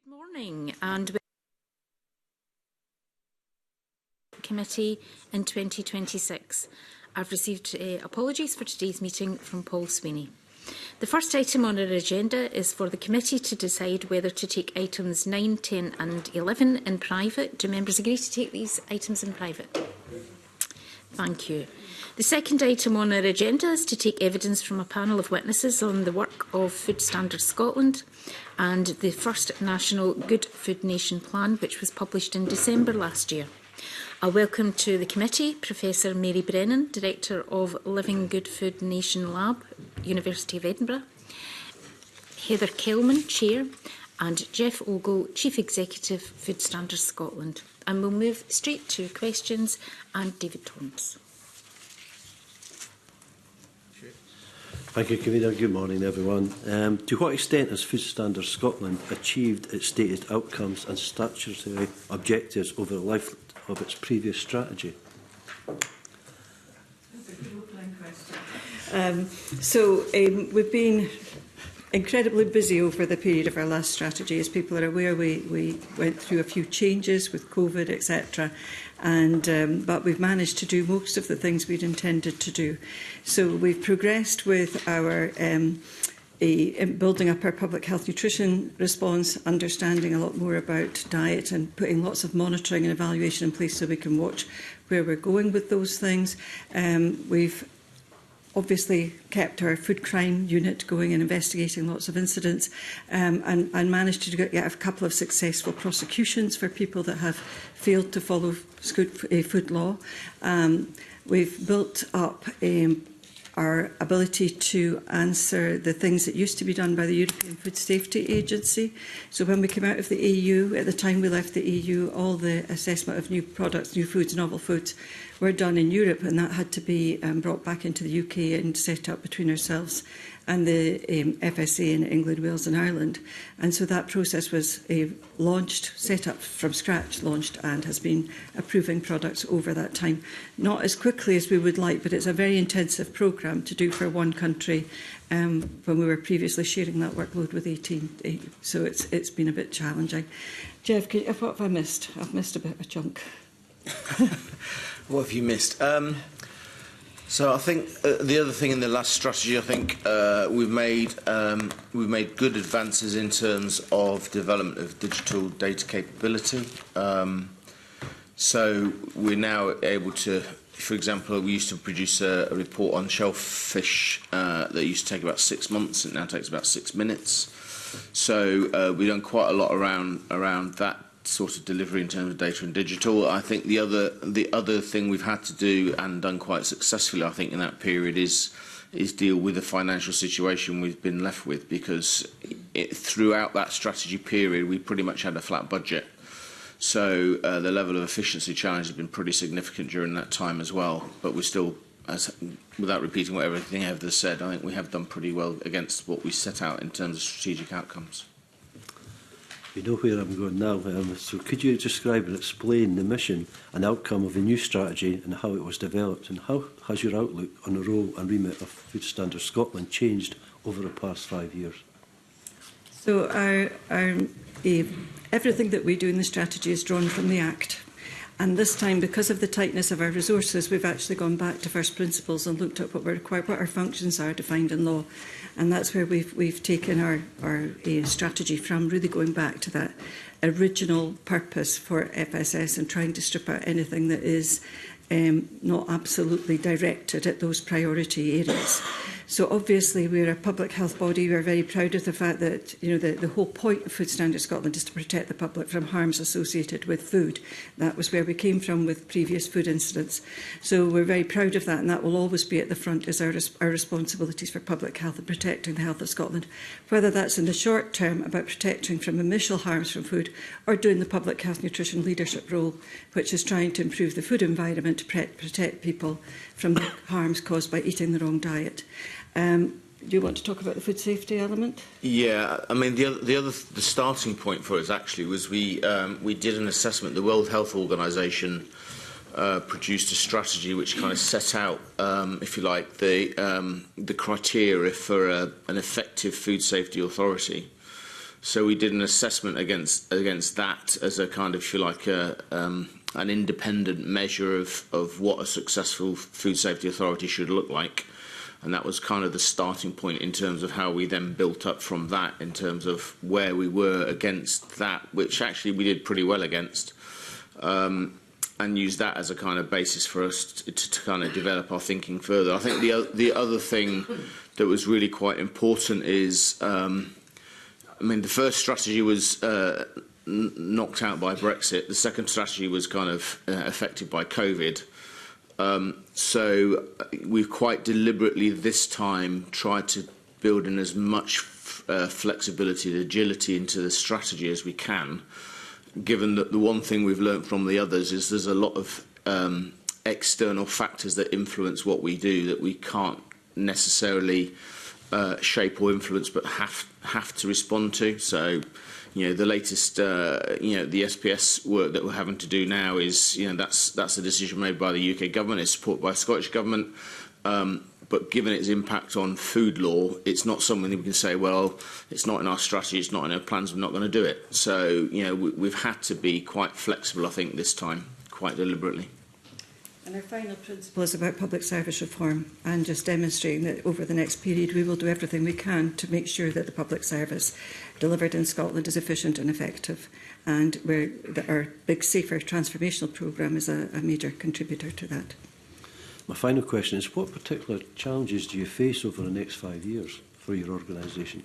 Good morning and committee in 2026. I've received apologies for today's meeting from Paul Sweeney. The first item on our agenda is for the committee to decide whether to take items 9, 10 and 11 in private. Do members agree to take these items in private? Thank you. The second item on our agenda is to take evidence from a panel of witnesses on the work of Food Standards Scotland and the first National Good Food Nation Plan, which was published in December last year. I welcome to the committee Professor Mary Brennan, Director of Living Good Food Nation Lab, University of Edinburgh, Heather Kelman, Chair, and Jeff Ogle, Chief Executive, Food Standards Scotland. And we'll move straight to questions and David Torrance. Thank you, Convener. Good morning, everyone. To what extent has Food Standards Scotland achieved its stated outcomes and statutory objectives over the life of its previous strategy? That's a good opening question. We've been incredibly busy over the period of our last strategy. As people are aware, we went through a few changes with COVID, etc. But we've managed to do most of the things we'd intended to do. So we've progressed with our building up our public health nutrition response, understanding a lot more about diet and putting lots of monitoring and evaluation in place so we can watch where we're going with those things. We've obviously kept our food crime unit going and investigating lots of incidents and managed to get a couple of successful prosecutions for people that have failed to follow food law. We've built up our ability to answer the things that used to be done by the European Food Safety Agency. So when we came out of the EU, at the time we left the EU, all the assessment of new products, new foods, novel foods, were done in Europe, and that had to be brought back into the UK and set up between ourselves and the FSA in England, Wales and Ireland. And so that process was launched, set up from scratch, launched, and has been approving products over that time. Not as quickly as we would like, but it's a very intensive programme to do for one country when we were previously sharing that workload with 18. So it's been a bit challenging. Jeff, what have I missed? I've missed a bit of a chunk. What have you missed? So I think the other thing in the last strategy, I think we've made good advances in terms of development of digital data capability. So we're now able to, for example, we used to produce a report on shellfish that used to take about 6 months. It now takes about 6 minutes. So we've done quite a lot around that sort of delivery in terms of data and digital. I think the other thing we've had to do and done quite successfully, I think, in that period is deal with the financial situation we've been left with, because throughout that strategy period we pretty much had a flat budget. So the level of efficiency challenge has been pretty significant during that time as well. But we're still, without repeating what everything Heather said, I think we have done pretty well against what we set out in terms of strategic outcomes. You know where I'm going now, so could you describe and explain the mission and outcome of the new strategy and how it was developed, and how has your outlook on the role and remit of Food Standards Scotland changed over the past 5 years? So everything that we do in the strategy is drawn from the Act. And this time, because of the tightness of our resources, we've actually gone back to first principles and looked at what we're required, what our functions are defined in law. And that's where we've taken our strategy from, really going back to that original purpose for FSS and trying to strip out anything that is not absolutely directed at those priority areas. So obviously we're a public health body. We're very proud of the fact that the whole point of Food Standards Scotland is to protect the public from harms associated with food. That was where we came from with previous food incidents. So we're very proud of that, and that will always be at the front as our responsibilities for public health and protecting the health of Scotland. Whether that's in the short term about protecting from initial harms from food, or doing the public health nutrition leadership role, which is trying to improve the food environment to protect people from the harms caused by eating the wrong diet. Do you want to talk about the food safety element? Yeah, I mean the starting point for us actually was we did an assessment. The World Health Organization produced a strategy which kind of set out, if you like, the criteria for an effective food safety authority. So we did an assessment against that as a kind of, if you like, an independent measure of what a successful food safety authority should look like. And that was kind of the starting point in terms of how we then built up from that in terms of where we were against that, which actually we did pretty well against, and used that as a kind of basis for us to kind of develop our thinking further. I think the other thing that was really quite important is, I mean, the first strategy was knocked out by Brexit. The second strategy was kind of affected by COVID. So we've quite deliberately this time tried to build in as much flexibility and agility into the strategy as we can, given that the one thing we've learnt from the others is there's a lot of external factors that influence what we do that we can't necessarily shape or influence, but have to respond to. So, you know, the latest, you know, the SPS work that we're having to do now is, you know, that's a decision made by the UK government. It's supported by the Scottish government. But given its impact on food law, it's not something that we can say, well, it's not in our strategy, it's not in our plans, we're not going to do it. So, you know, we've had to be quite flexible, I think, this time, quite deliberately. And our final principle is about public service reform and just demonstrating that over the next period we will do everything we can to make sure that the public service delivered in Scotland is efficient and effective, and our Big Safer transformational programme is a major contributor to that. My final question is, what particular challenges do you face over the next 5 years for your organisation?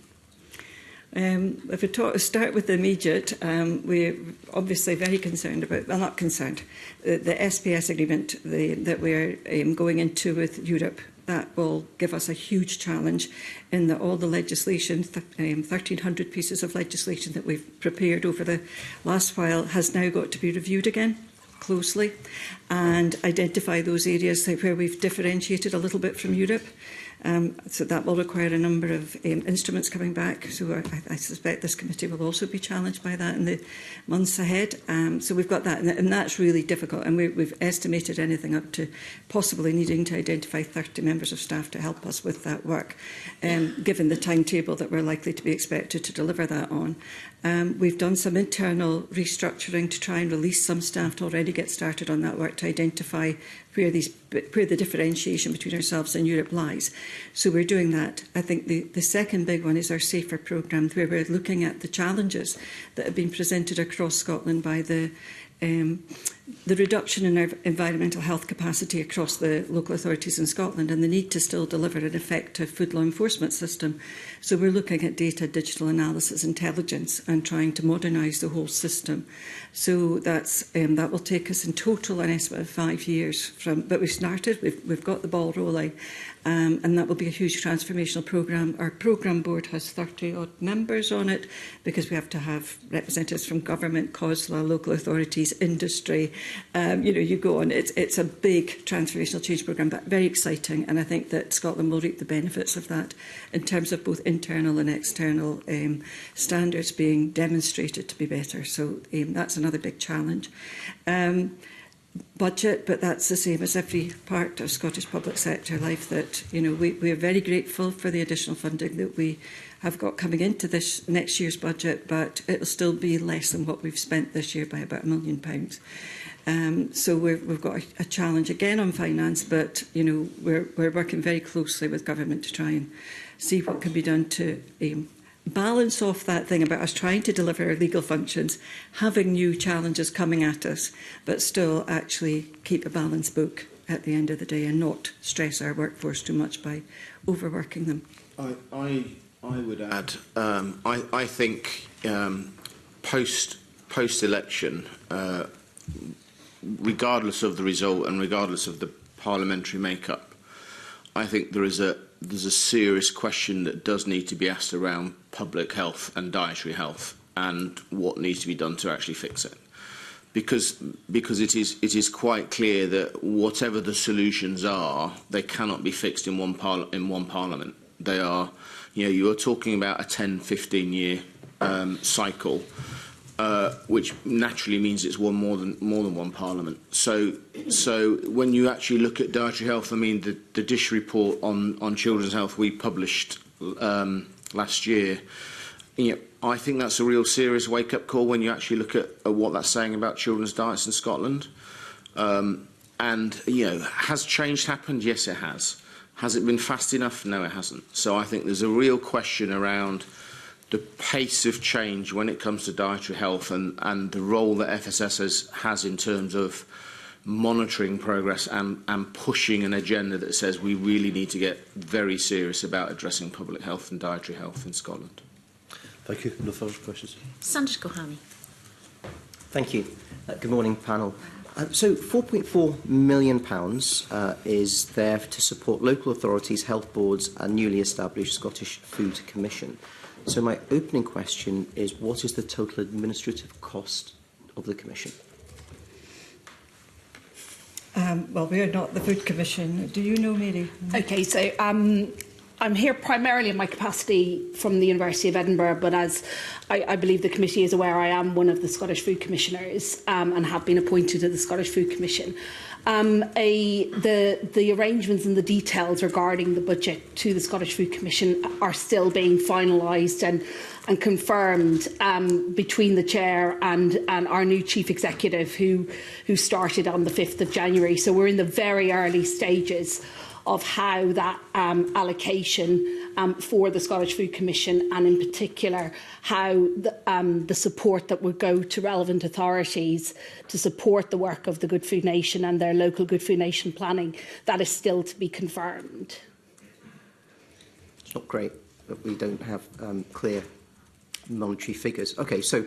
If we start with the immediate, we're obviously very concerned about, well, not concerned, the SPS agreement that we're going into with Europe. That will give us a huge challenge in that all the legislation, 1,300 pieces of legislation that we've prepared over the last while has now got to be reviewed again closely and identify those areas where we've differentiated a little bit from Europe. So that will require a number of instruments coming back. So I suspect this committee will also be challenged by that in the months ahead. So we've got that, and that's really difficult. And we've estimated anything up to possibly needing to identify 30 members of staff to help us with that work, given the timetable that we're likely to be expected to deliver that on. We've done some internal restructuring to try and release some staff to already get started on that work to identify where the differentiation between ourselves and Europe lies. So we're doing that. I think the second big one is our Safer programme, where we're looking at the challenges that have been presented across Scotland by the reduction in our environmental health capacity across the local authorities in Scotland and the need to still deliver an effective food law enforcement system. So we're looking at data, digital analysis, intelligence and trying to modernise the whole system. So that will take us in total an estimate of 5 years but we've started, we've got the ball rolling, and that will be a huge transformational programme. Our programme board has 30 odd members on it because we have to have representatives from government, COSLA, local authorities, industry. You go on. It's a big transformational change programme, but very exciting, and I think that Scotland will reap the benefits of that in terms of both internal and external standards being demonstrated to be better. So that's another big challenge. Budget, but that's the same as every part of Scottish public sector life, that we are very grateful for the additional funding that we have got coming into this next year's budget, but it will still be less than what we've spent this year by about £1 million. So we've got a challenge again on finance, but we're working very closely with government to try and see what can be done to balance off that thing about us trying to deliver our legal functions, having new challenges coming at us, but still actually keep a balanced book at the end of the day and not stress our workforce too much by overworking them. I would add, I think post-election, regardless of the result and regardless of the parliamentary makeup, I think there's a serious question that does need to be asked around public health and dietary health and what needs to be done to actually fix it. Because it is quite clear that whatever the solutions are, they cannot be fixed in one parliament. They are, you are talking about a 10-15 year cycle, which naturally means it's more than one parliament. So when you actually look at dietary health, I mean the DISH report on children's health we published last year I think that's a real serious wake-up call when you actually look at what that's saying about children's diets in Scotland. And, has change happened? Yes, it has. Has it been fast enough? No, it hasn't. So I think there's a real question around the pace of change when it comes to dietary health and the role that FSS has in terms of monitoring progress and pushing an agenda that says we really need to get very serious about addressing public health and dietary health in Scotland. Thank you. No further questions. Sanders Gohami. Thank you. Good morning, panel. So £4.4 million is there to support local authorities, health boards and newly established Scottish Food Commission. So my opening question is, what is the total administrative cost of the Commission? Well, we are not the Food Commission. Do you know, Mary? Okay, so I'm here primarily in my capacity from the University of Edinburgh, but as I believe the committee is aware, I am one of the Scottish Food Commissioners and have been appointed to the Scottish Food Commission. The arrangements and the details regarding the budget to the Scottish Food Commission are still being finalised and confirmed between the chair and our new chief executive who started on the 5th of January. So we're in the very early stages of how that allocation for the Scottish Food Commission, and in particular how the support that would go to relevant authorities to support the work of the Good Food Nation and their local Good Food Nation planning, that is still to be confirmed. It's not great that we don't have clear monetary figures. Okay, so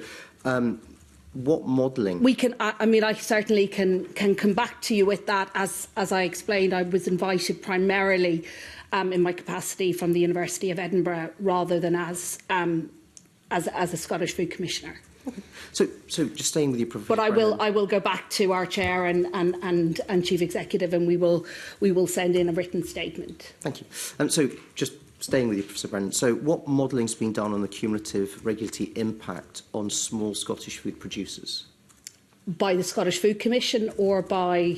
what modelling? We can. I certainly can come back to you with that. As I explained, I was invited primarily in my capacity from the University of Edinburgh rather than as a Scottish Food Commissioner. Okay. So just staying with your profession. But I will go back to our chair and chief executive, and we will send in a written statement. Thank you. So just staying with you, Professor Brennan, so what modelling's been done on the cumulative regulatory impact on small Scottish food producers? By the Scottish Food Commission or by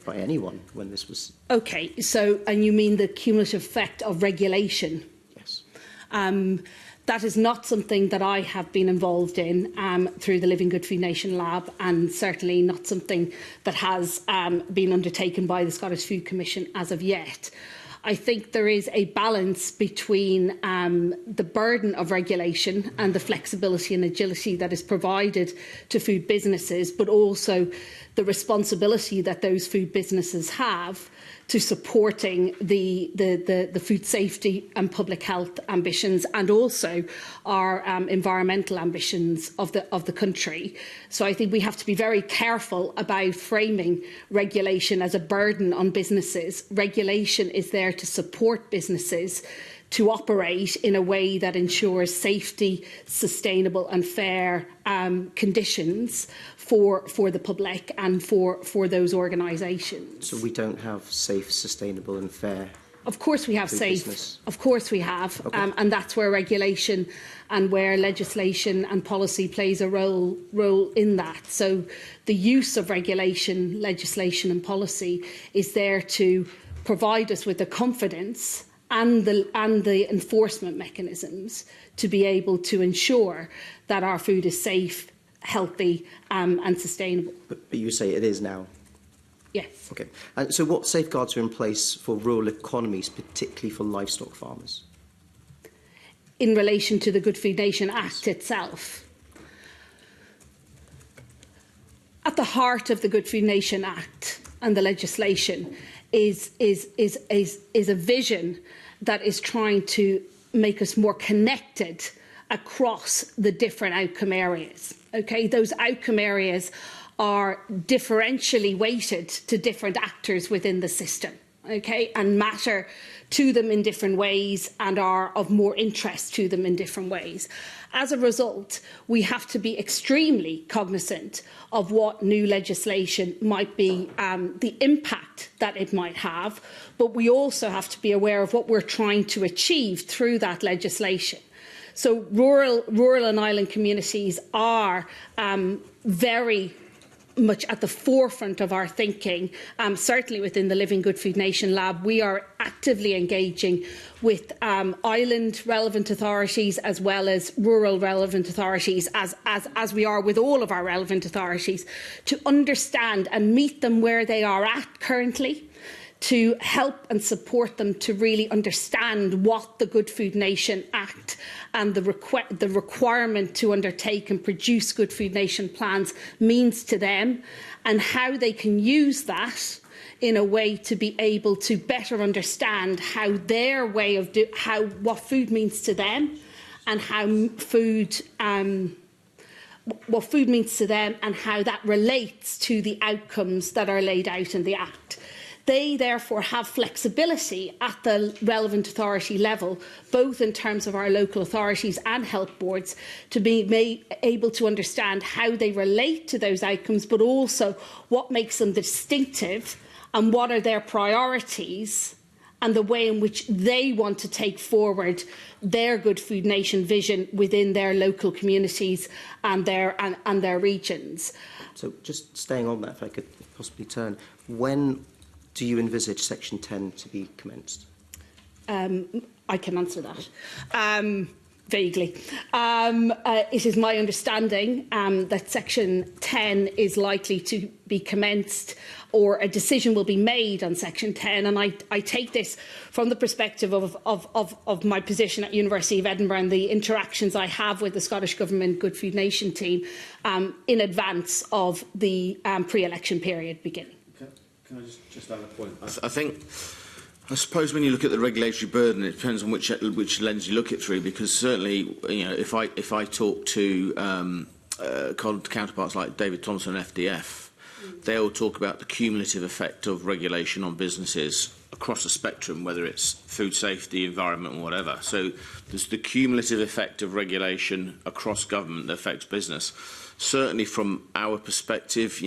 anyone when this was... Okay, so, and you mean the cumulative effect of regulation? Yes. That is not something that I have been involved in through the Living Good Food Nation Lab, and certainly not something that has been undertaken by the Scottish Food Commission as of yet. I think there is a balance between the burden of regulation and the flexibility and agility that is provided to food businesses, but also the responsibility that those food businesses have to supporting the food safety and public health ambitions, and also our environmental ambitions of the country. So I think we have to be very careful about framing regulation as a burden on businesses. Regulation is there to support businesses to operate in a way that ensures safety, sustainable and fair conditions for the public and for those organisations. So we don't have safe, sustainable and fair? Of course we have safe. Business. Of course we have. Okay. And that's where regulation and where legislation and policy plays a role in that. So the use of regulation, legislation and policy is there to provide us with the confidence and the enforcement mechanisms to be able to ensure that our food is safe, healthy and sustainable. But you say it is now? Yes. Okay. And so what safeguards are in place for rural economies, particularly for livestock farmers? In relation to the Good Food Nation Act itself. At the heart of the Good Food Nation Act and the legislation is a vision that is trying to make us more connected across the different outcome areas. Okay, those outcome areas are differentially weighted to different actors within the system, okay, and matter to them in different ways and are of more interest to them in different ways. As a result, we have to be extremely cognizant of what new legislation might be, the impact that it might have, but we also have to be aware of what we're trying to achieve through that legislation. So rural and island communities are very much at the forefront of our thinking. Certainly within the Living Good Food Nation Lab, we are actively engaging with island relevant authorities as well as rural relevant authorities, as we are with all of our relevant authorities, to understand and meet them where they are at currently, to help and support them to really understand what the Good Food Nation Act and the requirement to undertake and produce Good Food Nation plans means to them, and how they can use that in a way to be able to better understand how their way of what food means to them, and how what food means to them, and how that relates to the outcomes that are laid out in the Act. They therefore have flexibility at the relevant authority level, both in terms of our local authorities and health boards, to be able to understand how they relate to those outcomes, but also what makes them distinctive and what are their priorities and the way in which they want to take forward their Good Food Nation vision within their local communities and their regions. So just staying on that, if I could possibly turn, when do you envisage Section 10 to be commenced? I can answer that vaguely. It is my understanding that Section 10 is likely to be commenced, or a decision will be made on Section 10. And I take this from the perspective of my position at University of Edinburgh and the interactions I have with the Scottish Government Good Food Nation team in advance of the pre-election period beginning. Can I just add a point? I suppose when you look at the regulatory burden, it depends on which lens you look at through. Because certainly, if I talk to counterparts like David Thompson and FDF, they all talk about the cumulative effect of regulation on businesses across a spectrum, whether it's food safety, environment, or whatever. So there's the cumulative effect of regulation across government that affects business. Certainly, from our perspective,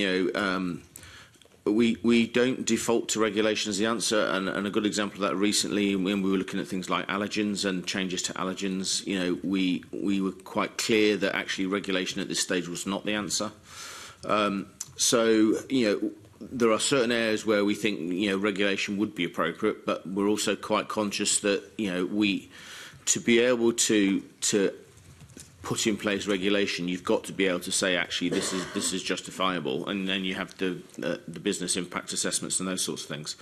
we don't default to regulation as the answer, and a good example of that recently, when we were looking at things like allergens and changes to allergens, we were quite clear that actually regulation at this stage was not the answer. There are certain areas where we think regulation would be appropriate, but we're also quite conscious that to be able to put in place regulation, you've got to be able to say, actually, this is justifiable, and then you have the business impact assessments and those sorts of things.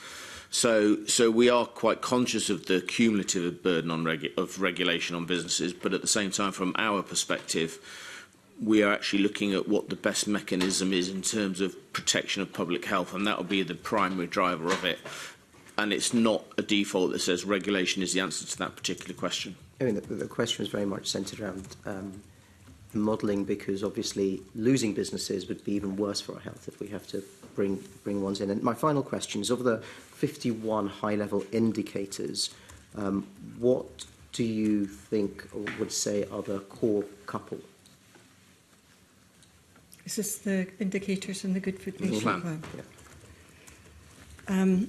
So we are quite conscious of the cumulative burden of regulation on businesses, but at the same time, from our perspective, we are actually looking at what the best mechanism is in terms of protection of public health, and that will be the primary driver of it. And it's not a default that says regulation is the answer to that particular question. I mean, the question was very much centred around modelling, because obviously losing businesses would be even worse for our health if we have to bring ones in. And my final question is, of the 51 high-level indicators, what do you think or would say are the core couple? Is this the indicators in the Good Food Nation plan? Yeah.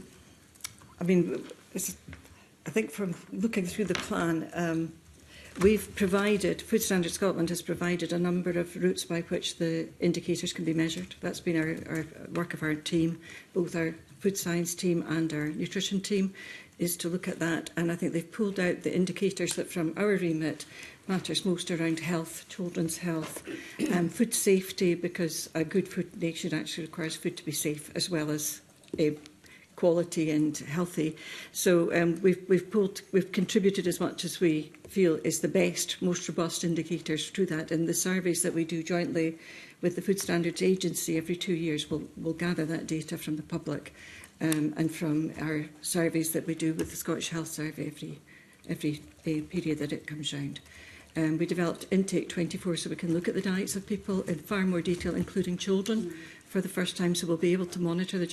I mean, I think from looking through the plan, we've provided, Food Standards Scotland has provided a number of routes by which the indicators can be measured. That's been our work of our team, both our food science team and our nutrition team, is to look at that. And I think they've pulled out the indicators that from our remit matters most around health, children's health, food safety, because a good food nation actually requires food to be safe as well as quality and healthy. So we've contributed as much as we feel is the best, most robust indicators to that. And the surveys that we do jointly with the Food Standards Agency every 2 years will gather that data from the public and from our surveys that we do with the Scottish Health Survey every period that it comes round. We developed Intake 24 so we can look at the diets of people in far more detail, including children, for the first time. So we'll be able to monitor the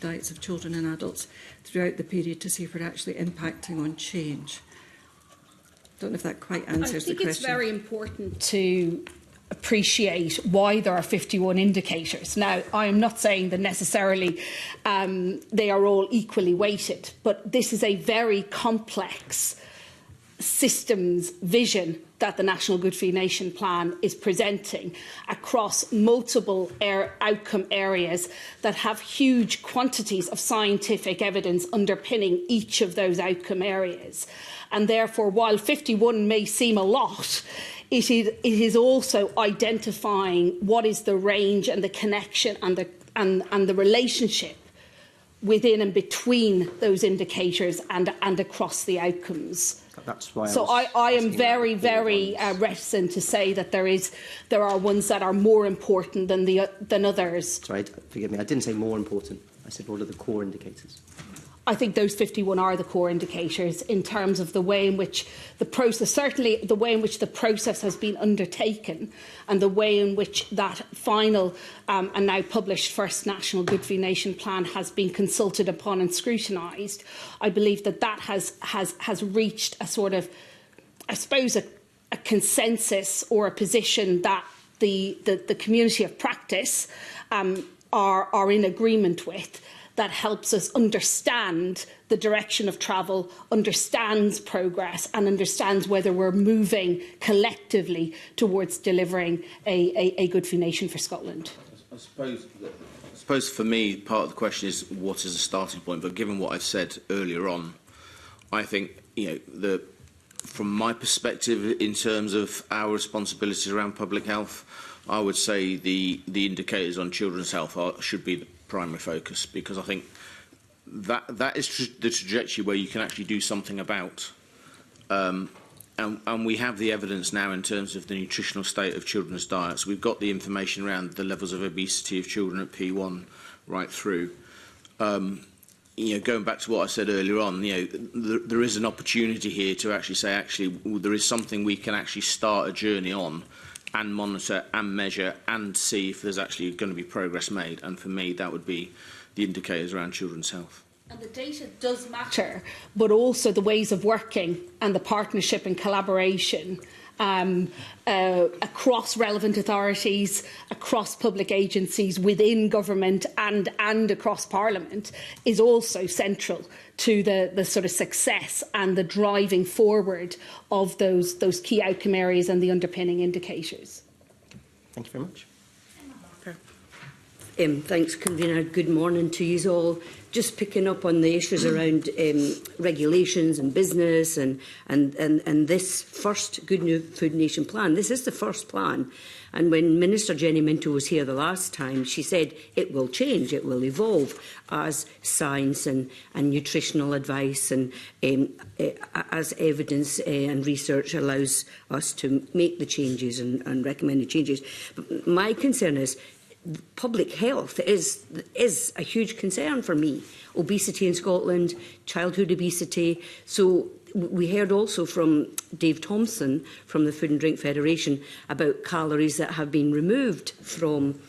diets of children and adults throughout the period to see if we're actually impacting on change. I don't know if that quite answers the question. I think it's very important to appreciate why there are 51 indicators. Now, I am not saying that necessarily they are all equally weighted, but this is a very complex systems vision that the National Good Food Nation Plan is presenting across multiple outcome areas that have huge quantities of scientific evidence underpinning each of those outcome areas. And therefore, while 51 may seem a lot, it is also identifying what is the range and the connection and the relationship within and between those indicators and across the outcomes. That's why. So I am very, very reticent to say that there are ones that are more important than others. Sorry, forgive me. I didn't say more important. I said what are the core indicators? I think those 51 are the core indicators in terms of the way in which the process, certainly the way in which the process has been undertaken and the way in which that final and now published first National Good Food Nation Plan has been consulted upon and scrutinised. I believe that has reached a sort of, I suppose, a consensus or a position that the community of practice are in agreement with, that helps us understand the direction of travel, understands progress and understands whether we're moving collectively towards delivering a good food nation for Scotland. I suppose for me, part of the question is what is a starting point, but given what I've said earlier on, I think, from my perspective in terms of our responsibilities around public health, I would say the indicators on children's health should be the primary focus, because I think that is the trajectory where you can actually do something about. And we have the evidence now in terms of the nutritional state of children's diets. We've got the information around the levels of obesity of children at P1 right through. Going back to what I said earlier on, there is an opportunity here to actually say, there is something we can actually start a journey on and monitor and measure and see if there's actually going to be progress made. And for me, that would be the indicators around children's health. And the data does matter, but also the ways of working and the partnership and collaboration across relevant authorities, across public agencies, within government and across Parliament is also central to the sort of success and the driving forward of those key outcome areas and the underpinning indicators. Thank you very much. Thanks, Convener. Good morning to you all. Just picking up on the issues around regulations and business and this first Good Food Nation plan. This is the first plan. And when Minister Jenny Minto was here the last time, she said it will change, it will evolve as science and nutritional advice and as evidence and research allows us to make the changes and recommend the changes. But my concern is public health is a huge concern for me. Obesity in Scotland, childhood obesity. So we heard also from Dave Thompson from the Food and Drink Federation about calories that have been removed from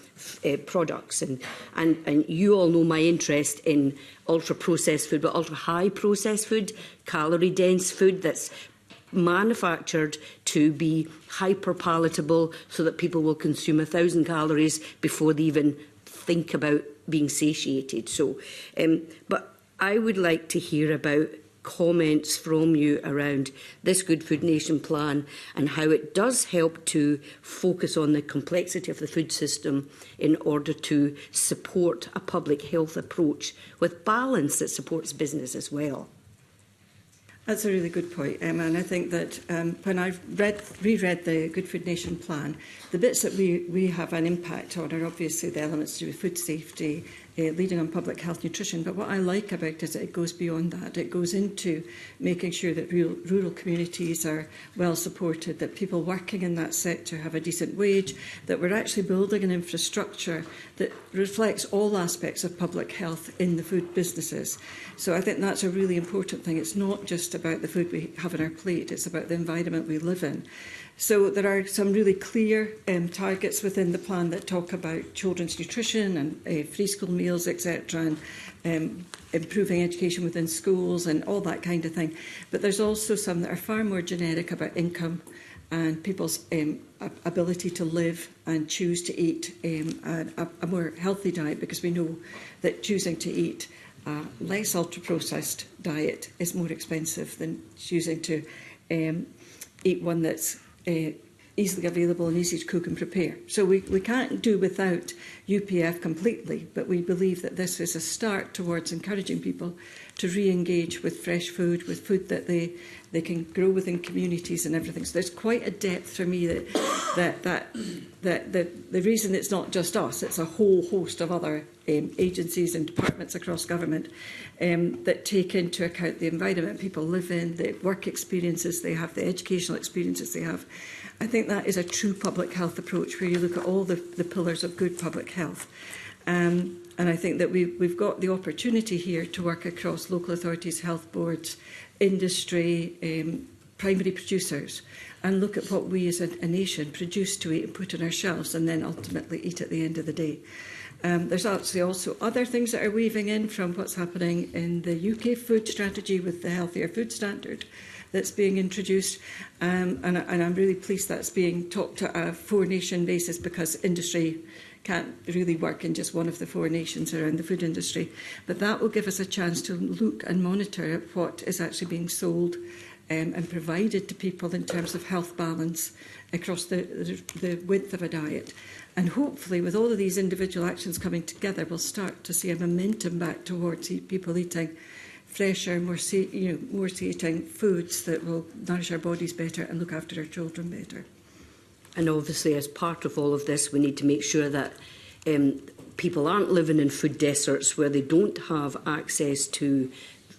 products. And you all know my interest in ultra-processed food, but ultra-high processed food, calorie-dense food that's manufactured to be hyper-palatable so that people will consume 1,000 calories before they even think about being satiated. So, but I would like to hear about comments from you around this Good Food Nation plan and how it does help to focus on the complexity of the food system in order to support a public health approach with balance that supports business as well. That's a really good point, Emma, and I think that when I've reread the Good Food Nation plan, the bits that we have an impact on are obviously the elements to do with food safety, leading on public health nutrition, but what I like about it is that it goes beyond that. It goes into making sure that rural communities are well supported, that people working in that sector have a decent wage, that we're actually building an infrastructure that reflects all aspects of public health in the food businesses. So I think that's a really important thing. It's not just about the food we have on our plate, it's about the environment we live in. So there are some really clear targets within the plan that talk about children's nutrition and free school meals, etc., and improving education within schools and all that kind of thing. But there's also some that are far more generic about income and people's ability to live and choose to eat a more healthy diet, because we know that choosing to eat a less ultra-processed diet is more expensive than choosing to eat one that's easily available and easy to cook and prepare. So we can't do without UPF completely, but we believe that this is a start towards encouraging people to re-engage with fresh food, with food that they can grow within communities and everything. So there's quite a depth for me that the reason it's not just us, it's a whole host of other agencies and departments across government that take into account the environment people live in, the work experiences they have, the educational experiences they have. I think that is a true public health approach where you look at all the pillars of good public health. And I think that we've got the opportunity here to work across local authorities, health boards, industry, primary producers, and look at what we as a nation produce to eat and put on our shelves and then ultimately eat at the end of the day. There's actually also other things that are weaving in from what's happening in the UK food strategy with the Healthier Food Standard that's being introduced, and I'm really pleased that's being talked at a four-nation basis because industry can't really work in just one of the four nations around the food industry. But that will give us a chance to look and monitor at what is actually being sold and provided to people in terms of health balance across the width of a diet. And hopefully, with all of these individual actions coming together, we'll start to see a momentum back towards people eating fresher, more satiating foods that will nourish our bodies better and look after our children better. And obviously, as part of all of this, we need to make sure that people aren't living in food deserts where they don't have access to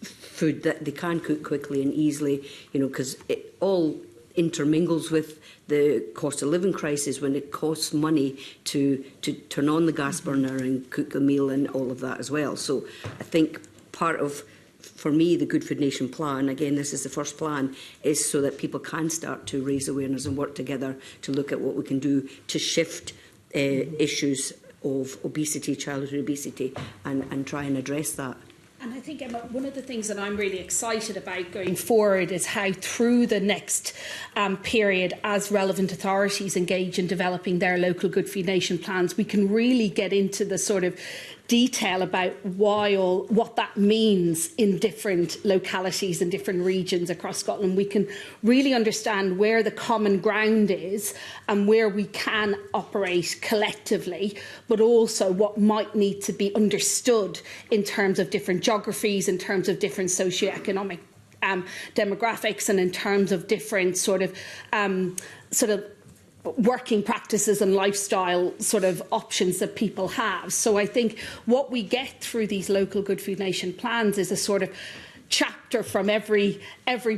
food that they can cook quickly and easily, because it all intermingles with the cost of living crisis when it costs money to turn on the gas burner and cook a meal and all of that as well. So I think part of, for me, the Good Food Nation plan, again, this is the first plan, is so that people can start to raise awareness and work together to look at what we can do to shift issues of obesity, childhood obesity, and try and address that. And I think, Emma, one of the things that I'm really excited about going forward is how through the next period, as relevant authorities engage in developing their local Good Food Nation plans, we can really get into the sort of detail about what that means in different localities and different regions across Scotland. We can really understand where the common ground is and where we can operate collectively, but also what might need to be understood in terms of different geographies, in terms of different socioeconomic demographics, and in terms of different sort of working practices and lifestyle sort of options that people have. So I think what we get through these local Good Food Nation plans is a sort of chapter from every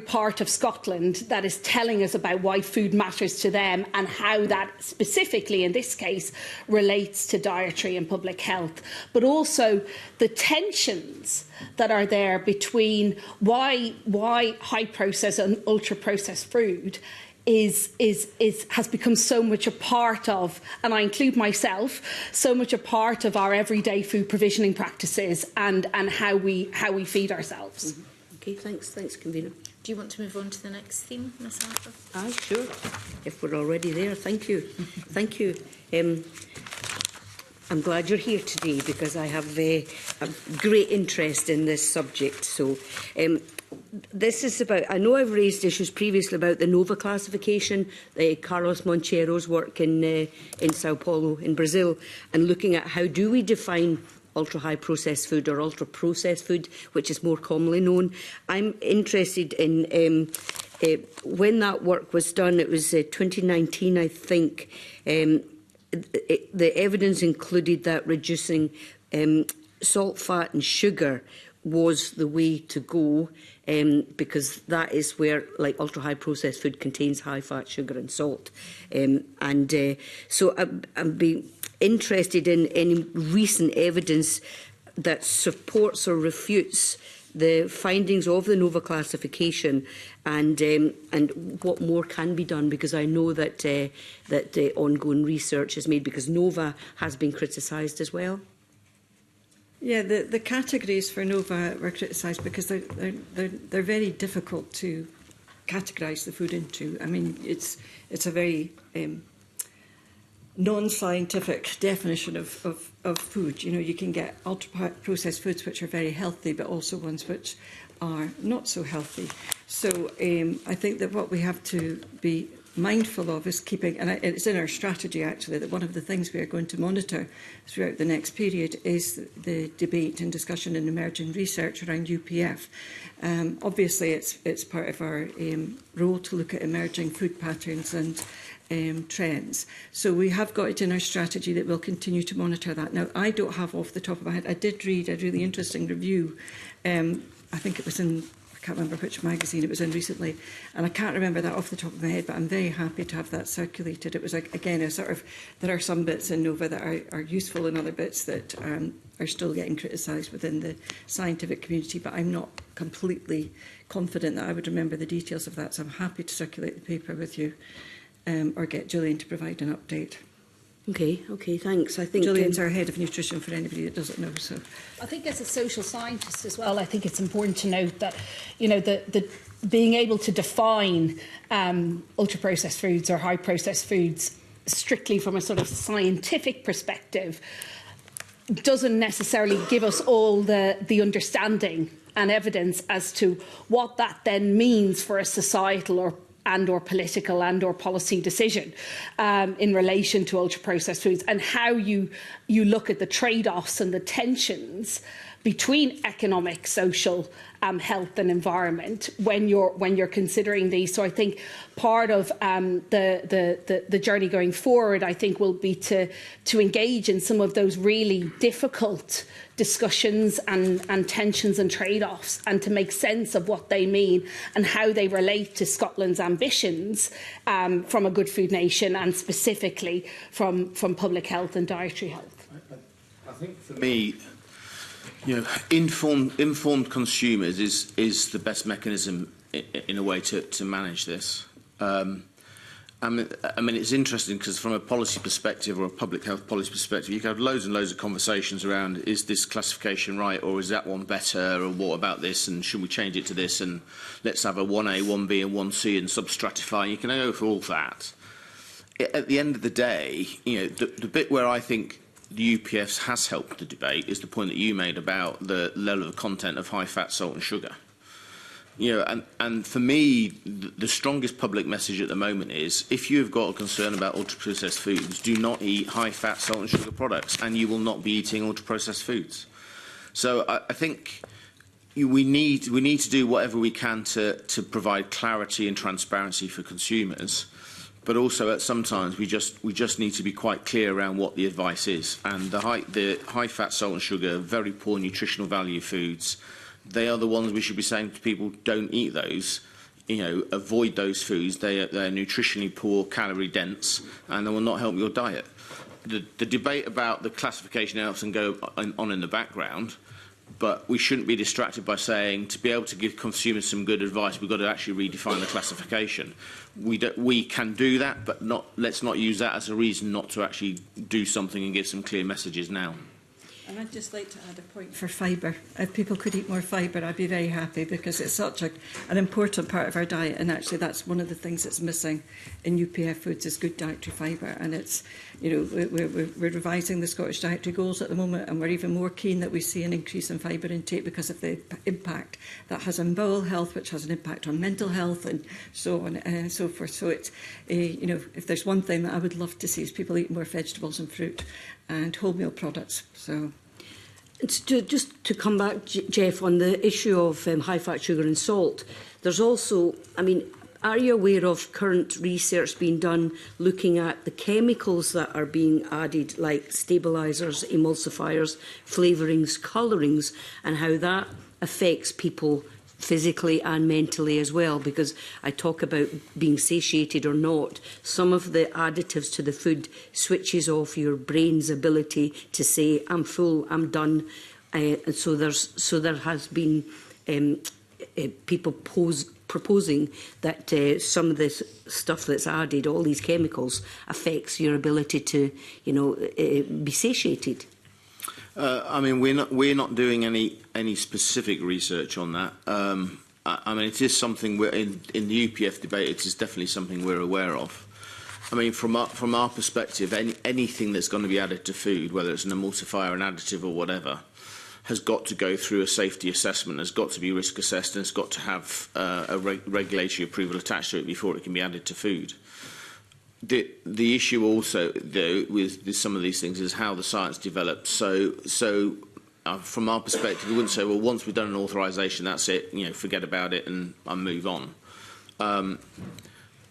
part of Scotland that is telling us about why food matters to them and how that specifically in this case relates to dietary and public health, but also the tensions that are there between why high processed and ultra processed food has become so much a part of, and I include myself, so much a part of our everyday food provisioning practices and how we feed ourselves. Mm-hmm. Okay, thanks, convener. Do you want to move on to the next theme, Ms. Harper? Aye, sure. If we're already there, thank you. Thank you. I'm glad you're here today because I have a great interest in this subject. So. This is about, I know I've raised issues previously about the NOVA classification, Carlos Monchero's work in Sao Paulo in Brazil, and looking at how do we define ultra-high processed food or ultra-processed food, which is more commonly known. I'm interested in when that work was done, it was 2019, I think, the evidence included that reducing salt, fat and sugar was the way to go, because that is where, like, ultra-high processed food contains high fat, sugar and salt. So I'd be interested in any recent evidence that supports or refutes the findings of the NOVA classification and what more can be done, because I know that ongoing research is made, because NOVA has been criticised as well. Yeah, the categories for NOVA were criticised because they're very difficult to categorise the food into. I mean, it's a very non-scientific definition of food. You know, you can get ultra-processed foods which are very healthy, but also ones which are not so healthy. So I think that what we have to be mindful of is keeping, and it's in our strategy actually, that one of the things we are going to monitor throughout the next period is the debate and discussion in emerging research around UPF. Obviously it's part of our role to look at emerging food patterns and trends. So we have got it in our strategy that we'll continue to monitor that. Now, I don't have off the top of my head, I did read a really interesting review. I think it was in, I can't remember which magazine it was in recently, and I can't remember that off the top of my head, but I'm very happy to have that circulated. It was, again, a sort of, there are some bits in Nova that are useful and other bits that are still getting criticised within the scientific community, but I'm not completely confident that I would remember the details of that, so I'm happy to circulate the paper with you. Or get Gillian to provide an update. Okay, thanks. I think Gillian's our head of nutrition for anybody that doesn't know. So, I think as a social scientist as well, I think it's important to note that, you know, the being able to define ultra-processed foods or high-processed foods strictly from a sort of scientific perspective doesn't necessarily give us all the understanding and evidence as to what that then means for a societal or political or policy decision in relation to ultra-processed foods, and how you look at the trade-offs and the tensions between economic, social, health and environment when you're considering these. So I think part of the journey going forward, I think, will be to engage in some of those really difficult discussions and tensions and trade-offs, and to make sense of what they mean and how they relate to Scotland's ambitions from a good food nation, and specifically from public health and dietary health. I think for me, you know, informed consumers is the best mechanism in a way to manage this. I mean, it's interesting because from a policy perspective or a public health policy perspective, you can have loads and loads of conversations around, is this classification right, or is that one better, or what about this, and should we change it to this, and let's have a 1A, 1B and 1C and substratify. You can go for all that. At the end of the day, you know, the bit where I think the UPF has helped the debate is the point that you made about the level of content of high fat, salt and sugar. You know, and for me, the strongest public message at the moment is, if you've got a concern about ultra-processed foods, do not eat high-fat, salt and sugar products, and you will not be eating ultra-processed foods. So I think we need to do whatever we can to provide clarity and transparency for consumers, but also at sometimes we just need to be quite clear around what the advice is. And the high-fat, salt and sugar, very poor nutritional value foods, they are the ones we should be saying to people, don't eat those, you know, avoid those foods. They're nutritionally poor, calorie dense, and they will not help your diet. The debate about the classification helps and go on in the background, but we shouldn't be distracted by saying, to be able to give consumers some good advice, we've got to actually redefine the classification. We can do that, but let's not use that as a reason not to actually do something and give some clear messages now. And I'd just like to add a point for fibre. If people could eat more fibre, I'd be very happy, because it's such an important part of our diet, and actually that's one of the things that's missing in UPF foods is good dietary fibre. And it's, you know, we're revising the Scottish dietary goals at the moment, and we're even more keen that we see an increase in fibre intake because of the impact that has on bowel health, which has an impact on mental health, and so on and so forth. So it's, you know, if there's one thing that I would love to see is people eat more vegetables and fruit and wholemeal products. So, just to come back, Jeff, on the issue of high-fat sugar and salt, there's also, I mean, are you aware of current research being done looking at the chemicals that are being added, like stabilisers, emulsifiers, flavourings, colourings, and how that affects people physically and mentally as well? Because I talk about being satiated or not. Some of the additives to the food switches off your brain's ability to say, I'm full, I'm done. And so there has been people proposing that some of this stuff that's added, all these chemicals, affects your ability to, you know, be satiated. I mean, we're not doing any specific research on that. I mean, it is something we're in the UPF debate. It is definitely something we're aware of. I mean, from our perspective, anything that's going to be added to food, whether it's an emulsifier, an additive or whatever, has got to go through a safety assessment, has got to be risk assessed, and it's got to have a regulatory approval attached to it before it can be added to food. The issue also, though, with some of these things is how the science develops. So from our perspective, we wouldn't say, well, once we've done an authorisation, that's it, forget about it and move on.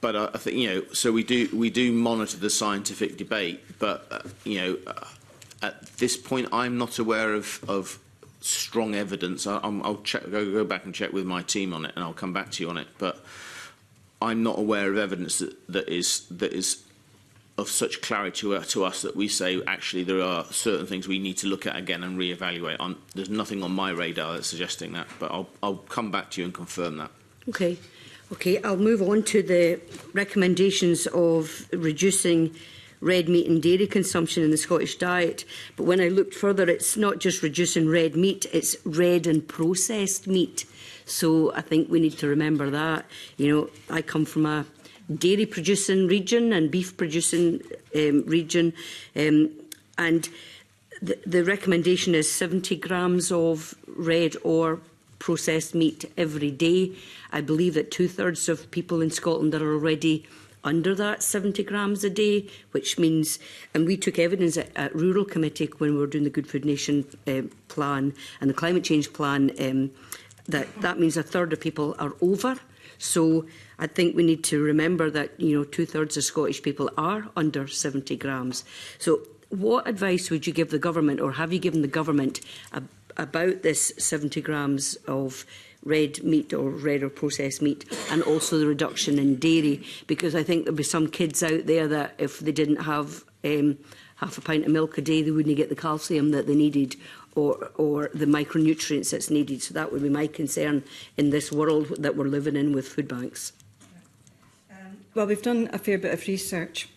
But I think, so we do monitor the scientific debate, but at this point, I'm not aware of strong evidence. I'll go back and check with my team on it, and I'll come back to you on it. But I'm not aware of evidence that is of such clarity to us that we say actually there are certain things we need to look at again and reevaluate. There's nothing on my radar that's suggesting that, but I'll come back to you and confirm that. Okay. Okay, I'll move on to the recommendations of reducing red meat and dairy consumption in the Scottish diet. But when I looked further, it's not just reducing red meat, it's red and processed meat. So I think we need to remember that. I come from a dairy producing region and beef producing region, and the recommendation is 70 grams of red or processed meat every day. I believe that 2/3 of people in Scotland are already under that 70 grams a day, which means, and we took evidence at Rural Committee when we were doing the Good Food Nation plan and the climate change plan, that means 1/3 of people are over. So I think we need to remember that 2/3 of Scottish people are under 70 grams. So what advice would you give the government, or have you given the government, about this 70 grams of red meat or red or processed meat, and also the reduction in dairy? Because I think there'll be some kids out there that if they didn't have half a pint of milk a day, they wouldn't get the calcium that they needed, or the micronutrients that's needed. So that would be my concern in this world that we're living in with food banks. Well, we've done a fair bit of research.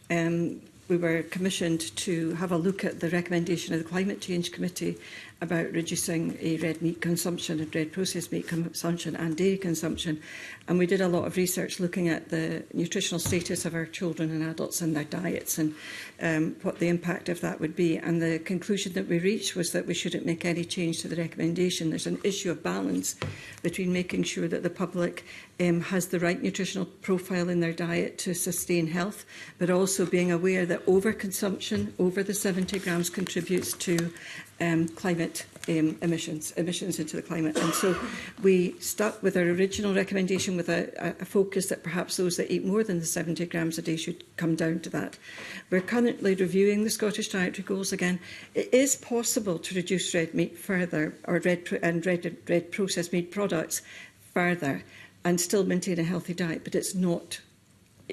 We were commissioned to have a look at the recommendation of the Climate Change Committee about reducing red meat consumption and red processed meat consumption and dairy consumption. And we did a lot of research looking at the nutritional status of our children and adults and their diets, and what the impact of that would be. And the conclusion that we reached was that we shouldn't make any change to the recommendation. There's an issue of balance between making sure that the public has the right nutritional profile in their diet to sustain health, but also being aware that overconsumption over the 70 grams contributes to climate emissions into the climate. And so we stuck with our original recommendation with a focus that perhaps those that eat more than the 70 grams a day should come down to that. We're currently reviewing the Scottish dietary goals again. It is possible to reduce red meat further, or red processed meat products further, and still maintain a healthy diet, but it's not.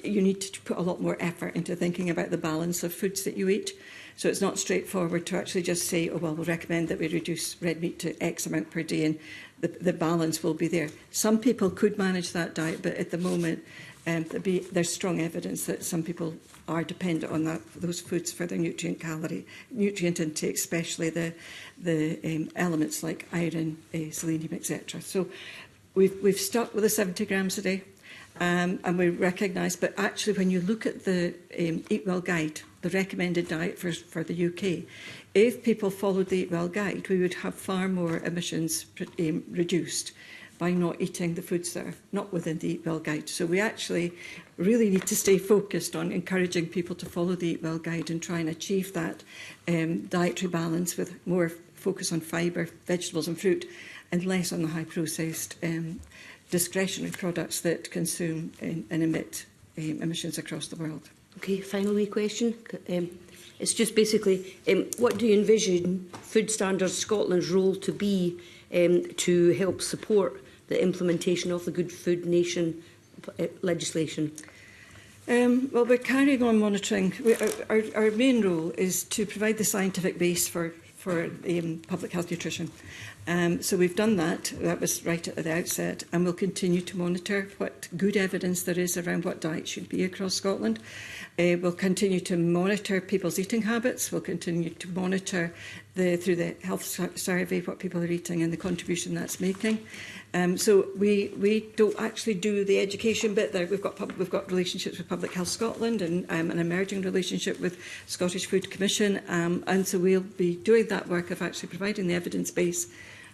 You need to put a lot more effort into thinking about the balance of foods that you eat. So it's not straightforward to actually just say, oh, well, we'll recommend that we reduce red meat to X amount per day, and the balance will be there. Some people could manage that diet, but at the moment, there's strong evidence that some people are dependent on those foods for their nutrient intake, especially the elements like iron, selenium, etc. So we've stuck with the 70 grams a day. And we recognise, but actually when you look at the Eat Well Guide, the recommended diet for the UK, if people followed the Eat Well Guide, we would have far more emissions reduced by not eating the foods that are not within the Eat Well Guide. So we actually really need to stay focused on encouraging people to follow the Eat Well Guide and try and achieve that dietary balance with more focus on fibre, vegetables and fruit, and less on the high processed discretionary products that consume and emit emissions across the world. Okay, final wee question. It's just basically, what do you envision Food Standards Scotland's role to be to help support the implementation of the Good Food Nation legislation? Well, we're carrying on monitoring. Our main role is to provide the scientific base for public health nutrition. So we've done that. That was right at the outset, and we'll continue to monitor what good evidence there is around what diet should be across Scotland. We'll continue to monitor people's eating habits. We'll continue to monitor through the health survey, what people are eating and the contribution that's making. So we don't actually do the education bit there. We've got relationships with Public Health Scotland and an emerging relationship with Scottish Food Commission, and so we'll be doing that work of actually providing the evidence base,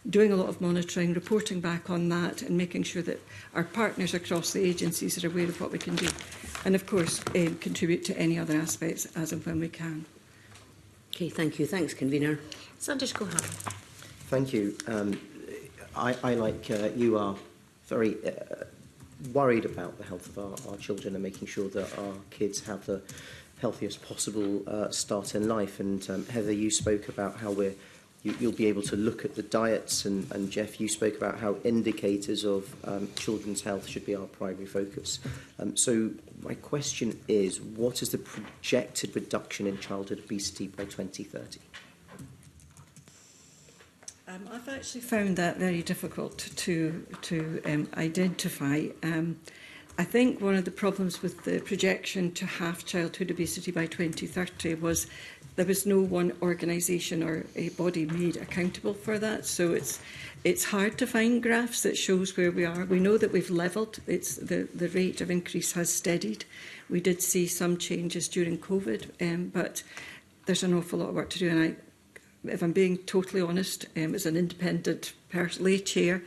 doing a lot of monitoring, reporting back on that, and making sure that our partners across the agencies are aware of what we can do, and of course contribute to any other aspects as and when we can. Okay, thank you. Thanks, Convener. Sanders Gohan. Thank you. I like you, are very worried about the health of our children and making sure that our kids have the healthiest possible start in life. And Heather, you spoke about how you'll be able to look at the diets, and Jeff, you spoke about how indicators of children's health should be our primary focus. So my question is, what is the projected reduction in childhood obesity by 2030? I've actually found that very difficult to identify. I think one of the problems with the projection to half childhood obesity by 2030 was there was no one organisation or a body made accountable for that. So it's hard to find graphs that shows where we are. We know that we've levelled. The rate of increase has steadied. We did see some changes during COVID, but there's an awful lot of work to do. And if I'm being totally honest, as an independent lay chair,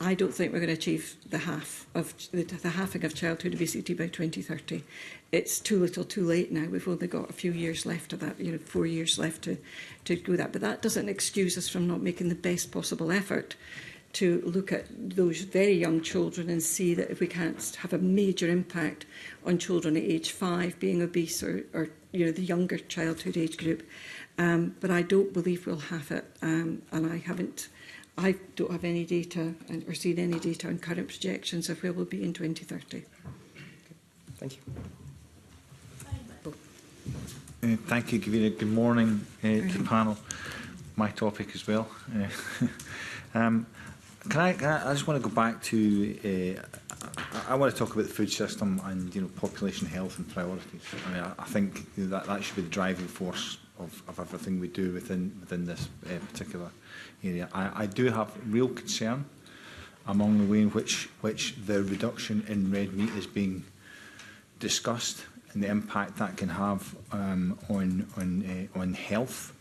I don't think we're going to achieve the halving of childhood obesity by 2030. It's too little, too late now. We've only got a few years left of that, 4 years left to go that. But that doesn't excuse us from not making the best possible effort to look at those very young children and see that if we can't have a major impact on children at age 5 being obese or the younger childhood age group. But I don't believe we'll have it, and I don't have any data or seen any data on current projections of where we'll be in 2030. Thank you. Thank you, Gavina. Good morning to the panel. My topic as well. I just want to go back to. I want to talk about the food system and population health and priorities. I think that should be the driving force of everything we do within this particular area. I do have real concern among the way in which the reduction in red meat is being discussed and the impact that can have on health.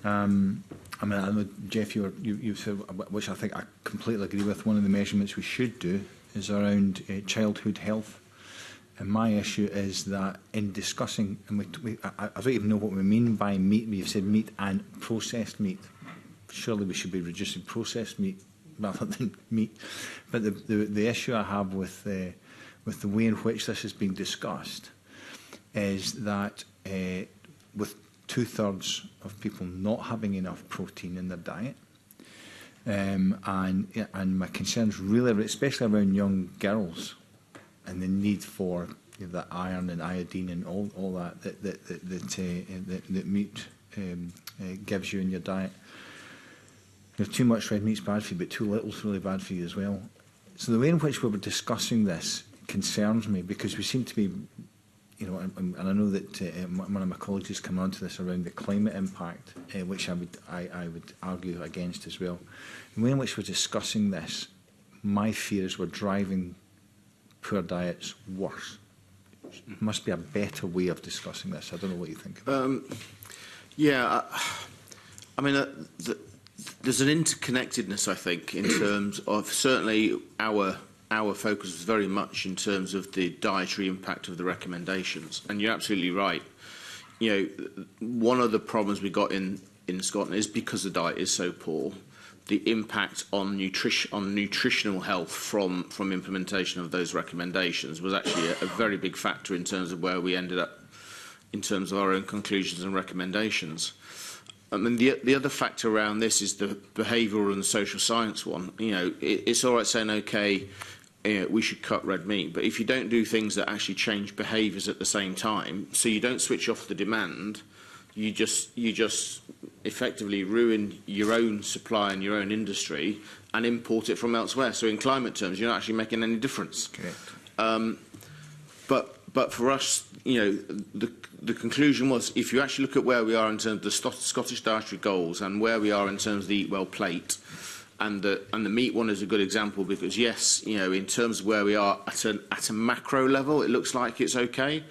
I know, Jeff, you said, which I think I completely agree with, one of the measurements we should do is around childhood health. And my issue is that in discussing, and I don't even know what we mean by meat. We've said meat and processed meat. Surely we should be reducing processed meat rather than meat. But the issue I have with the way in which this is being discussed is that with 2/3 of people not having enough protein in their diet, and my concerns really, especially around young girls, and the need for the iron and iodine and all that meat gives you in your diet. Too much red meat's bad for you, but too little's really bad for you as well. So the way in which we were discussing this concerns me, because we seem to be, and I know that one of my colleagues has come on to this around the climate impact, which I would argue against as well. The way in which we're discussing this, my fear is we're driving poor diets worse. There must be a better way of discussing this. I don't know what you think. There's an interconnectedness, I think, in terms of certainly our focus is very much in terms of the dietary impact of the recommendations. And you're absolutely right. One of the problems we got in Scotland is because the diet is so poor. The impact on nutritional health from implementation of those recommendations was actually a very big factor in terms of where we ended up in terms of our own conclusions and recommendations. The other factor around this is the behavioural and the social science one. It's all right saying, okay, we should cut red meat, but if you don't do things that actually change behaviours at the same time, so you don't switch off the demand, you just effectively ruin your own supply and your own industry and import it from elsewhere. So in climate terms, you're not actually making any difference. Correct. But But for us, you know, the conclusion was, if you actually look at where we are in terms of the Scottish dietary goals and where we are in terms of the Eat Well plate, and the meat one is a good example, because yes, you know, in terms of where we are at a macro level, it looks like it's okay.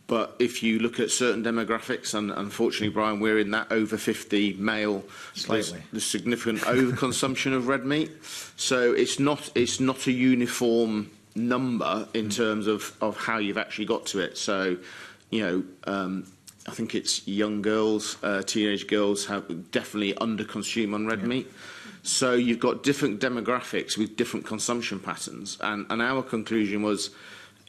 But if you look at certain demographics, and unfortunately, Brian, we're in that over 50 male, there's significant overconsumption of red meat. So it's not a uniform number in terms of how you've actually got to it. So, you know, I think it's young girls, teenage girls have definitely under-consume on red meat. So you've got different demographics with different consumption patterns. And our conclusion was,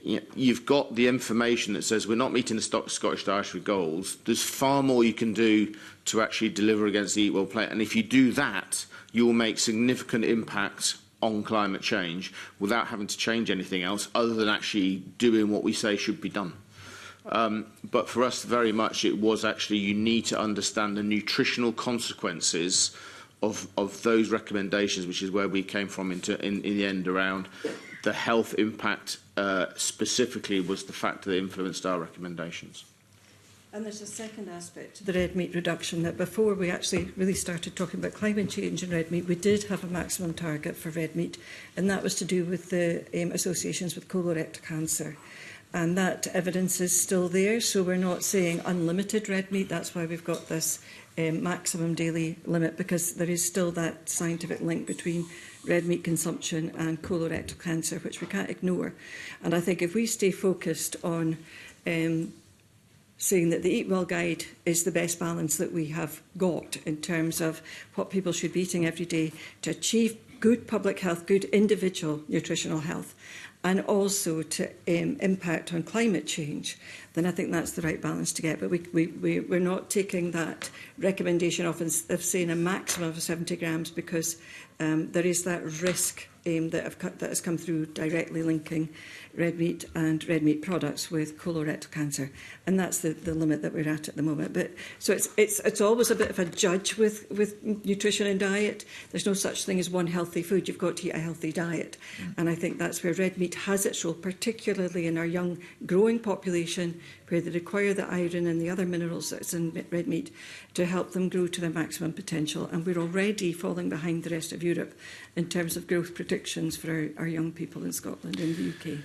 you've got the information that says we're not meeting the Scottish dietary goals. There's far more you can do to actually deliver against the Eat Well plate. And if you do that, you will make significant impact on climate change without having to change anything else other than actually doing what we say should be done. But for us, very much, it was actually, you need to understand the nutritional consequences of those recommendations, which is where we came from in the end around the health impact. Specifically was the factor that influenced our recommendations. And there's a second aspect to the red meat reduction, that before we actually really started talking about climate change in red meat, we did have a maximum target for red meat, and that was to do with the associations with colorectal cancer. And that evidence is still there, so we're not saying unlimited red meat. That's why we've got this maximum daily limit, because there is still that scientific link between red meat consumption and colorectal cancer, which we can't ignore. And I think if we stay focused on saying that the Eat Well Guide is the best balance that we have got in terms of what people should be eating every day to achieve good public health, good individual nutritional health, and also to impact on climate change, then I think that's the right balance to get. But we're not taking that recommendation of saying a maximum of 70 grams, because there is that risk that has come through directly linking red meat and red meat products with colorectal cancer, and that's the limit that we're at the moment. But so it's always a bit of a judge with nutrition and diet. There's no such thing as one healthy food. You've got to eat a healthy diet, and I think that's where red meat has its role, particularly in our young growing population, where they require the iron and the other minerals that's in red meat to help them grow to their maximum potential. And we're already falling behind the rest of Europe in terms of growth predictions for our young people in Scotland and the UK.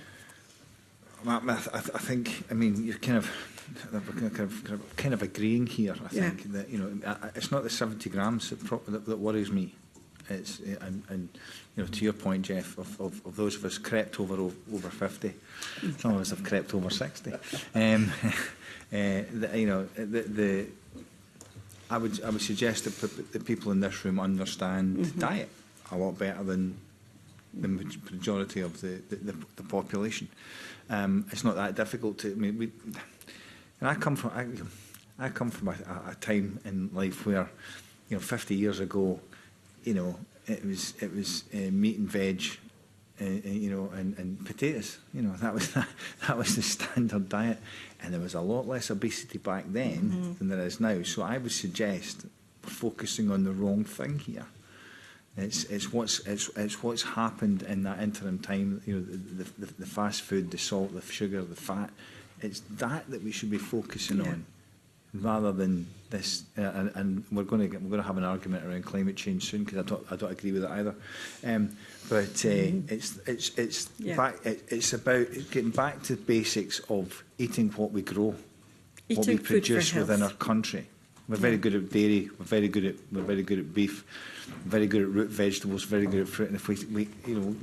I think, I mean, you're kind of agreeing here. I think that, you know, it's not the 70 grams that worries me. It's and you know, to your point, Jeff, of those of us crept over 50, some of us have crept over 60. You know, I would suggest that the people in this room understand diet a lot better than the majority of the population. It's not that difficult to. I mean, and I come from a time in life where, you know, 50 years ago, you know, it was meat and veg, you know, and potatoes. You know, that was the standard diet, and there was a lot less obesity back then than there is now. So I would suggest we're focusing on the wrong thing here. It's what's happened in that interim time. You know, the fast food, the salt, the sugar, the fat. It's that we should be focusing on, rather than this. And we're going to have an argument around climate change soon, because I don't agree with it either. It's about getting back to the basics of eating what we grow, what we produce within our country. We're very good at dairy. We're very good at beef. Very good at root vegetables. Very good at fruit. And if we you know,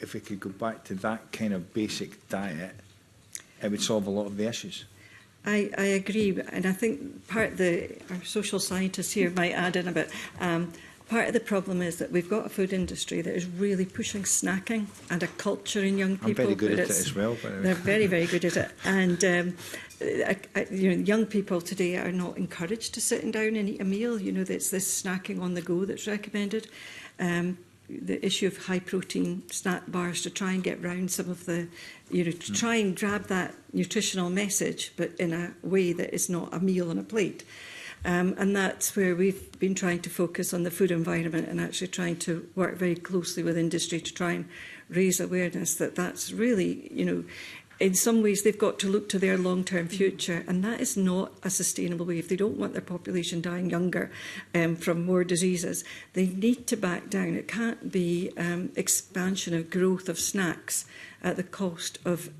if we could go back to that kind of basic diet, it would solve a lot of the issues. I agree, and I think our social scientists here might add in a bit. Part of the problem is that we've got a food industry that is really pushing snacking and a culture in young people. I'm very good at it as well. By the way. They're very, very good at it. And you know, young people today are not encouraged to sit down and eat a meal. You know, it's this snacking on the go that's recommended. The issue of high protein snack bars to try and get round some of the, you know, to try and grab that nutritional message, but in a way that is not a meal on a plate. And that's where we've been trying to focus on the food environment and actually trying to work very closely with industry to try and raise awareness that that's really, you know, in some ways they've got to look to their long-term future, and that is not a sustainable way. If they don't want their population dying younger from more diseases, they need to back down. It can't be expansion of growth of snacks at the cost of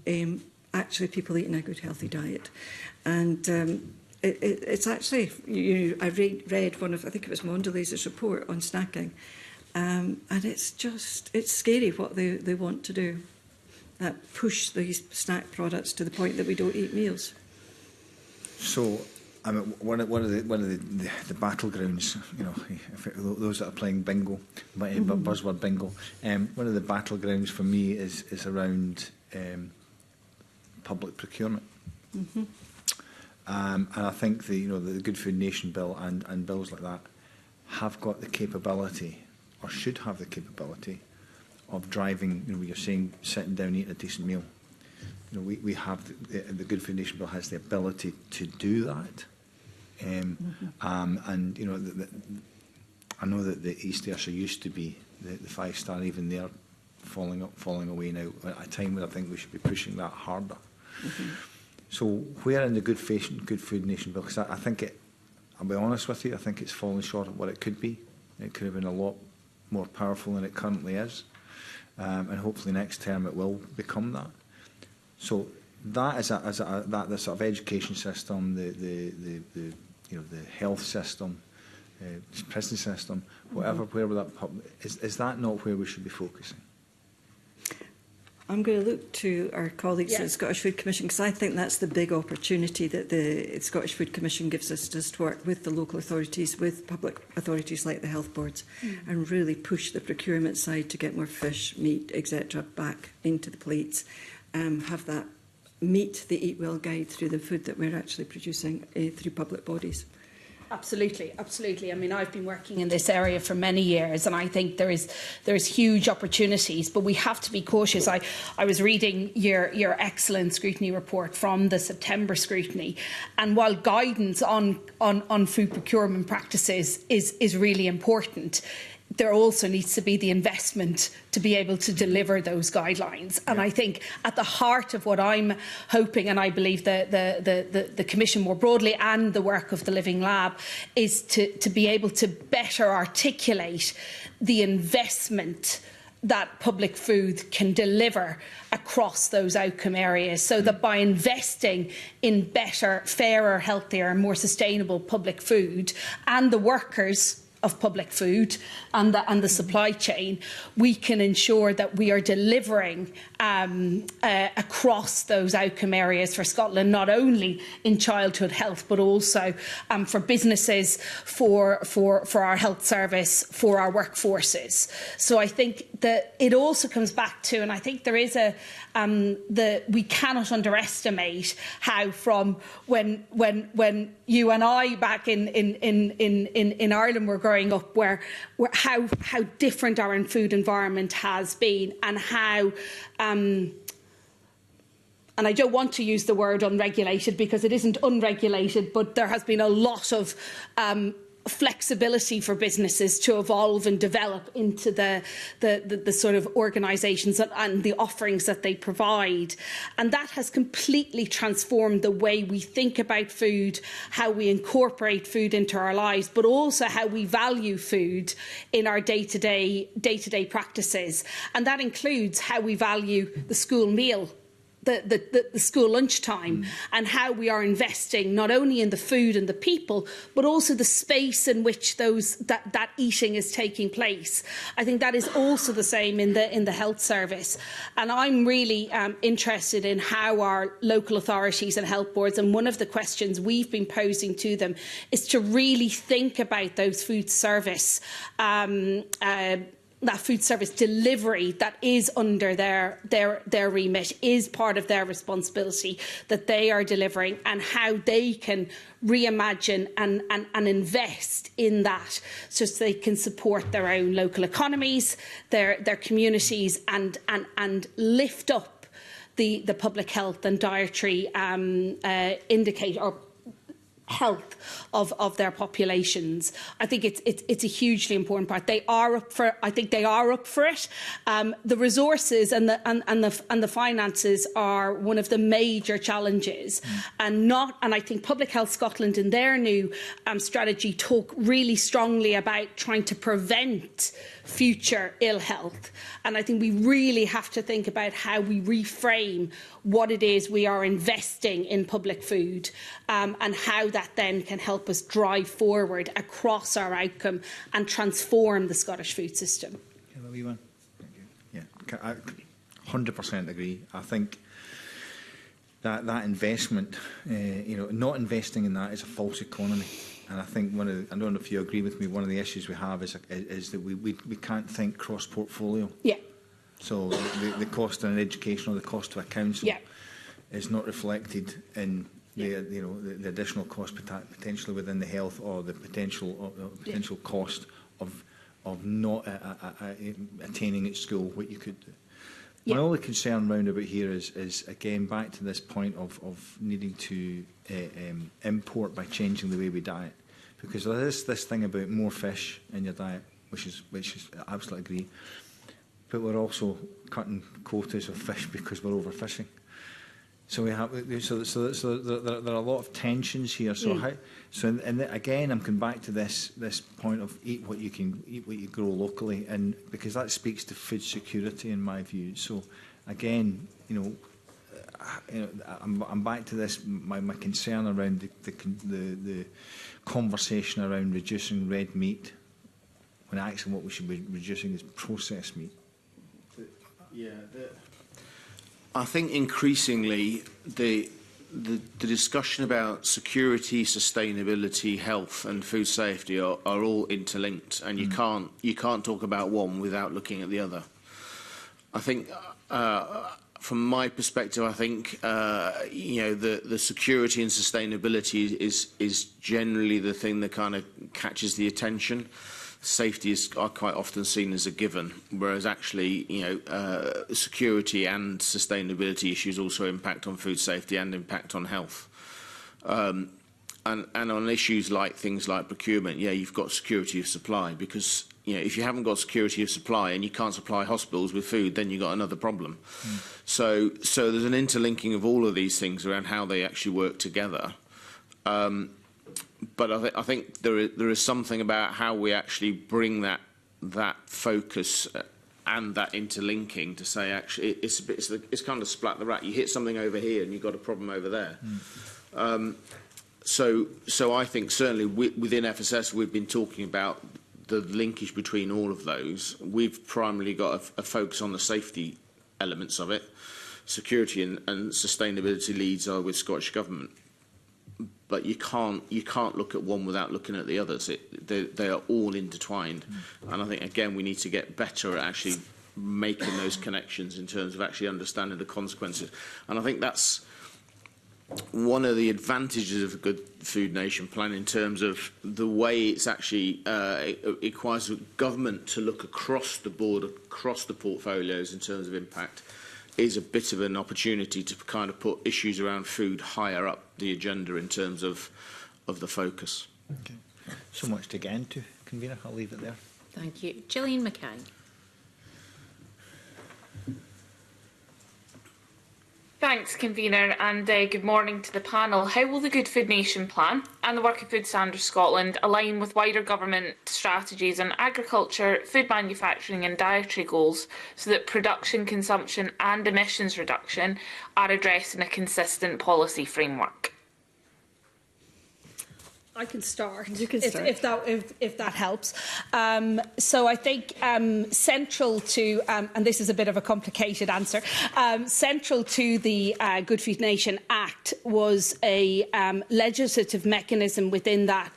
actually people eating a good healthy diet. And it's actually, I read one of, I think it was Mondelez's report on snacking, and it's scary what they want to do. Push these snack products to the point that we don't eat meals. So, I mean, one of the battlegrounds, you know, if those that are playing bingo, buzzword bingo, one of the battlegrounds for me is around public procurement. And I think the Good Food Nation bill and bills like that have got the capability, or should have the capability, of driving, you're saying sitting down eating a decent meal. We have the Good Food Nation bill has the ability to do that. And I know that the East Ayrshire used to be the 5-star, even they're falling away now. At a time where I think we should be pushing that harder. So where in the Good Food Nation bill? Because I think I'll be honest with you, I think it's fallen short of what it could be. It could have been a lot more powerful than it currently is. And hopefully next term it will become that. So that is the sort of education system, the health system, prison system, whatever, where that is that not where we should be focusing? I'm going to look to our colleagues at the Scottish Food Commission, because I think that's the big opportunity that the Scottish Food Commission gives us, just to work with the local authorities, with public authorities like the health boards, and really push the procurement side to get more fish, meat, etc. back into the plates, have that meet the Eat Well guide through the food that we're actually producing through public bodies. Absolutely, absolutely. I mean, I've been working in this area for many years, and I think there is huge opportunities, but we have to be cautious. I was reading your excellent scrutiny report from the September scrutiny, and while guidance on food procurement practices is really important, there also needs to be the investment to be able to deliver those guidelines. And I think at the heart of what I'm hoping, and I believe the Commission more broadly and the work of the Living Lab, is to be able to better articulate the investment that public food can deliver across those outcome areas, so that by investing in better, fairer, healthier and more sustainable public food, and the workers of public food and the supply chain, we can ensure that we are delivering across those outcome areas for Scotland, not only in childhood health, but also for businesses, for our health service, for our workforces. So I think that it also comes back to, and I think there is we cannot underestimate how, from when you and I back in Ireland were growing up, how different our food environment has been, and how and I don't want to use the word unregulated, because it isn't unregulated, but there has been a lot of flexibility for businesses to evolve and develop into the sort of organisations and the offerings that they provide. And that has completely transformed the way we think about food, how we incorporate food into our lives, but also how we value food in our day-to-day practices. And that includes how we value the school meal, the school lunchtime, and how we are investing not only in the food and the people, but also the space in which that eating is taking place. I think that is also the same in the health service. And I'm really interested in how our local authorities and health boards, and one of the questions we've been posing to them, is to really think about those food service that food service delivery that is under their remit, is part of their responsibility, that they are delivering, and how they can reimagine and invest in that, so they can support their own local economies, their communities, and lift up the public health and dietary indicator, or health of their populations. I think it's a hugely important part. They are up for. I think they are up for it. The resources and the finances are one of the major challenges, and I think Public Health Scotland in their new strategy talk really strongly about trying to prevent future ill health. And I think we really have to think about how we reframe what it is we are investing in public food, and how that then can help us drive forward across our outcome and transform the Scottish food system. Yeah, I 100% agree. I think that investment, not investing in that is a false economy. And I think I don't know if you agree with me, one of the issues we have is that we can't think cross-portfolio. Yeah. So the cost of an education or the cost to a council is not reflected in the additional cost potentially within the health, or the potential cost of not attaining at school what you could do. My only concern round about here is again back to this point of needing to import by changing the way we diet, because there is this thing about more fish in your diet, which is I absolutely agree, but we're also cutting quotas of fish because we're overfishing. So we have there are a lot of tensions here. So again, I'm coming back to this point of eat what you grow locally, and because that speaks to food security in my view. So again, I'm back to this my concern around the conversation around reducing red meat, when actually what we should be reducing is processed meat. I think increasingly the discussion about security, sustainability, health and food safety are all interlinked, and you can't talk about one without looking at the other. I think from my perspective, I think the security and sustainability is generally the thing that kind of catches the attention. Safety is quite often seen as a given, whereas actually, security and sustainability issues also impact on food safety and impact on health. And on issues like things like procurement, you've got security of supply, because if you haven't got security of supply and you can't supply hospitals with food, then you've got another problem. So there's an interlinking of all of these things around how they actually work together. But I think there is something about how we actually bring that focus and that interlinking to say actually it's kind of splat the rat. You hit something over here and you've got a problem over there. So I think certainly within FSS we've been talking about the linkage between all of those. We've primarily got a focus on the safety elements of it. Security and sustainability leads are with Scottish Government. But you can't look at one without looking at the others. They are all intertwined, and I think again we need to get better at actually making those connections in terms of actually understanding the consequences. And I think that's one of the advantages of a Good Food Nation plan in terms of the way it's actually it requires government to look across the board, across the portfolios in terms of impact. Is a bit of an opportunity to kind of put issues around food higher up the agenda in terms of the focus. Okay. So much to get into, Convener. I'll leave it there. Thank you. Gillian Mackay. Thanks, Convener, and good morning to the panel. How will the Good Food Nation plan and the work of Food Standards Scotland align with wider government strategies on agriculture, food manufacturing and dietary goals so that production, consumption and emissions reduction are addressed in a consistent policy framework? I can start. You can start. If that helps. So I think central to, and this is a bit of a complicated answer, central to the Good Food Nation Act was a legislative mechanism within that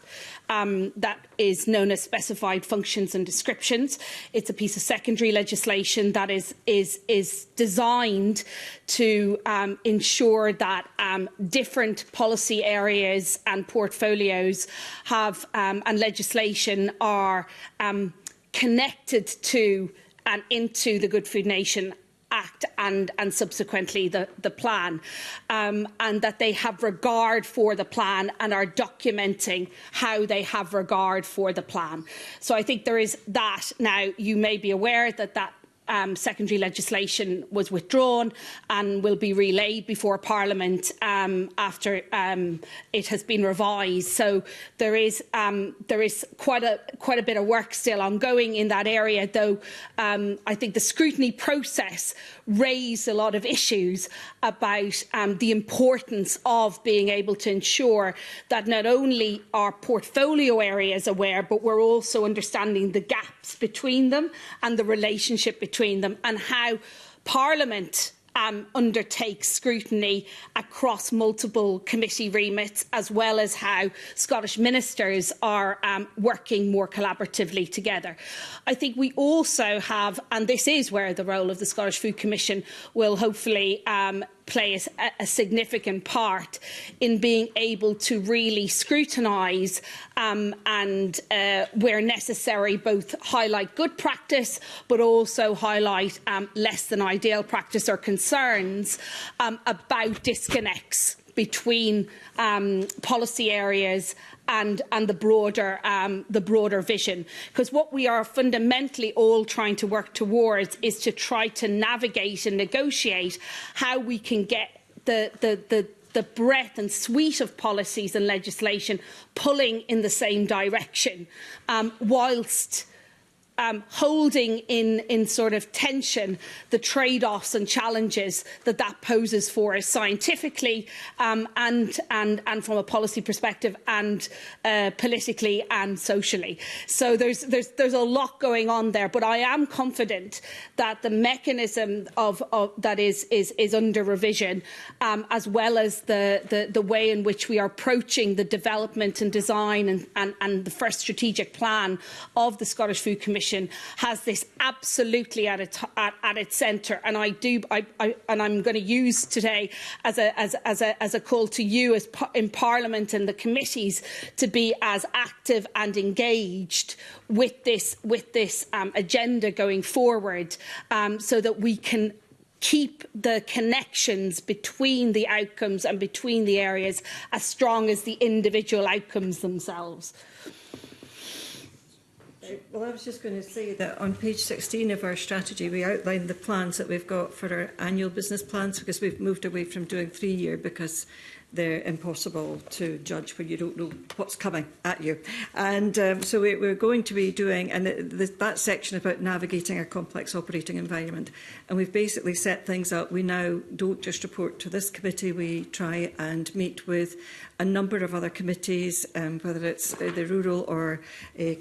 that is known as specified functions and descriptions. It's a piece of secondary legislation that is designed to ensure that different policy areas and portfolios have and legislation are connected to and into the Good Food Nation Act and subsequently the plan, and that they have regard for the plan and are documenting how they have regard for the plan. So I think there is that. Now, you may be aware that secondary legislation was withdrawn and will be relayed before Parliament after it has been revised. So there is quite a bit of work still ongoing in that area, though I think the scrutiny process raised a lot of issues about the importance of being able to ensure that not only are portfolio areas aware, but we're also understanding the gaps between them and the relationship between them, and how Parliament undertakes scrutiny across multiple committee remits, as well as how Scottish ministers are working more collaboratively together. I think we also have, and this is where the role of the Scottish Food Commission will hopefully play a significant part in being able to really scrutinise and, where necessary, both highlight good practice but also highlight less than ideal practice or concerns about disconnects between policy areas and the broader vision. Because what we are fundamentally all trying to work towards is to try to navigate and negotiate how we can get the breadth and suite of policies and legislation pulling in the same direction, whilst holding in sort of tension the trade-offs and challenges that poses for us scientifically and from a policy perspective and politically and socially. So there's a lot going on there, but I am confident that the mechanism that is under revision, as well as the way in which we are approaching the development and design and the first strategic plan of the Scottish Food Commission, has this absolutely at its centre, and I'm going to use today as a call to you in Parliament and the committees to be as active and engaged with this agenda going forward, so that we can keep the connections between the outcomes and between the areas as strong as the individual outcomes themselves. Well, I was just going to say that on page 16 of our strategy, we outlined the plans that we've got for our annual business plans, because we've moved away from doing 3-year because they're impossible to judge when you don't know what's coming at you. And so we're going to be doing, and that section about navigating a complex operating environment. And we've basically set things up. We now don't just report to this committee, we try and meet with a number of other committees, whether it's the rural or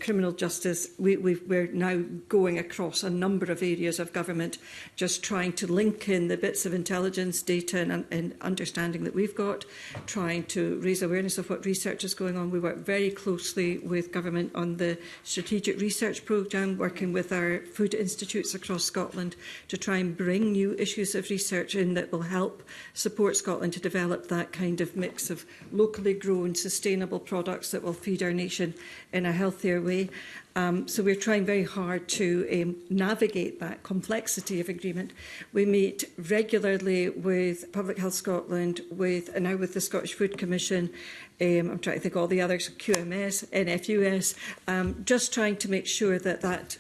criminal justice. We're now going across a number of areas of government, just trying to link in the bits of intelligence, data and understanding that we've got, trying to raise awareness of what research is going on. We work very closely with government on the strategic research programme, working with our food institutes across Scotland to try and bring new issues of research in that will help support Scotland to develop that kind of mix of locally grown, sustainable products that will feed our nation in a healthier way. So we're trying very hard to navigate that complexity of agreement. We meet regularly with Public Health Scotland, and now with the Scottish Food Commission. I'm trying to think all the others, QMS, NFUS, just trying to make sure that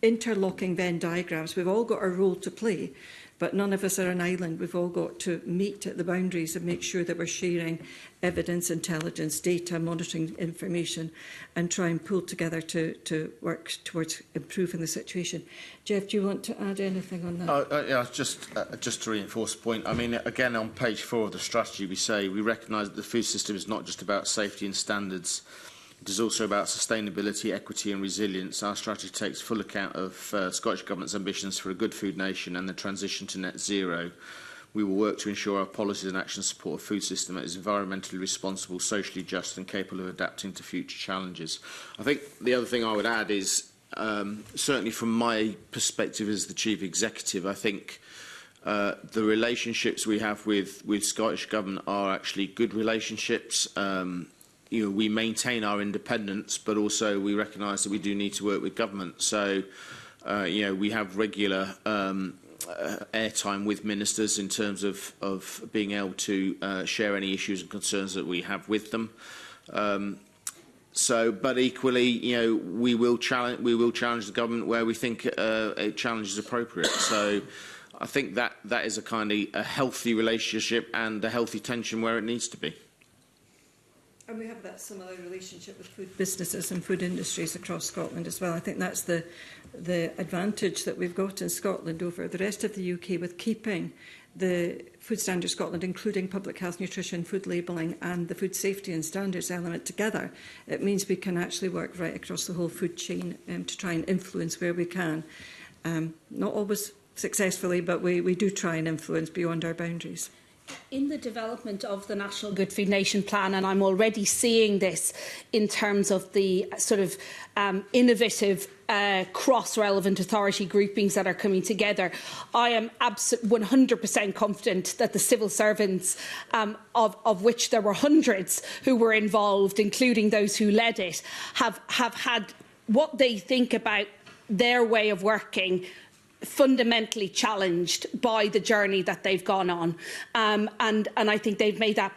interlocking Venn diagrams, we've all got a role to play, but none of us are an island. We've all got to meet at the boundaries and make sure that we're sharing evidence, intelligence, data, monitoring information, and try and pull together to work towards improving the situation. Jeff, do you want to add anything on that? Yeah, just to reinforce the point. I mean, again, on page 4 of the strategy, we say we recognise that the food system is not just about safety and standards. It is also about sustainability, equity and resilience. Our strategy takes full account of Scottish Government's ambitions for a good food nation and the transition to net zero. We will work to ensure our policies and actions support a food system that is environmentally responsible, socially just and capable of adapting to future challenges. I think the other thing I would add is, certainly from my perspective as the Chief Executive, I think the relationships we have with Scottish Government are actually good relationships. We maintain our independence, but also we recognise that we do need to work with government. So, we have regular airtime with ministers in terms of being able to share any issues and concerns that we have with them. But equally, you know, we will challenge the government where we think a challenge is appropriate. So I think that is a kind of a healthy relationship and a healthy tension where it needs to be. And we have that similar relationship with food businesses and food industries across Scotland as well. I think that's the advantage that we've got in Scotland over the rest of the UK with keeping the Food Standards Scotland, including public health, nutrition, food labelling and the food safety and standards element together. It means we can actually work right across the whole food chain to try and influence where we can. Not always successfully, but we do try and influence beyond our boundaries. In the development of the National Good Food Nation Plan, and I'm already seeing this in terms of the sort of innovative cross-relevant authority groupings that are coming together, I am 100% confident that the civil servants, of which there were hundreds who were involved, including those who led it, have had what they think about their way of working fundamentally challenged by the journey that they've gone on. And I think they've made that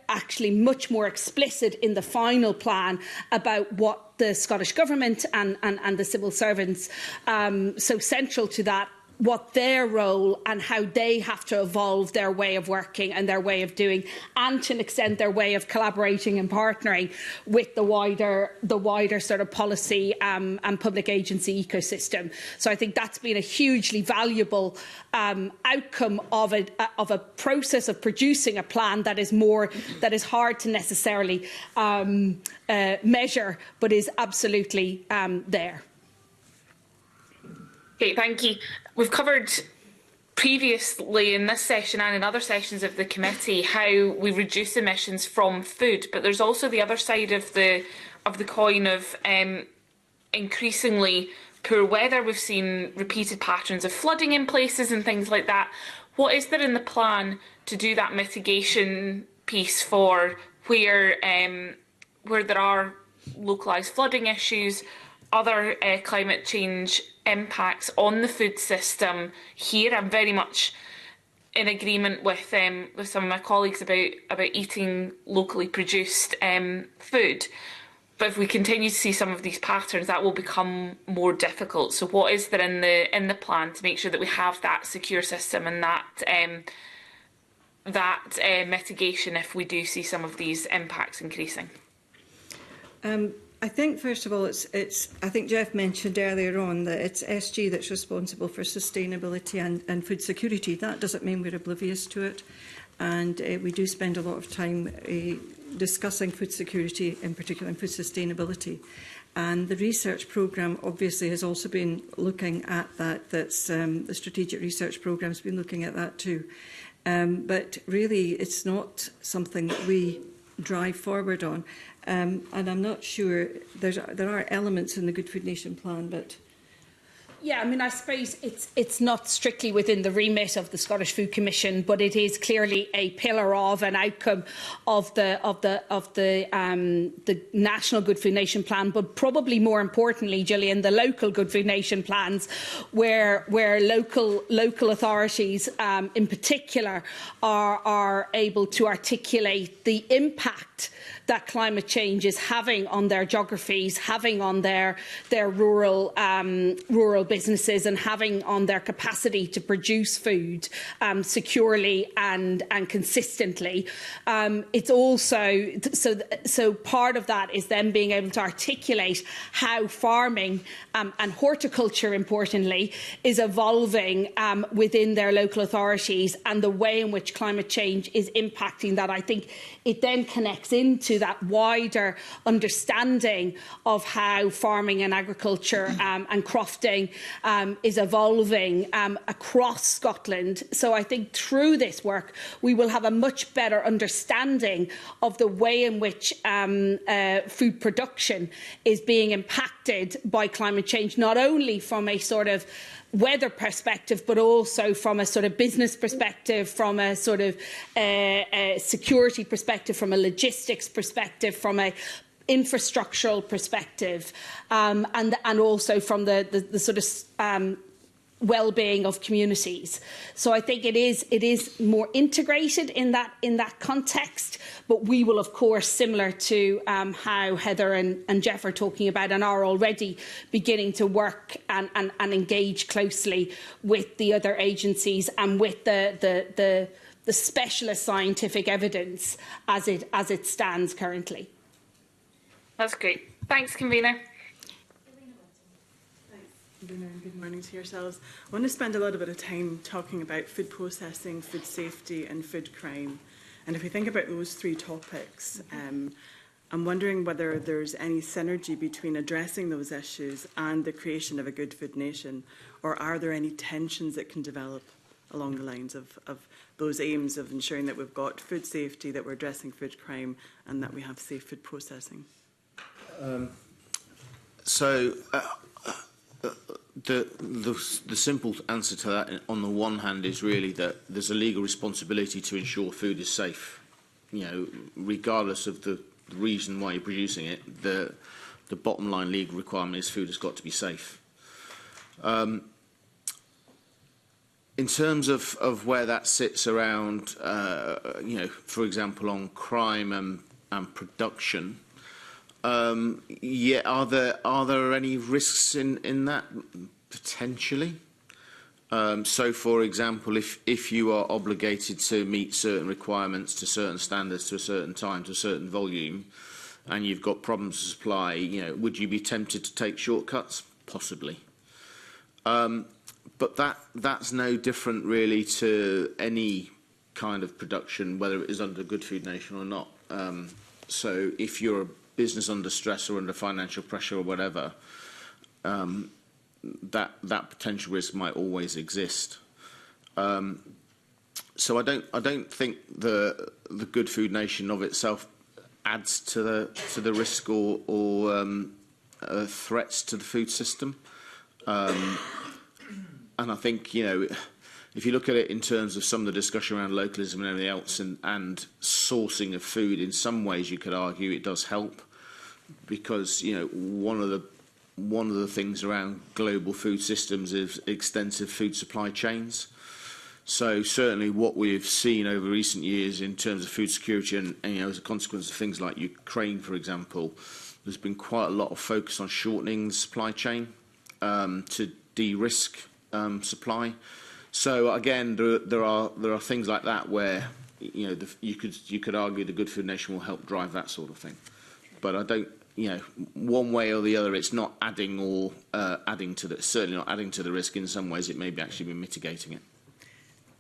actually much more explicit in the final plan about what the Scottish Government and the civil servants, so central to that, what their role and how they have to evolve their way of working and their way of doing, and to an extent their way of collaborating and partnering with the wider sort of policy and public agency ecosystem. So I think that's been a hugely valuable outcome of a process of producing a plan that is hard to necessarily measure, but is absolutely there. Okay, thank you. We've covered previously in this session and in other sessions of the committee how we reduce emissions from food, but there's also the other side of the coin of increasingly poor weather. We've seen repeated patterns of flooding in places and things like that. What is there in the plan to do that mitigation piece for where there are localised flooding issues, other climate change impacts on the food system here? I'm very much in agreement with some of my colleagues about eating locally produced food. But if we continue to see some of these patterns, that will become more difficult. So what is there in the plan to make sure that we have that secure system and that mitigation if we do see some of these impacts increasing? I think, first of all, I think Jeff mentioned earlier on that it's SG that's responsible for sustainability and food security. That doesn't mean we're oblivious to it. And we do spend a lot of time discussing food security, in particular, and food sustainability. And the research programme obviously has also been looking at that. The strategic research programme has been looking at that too. But really, it's not something that we drive forward on. And I'm not sure, there are elements in the Good Food Nation plan, but... Yeah, I mean, I suppose it's not strictly within the remit of the Scottish Food Commission, but it is clearly a pillar of an outcome of the National Good Food Nation plan, but probably more importantly, Gillian, the local Good Food Nation plans, where local authorities, in particular, are able to articulate the impact that climate change is having on their geographies, having on their rural businesses, and having on their capacity to produce food securely and consistently. It's also so part of that is them being able to articulate how farming and horticulture, importantly, is evolving within their local authorities, and the way in which climate change is impacting that. I think it then connects into that wider understanding of how farming and agriculture and crofting is evolving across Scotland. So I think through this work we will have a much better understanding of the way in which food production is being impacted by climate change, not only from a sort of weather perspective, but also from a sort of business perspective, from a sort of security perspective, from a logistics perspective, from a infrastructural perspective, and also from the sort of well-being of communities. So I think it is more integrated in that context, but we will, of course, similar to how Heather and Jeff are talking about and are already beginning to work and engage closely with the other agencies and with the specialist scientific evidence as it stands currently. That's great. Thanks, Convener. And good morning to yourselves. I want to spend a little bit of time talking about food processing, food safety and food crime. And if we think about those three topics, I'm wondering whether there's any synergy between addressing those issues and the creation of a good food nation, or are there any tensions that can develop along the lines of those aims of ensuring that we've got food safety, that we're addressing food crime and that we have safe food processing? The simple answer to that, on the one hand, is really that there's a legal responsibility to ensure food is safe. You know, regardless of the reason why you're producing it, the bottom line legal requirement is food has got to be safe. In terms of where that sits around, you know, for example, on crime and production. Yeah, are there any risks in that? Potentially. So, for example, if you are obligated to meet certain requirements to certain standards to a certain time to a certain volume, and you've got problems of supply, you know, would you be tempted to take shortcuts? Possibly. But that's no different really to any kind of production, whether it is under Good Food Nation or not. So if you're a business under stress or under financial pressure or whatever, that potential risk might always exist. So I don't think the Good Food Nation of itself adds to the risk or threats to the food system. And I think, you know, if you look at it in terms of some of the discussion around localism and everything else and sourcing of food, in some ways you could argue it does help, because, you know, one of the things around global food systems is extensive food supply chains. So certainly what we've seen over recent years in terms of food security and you know, as a consequence of things like Ukraine, for example, there's been quite a lot of focus on shortening the supply chain to de-risk supply. So again, there are things like that where, you know, you could argue the Good Food Nation will help drive that sort of thing. But I don't, you know, one way or the other, it's not adding or adding to the, certainly not adding to the risk. In some ways, it may be actually be mitigating it.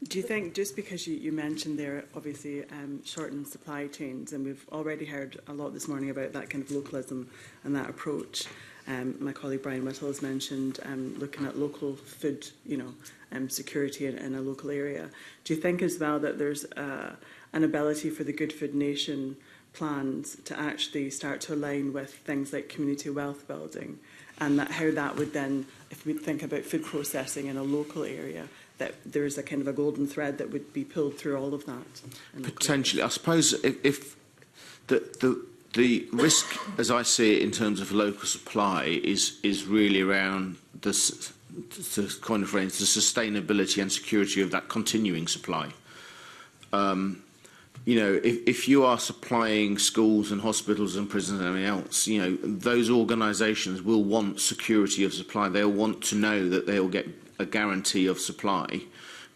Do you think, just because you mentioned there, obviously, shortened supply chains, and we've already heard a lot this morning about that kind of localism and that approach. My colleague Brian Whittle has mentioned looking at local food, you know, security in a local area. Do you think as well that there's an ability for the Good Food Nation plans to actually start to align with things like community wealth building, and that how that would then, if we think about food processing in a local area, that there's a kind of a golden thread that would be pulled through all of that? Potentially. I suppose if the risk, as I see it, in terms of local supply, is really around the kind of phrase, the sustainability and security of that continuing supply. You know, if you are supplying schools and hospitals and prisons and everything else, you know, those organisations will want security of supply. They'll want to know that they'll get a guarantee of supply,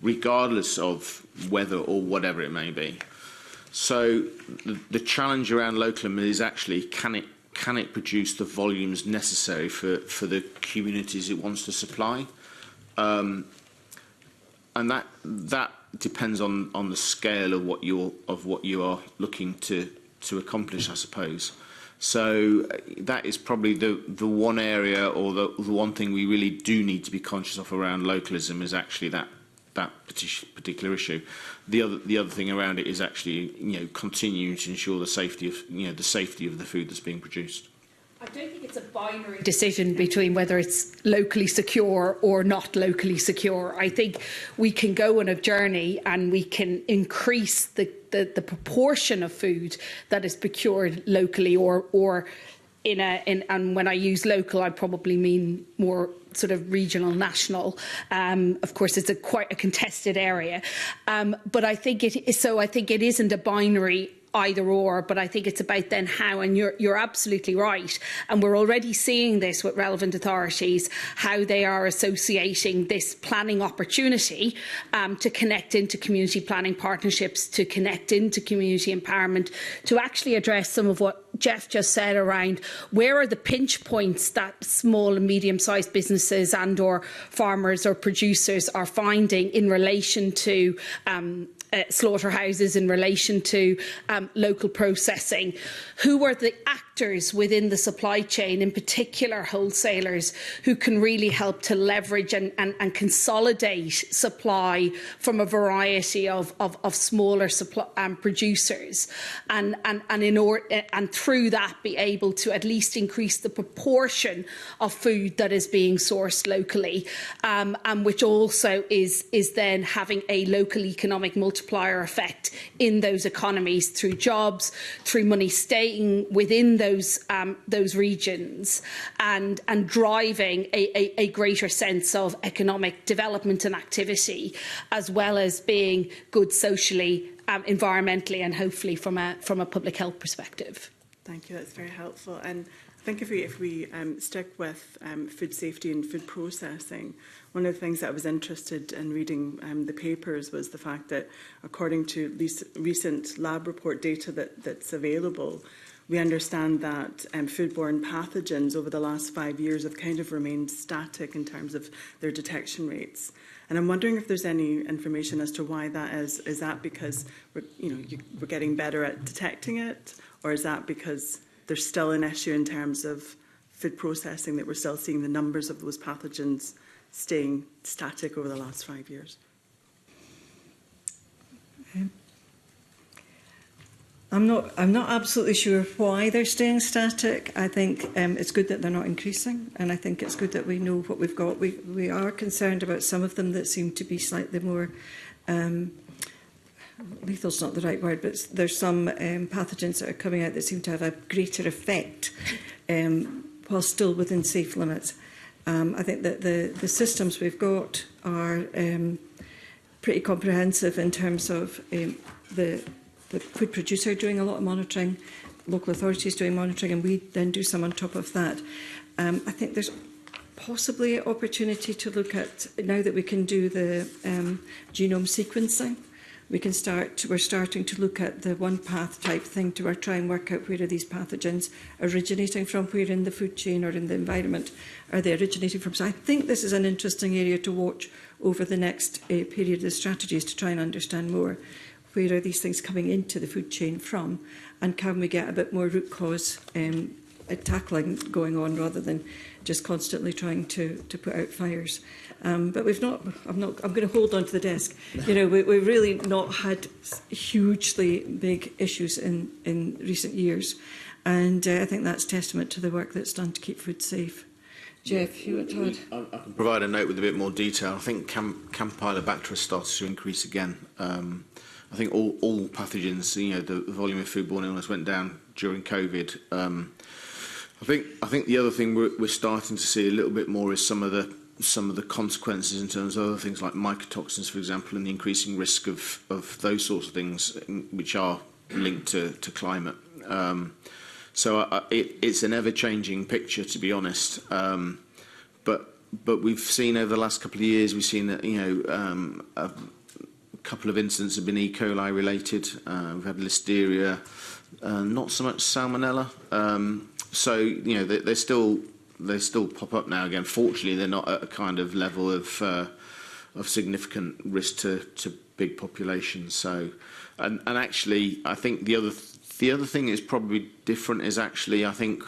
regardless of weather or whatever it may be. So the challenge around localism is actually, can it produce the volumes necessary for the communities it wants to supply? And that depends on the scale of what you are looking to accomplish, I suppose. So that is probably the one area, or the one thing we really do need to be conscious of around localism, is actually that particular issue. The other thing around it is actually, you know, continuing to ensure the safety of, you know, the safety of the food that's being produced. I don't think it's a binary decision between whether it's locally secure or not locally secure. I think we can go on a journey and we can increase the proportion of food that is procured locally or and when I use local, I probably mean more sort of regional, national. Of course, it's quite a contested area, but I think it isn't a binary either or, but I think it's about then how, and you're absolutely right, and we're already seeing this with relevant authorities, how they are associating this planning opportunity to connect into community planning partnerships, to connect into community empowerment, to actually address some of what Jeff just said around where are the pinch points that small and medium-sized businesses and or farmers or producers are finding in relation to slaughterhouses, in relation to local processing. Who are the actors within the supply chain, in particular wholesalers, who can really help to leverage and consolidate supply from a variety of smaller producers, and through that be able to at least increase the proportion of food that is being sourced locally, and which also is then having a local economic multiplier effect in those economies through jobs, through money staying within those regions, and driving a greater sense of economic development and activity, as well as being good socially, environmentally, and hopefully from a public health perspective. Thank you. That's very helpful. And I think if we stick with food safety and food processing, one of the things that I was interested in reading the papers was the fact that, according to recent lab report data that's available, we understand that foodborne pathogens over the last 5 years have kind of remained static in terms of their detection rates. And I'm wondering if there's any information as to why that is. Is that because we're getting better at detecting it, or is that because there's still an issue in terms of food processing, that we're still seeing the numbers of those pathogens staying static over the last 5 years? I'm not absolutely sure why they're staying static. I think it's good that they're not increasing, and I think it's good that we know what we've got. We are concerned about some of them that seem to be slightly more lethal's not the right word, but there's some pathogens that are coming out that seem to have a greater effect while still within safe limits. I think that the systems we've got are pretty comprehensive in terms of the food producer doing a lot of monitoring, local authorities doing monitoring, and we then do some on top of that. I think there's possibly an opportunity to look at, now that we can do the genome sequencing, we're starting to look at the one path type thing to try and work out where are these pathogens originating from, where in the food chain or in the environment are they originating from. So I think this is an interesting area to watch over the next period of strategies, to try and understand more where are these things coming into the food chain from, and can we get a bit more root cause tackling going on, rather than just constantly trying to put out fires. But we've not. I'm going to hold on to the desk. We've really not had hugely big issues in recent years, and I think that's testament to the work that's done to keep food safe. Jeff, you want to add? I can provide a note with a bit more detail. I think Campylobacter has started to increase again. I think all pathogens, the volume of foodborne illness went down during COVID. I think the other thing we're starting to see a little bit more is some of the consequences in terms of other things like mycotoxins, for example, and the increasing risk of those sorts of things, which are linked to climate. So it's an ever-changing picture, to be honest. But we've seen over the last couple of years, we've seen that a couple of incidents have been E. coli related. We've had listeria, not so much salmonella. So they still pop up now again. Fortunately, they're not at a kind of level of significant risk to big populations. So, and actually, I think the other thing is probably different is actually, I think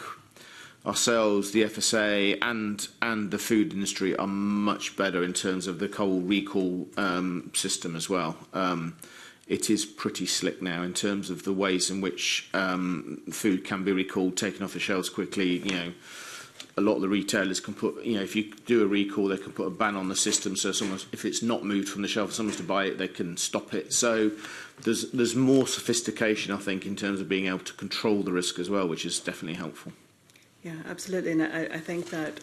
ourselves, the FSA and the food industry are much better in terms of the whole recall system as well. It is pretty slick now in terms of the ways in which food can be recalled, taken off the shelves quickly. A lot of the retailers can put, if you do a recall, they can put a ban on the system. So if it's not moved from the shelf, someone's to buy it, they can stop it. So there's more sophistication, I think, in terms of being able to control the risk as well, which is definitely helpful. Yeah, absolutely. And I think that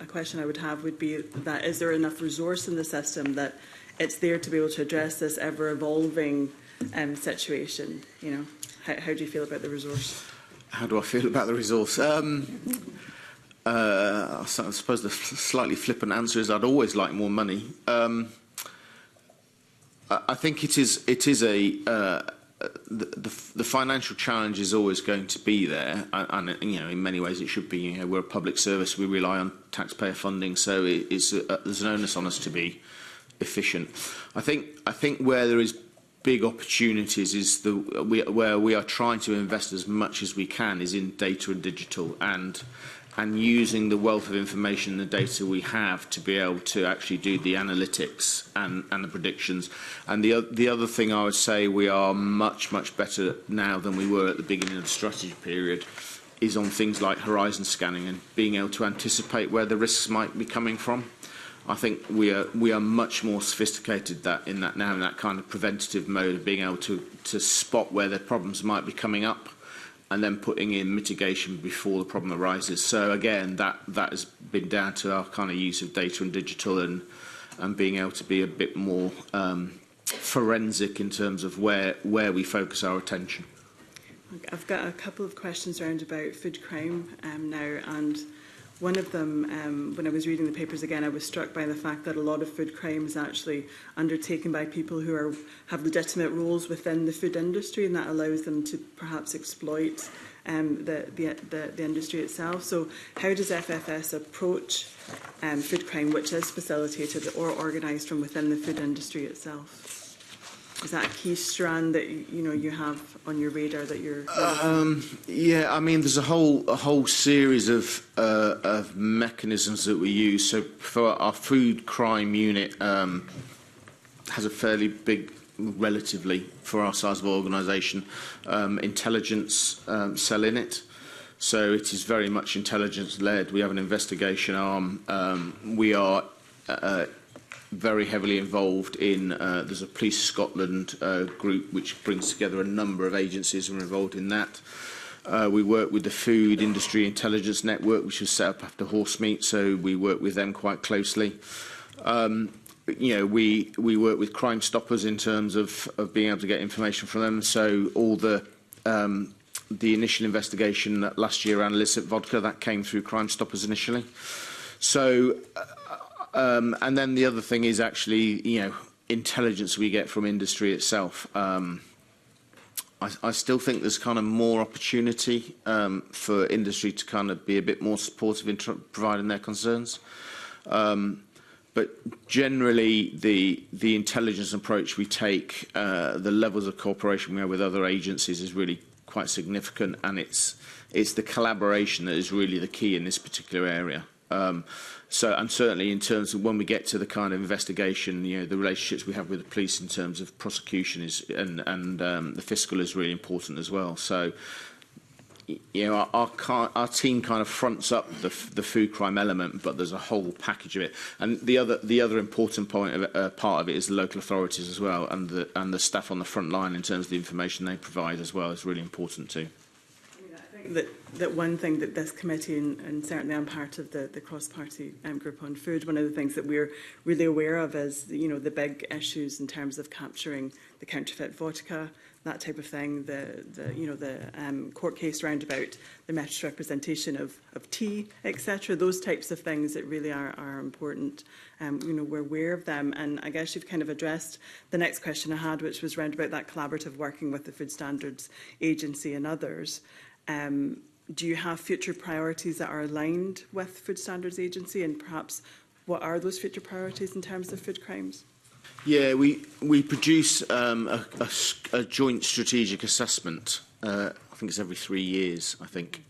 a question I would have would be that is there enough resource in the system that it's there to be able to address this ever-evolving situation? You know, how do you feel about the resource? How do I feel about the resource? I suppose the slightly flippant answer is I'd always like more money. I think it is the financial challenge is always going to be there, and you know, in many ways it should be. You know, we're a public service; we rely on taxpayer funding, so there's an onus on us to be efficient. I think where there is big opportunities is where we are trying to invest as much as we can is in data and digital, and using the wealth of information and the data we have to be able to actually do the analytics and the predictions. And the other thing I would say we are much better now than we were at the beginning of the strategy period is on things like horizon scanning and being able to anticipate where the risks might be coming from. I think we are much more sophisticated in that now, in that kind of preventative mode of being able to spot where the problems might be coming up, and then putting in mitigation before the problem arises. So again, that has been down to our kind of use of data and digital, and being able to be a bit more forensic in terms of where we focus our attention. I've got a couple of questions around about food crime now, and one of them, when I was reading the papers again, I was struck by the fact that a lot of food crime is actually undertaken by people who have legitimate roles within the food industry, and that allows them to perhaps exploit the industry itself. So how does FFS approach food crime which is facilitated or organised from within the food industry itself? Is that a key strand that you have on your radar that you're? Yeah, I mean, there's a whole series of mechanisms that we use. So for our food crime unit, has a fairly big, relatively for our size of organisation, intelligence cell in it. So it is very much intelligence led. We have an investigation arm. We are very heavily involved in, there's a Police Scotland group which brings together a number of agencies and are involved in that. We work with the Food Industry Intelligence Network, which was set up after horse meat, so we work with them quite closely. We work with Crime Stoppers in terms of being able to get information from them. So all the initial investigation last year around illicit vodka, that came through Crime Stoppers initially. So and then the other thing is actually, intelligence we get from industry itself. I still think there's kind of more opportunity for industry to kind of be a bit more supportive in providing their concerns. But generally, the intelligence approach we take, the levels of cooperation we have with other agencies is really quite significant, and it's the collaboration that is really the key in this particular area. And certainly in terms of when we get to the kind of investigation, the relationships we have with the police in terms of prosecution and the fiscal is really important as well. So, our team kind of fronts up the food crime element, but there's a whole package of it. And the other important part of it is the local authorities as well, and the staff on the front line in terms of the information they provide as well is really important too. That one thing that this committee, and certainly I'm part of the cross-party group on food, one of the things that we're really aware of is the big issues in terms of capturing the counterfeit vodka, that type of thing, the court case round about the misrepresentation of tea, etc. Those types of things that really are important. We're aware of them, and I guess you've kind of addressed the next question I had, which was round about that collaborative working with the Food Standards Agency and others. Do you have future priorities that are aligned with Food Standards Agency, and perhaps what are those future priorities in terms of food crimes? Yeah, we produce a joint strategic assessment. I think it's every 3 years. I think,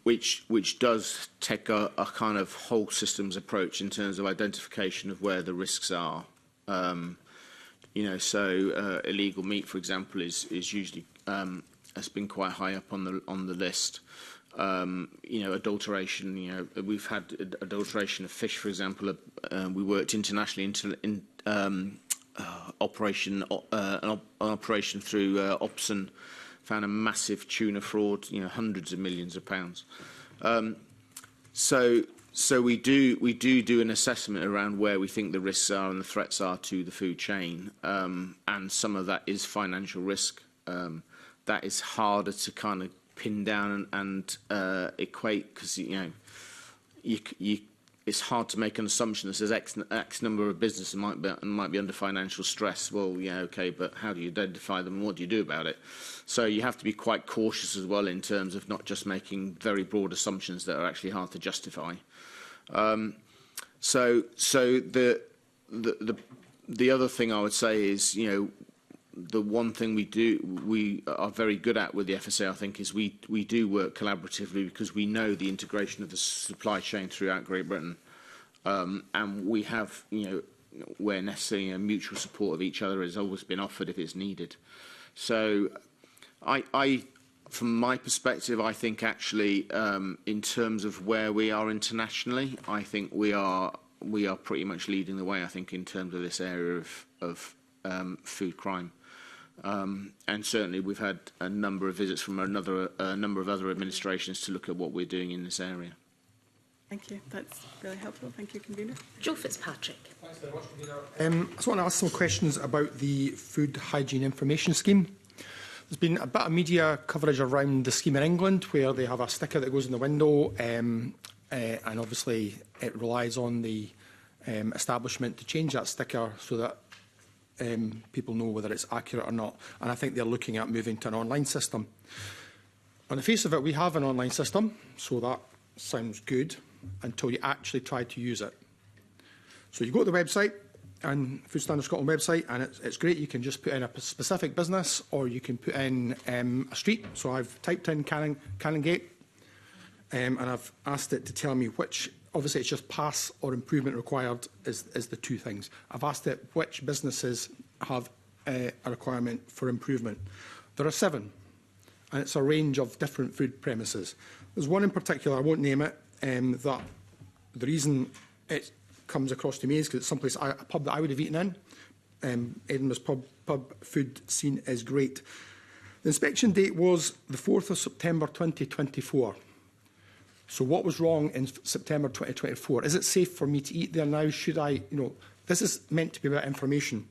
which does take a kind of whole systems approach in terms of identification of where the risks are. So illegal meat, for example, is usually has been quite high up on the list. Adulteration. We've had adulteration of fish, for example. We worked internationally in operation through Opson, found a massive tuna fraud. Hundreds of millions of pounds. So we do an assessment around where we think the risks are and the threats are to the food chain, and some of that is financial risk. That is harder to kind of pin down and equate, because it's hard to make an assumption that says X number of businesses might be under financial stress. Well, yeah, okay, but how do you identify them and what do you do about it? So you have to be quite cautious as well in terms of not just making very broad assumptions that are actually hard to justify. So the other thing I would say is, the one thing we are very good at with the FSA, I think, is we do work collaboratively, because we know the integration of the supply chain throughout Great Britain, and we have, where necessary, mutual support of each other has always been offered if it's needed. So, from my perspective, I think actually, in terms of where we are internationally, I think we are pretty much leading the way. I think in terms of this area of food crime. And certainly we've had a number of visits from a number of other administrations to look at what we're doing in this area. Thank you. That's really helpful. Thank you, Convener. Joe Fitzpatrick. Thanks very much, Convener. I just want to ask some questions about the Food Hygiene Information Scheme. There's been a bit of media coverage around the scheme in England, where they have a sticker that goes in the window, and obviously it relies on the establishment to change that sticker so that people know whether it's accurate or not. And I think they're looking at moving to an online system. On the face of it, we have an online system, so that sounds good until you actually try to use it. So you go to the website, and Food Standards Scotland website, and it's great. You can just put in a specific business, or you can put in a street. So I've typed in Canongate, and I've asked it to tell me which. Obviously, it's just pass or improvement required is the two things. I've asked it which businesses have a requirement for improvement. There are 7, and it's a range of different food premises. There's one in particular, I won't name it, that the reason it comes across to me is because it's someplace, a pub that I would have eaten in. Edinburgh's pub food scene is great. The inspection date was the 4th of September 2024. So what was wrong in September 2024? Is it safe for me to eat there now? Should I, this is meant to be about information.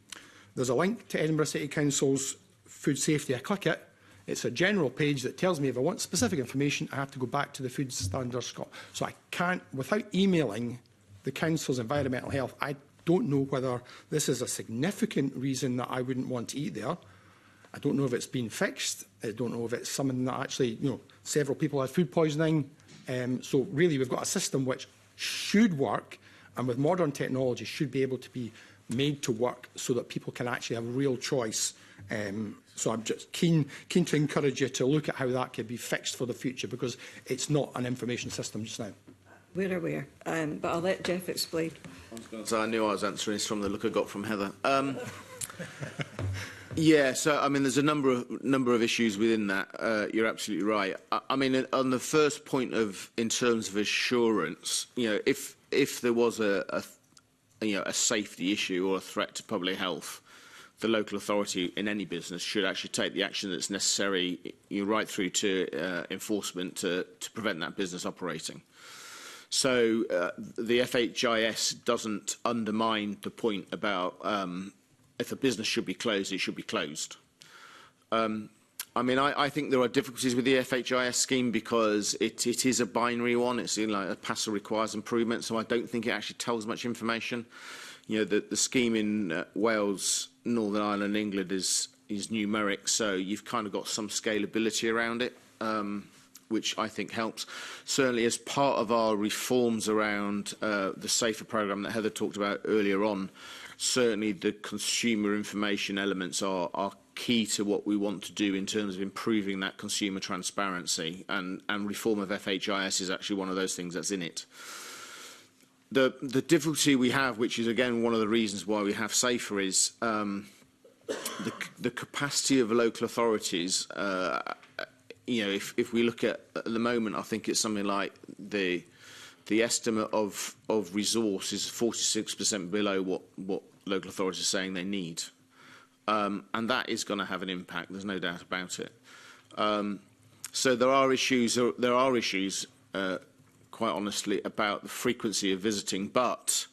There's a link to Edinburgh City Council's food safety. I click it. It's a general page that tells me if I want specific information, I have to go back to the Food Standards Scotland. So I can't, without emailing the Council's Environmental Health, I don't know whether this is a significant reason that I wouldn't want to eat there. I don't know if it's been fixed. I don't know if it's something that actually, several people had food poisoning. So really, we've got a system which should work, and with modern technology should be able to be made to work so that people can actually have real choice. So I'm just keen to encourage you to look at how that could be fixed for the future, because it's not an information system just now. We're aware, but I'll let Jeff explain. I knew I was answering this from the look I got from Heather. Yeah, so I mean, there's a number of issues within that. You're absolutely right. I mean, on the first point in terms of assurance, if there was a safety issue or a threat to public health, the local authority in any business should actually take the action that's necessary, right through to enforcement to prevent that business operating. So the FHIS doesn't undermine the point about if a business should be closed, it should be closed. I mean, I think there are difficulties with the FHIS scheme because it is a binary one. It's like a pass or requires improvement, so I don't think it actually tells much information. The scheme in Wales, Northern Ireland, England is numeric, so you've kind of got some scalability around it. Which I think helps. Certainly as part of our reforms around the SAFER programme that Heather talked about earlier on, certainly the consumer information elements are key to what we want to do in terms of improving that consumer transparency, and reform of FHIS is actually one of those things that's in it. The difficulty we have, which is again one of the reasons why we have SAFER, is the capacity of local authorities. If we look at the moment, I think it's something like the estimate of resource is 46% below what local authorities are saying they need, and that is going to have an impact. There's no doubt about it. So there are issues quite honestly, about the frequency of visiting. But,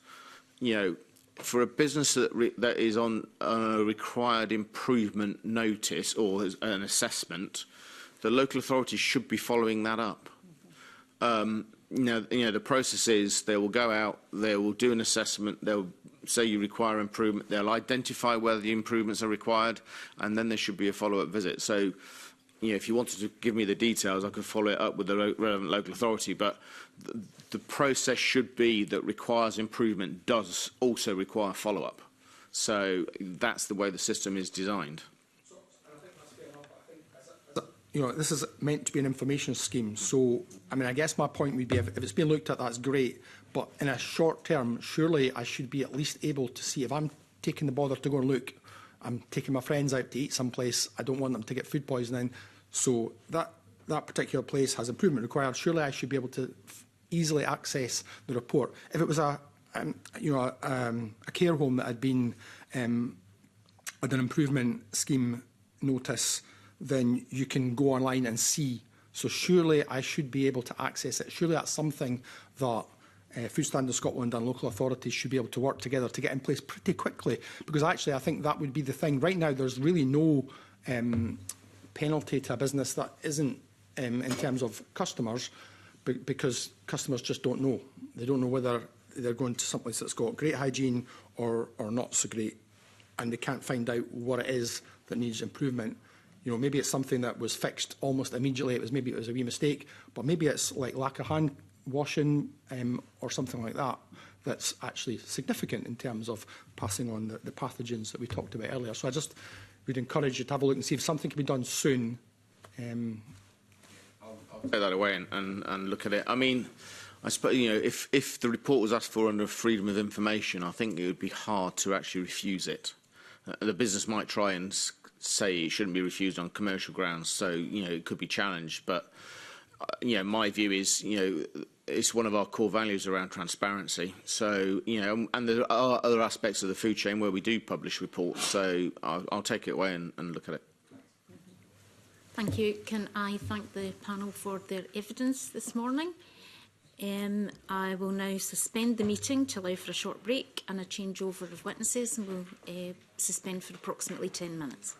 you know, for a business that is on a required improvement notice or an assessment, the local authorities should be following that up. The process is they will go out, they will do an assessment, they'll say you require improvement, they'll identify whether the improvements are required, and then there should be a follow-up visit. So, if you wanted to give me the details, I could follow it up with the relevant local authority, but the process should be that requires improvement does also require follow-up. So that's the way the system is designed. This is meant to be an information scheme. So, I guess my point would be if it's being looked at, that's great. But in a short term, surely I should be at least able to see if I'm taking the bother to go and look. I'm taking my friends out to eat someplace. I don't want them to get food poisoning. So that particular place has improvement required. Surely I should be able to easily access the report. If it was a care home that had been an improvement scheme notice, then you can go online and see. So surely I should be able to access it. Surely that's something that Food Standards Scotland and local authorities should be able to work together to get in place pretty quickly. Because actually I think that would be the thing. Right now there's really no penalty to a business that isn't in terms of customers, because customers just don't know. They don't know whether they're going to someplace that's got great hygiene or not so great, and they can't find out what it is that needs improvement. Maybe it's something that was fixed almost immediately. Maybe it was a wee mistake, but maybe it's like lack of hand washing or something like that that's actually significant in terms of passing on the pathogens that we talked about earlier. So I just would encourage you to have a look and see if something can be done soon. I'll take that away and look at it. I suppose, if the report was asked for under freedom of information, I think it would be hard to actually refuse it. The business might try and say it shouldn't be refused on commercial grounds, so it could be challenged. But my view is it's one of our core values around transparency. So and there are other aspects of the food chain where we do publish reports. So I'll take it away and look at it. Thank you. Can I thank the panel for their evidence this morning? I will now suspend the meeting to allow for a short break and a changeover of witnesses, and we'll suspend for approximately 10 minutes.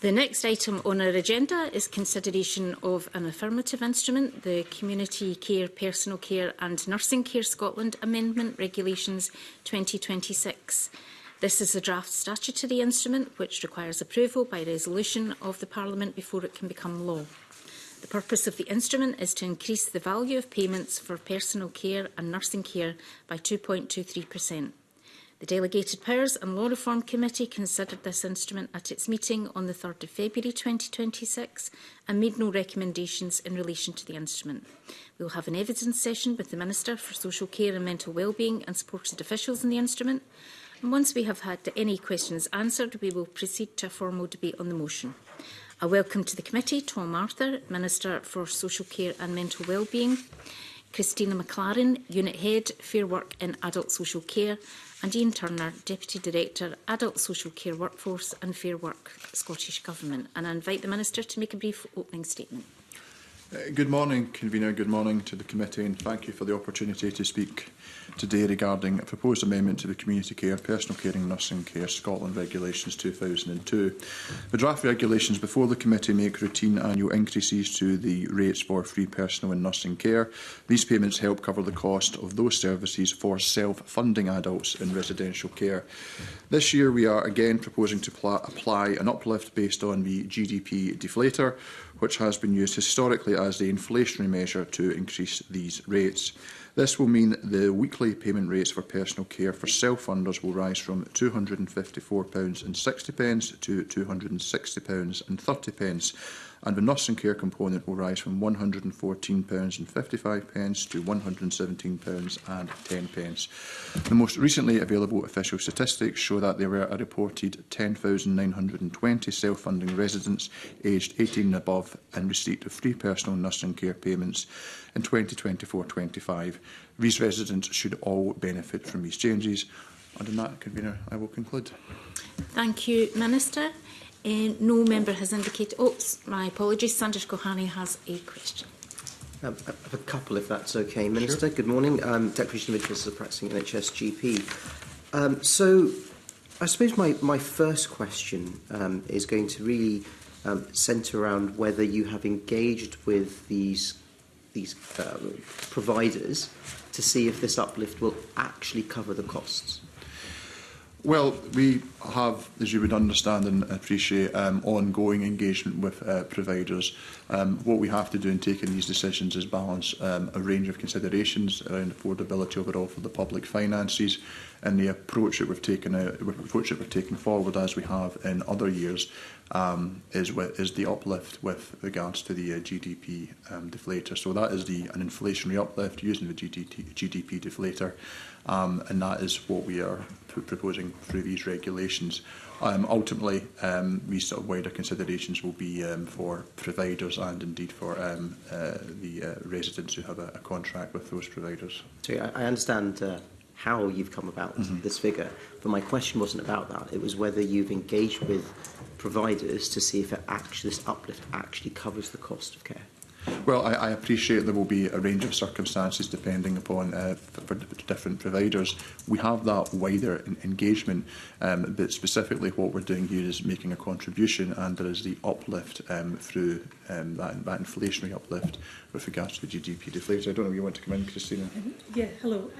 The next item on our agenda is consideration of an affirmative instrument, the Community Care, Personal Care and Nursing Care Scotland Amendment Regulations 2026. This is a draft statutory instrument which requires approval by resolution of the Parliament before it can become law. The purpose of the instrument is to increase the value of payments for personal care and nursing care by 2.23%. The Delegated Powers and Law Reform Committee considered this instrument at its meeting on the 3rd of February 2026 and made no recommendations in relation to the instrument. We will have an evidence session with the Minister for Social Care and Mental Wellbeing and supported officials in the instrument. And once we have had any questions answered, we will proceed to a formal debate on the motion. I welcome to the committee Tom Arthur, Minister for Social Care and Mental Wellbeing, Christina McLaren, Unit Head, Fair Work in Adult Social Care, and Ian Turner, Deputy Director, Adult Social Care Workforce and Fair Work, Scottish Government. And I invite the Minister to make a brief opening statement. Good morning, Convener. Good morning to the committee, and thank you for the opportunity to speak today regarding a proposed amendment to the Community Care, Personal Care and Nursing Care Scotland Regulations 2002. The draft regulations before the committee make routine annual increases to the rates for free personal and nursing care. These payments help cover the cost of those services for self-funding adults in residential care. This year we are again proposing to apply an uplift based on the GDP deflator, which has been used historically as the inflationary measure to increase these rates. This will mean the weekly payment rates for personal care for self-funders will rise from £254.60 to £260.30, and the nursing care component will rise from £114.55 to £117.10. The most recently available official statistics show that there were a reported 10,920 self-funding residents aged 18 and above in receipt of free personal nursing care payments in 2024-25. These residents should all benefit from these changes. And on that, Convener, I will conclude. Thank you, Minister. No member has indicated. Oh, my apologies. Sanders Gohani has a question. I have a couple, if that's okay. Minister, sure. Good morning. Declaration of Interest as a practising NHS GP. So I suppose my first question is going to really centre around whether you have engaged with these providers to see if this uplift will actually cover the costs. Well, we have, as you would understand and appreciate, ongoing engagement with providers. What we have to do in taking these decisions is balance a range of considerations around affordability overall for the public finances, and the approach that we've taken forward, as we have in other years, is the uplift with regards to the GDP deflator. So that is an inflationary uplift using the GDP deflator, and that is what we are proposing through these regulations. Ultimately, these sort of wider considerations will be for providers and indeed for the residents who have a contract with those providers. So I understand how you've come about this figure, but my question wasn't about that. It was whether you've engaged with providers to see if this uplift actually covers the cost of care. Well, I appreciate there will be a range of circumstances depending upon for different providers. We have that wider engagement, but specifically what we're doing here is making a contribution, and there is the uplift through that inflationary uplift with regards to the GDP deflator. I don't know if you want to come in, Christina. Yeah, hello.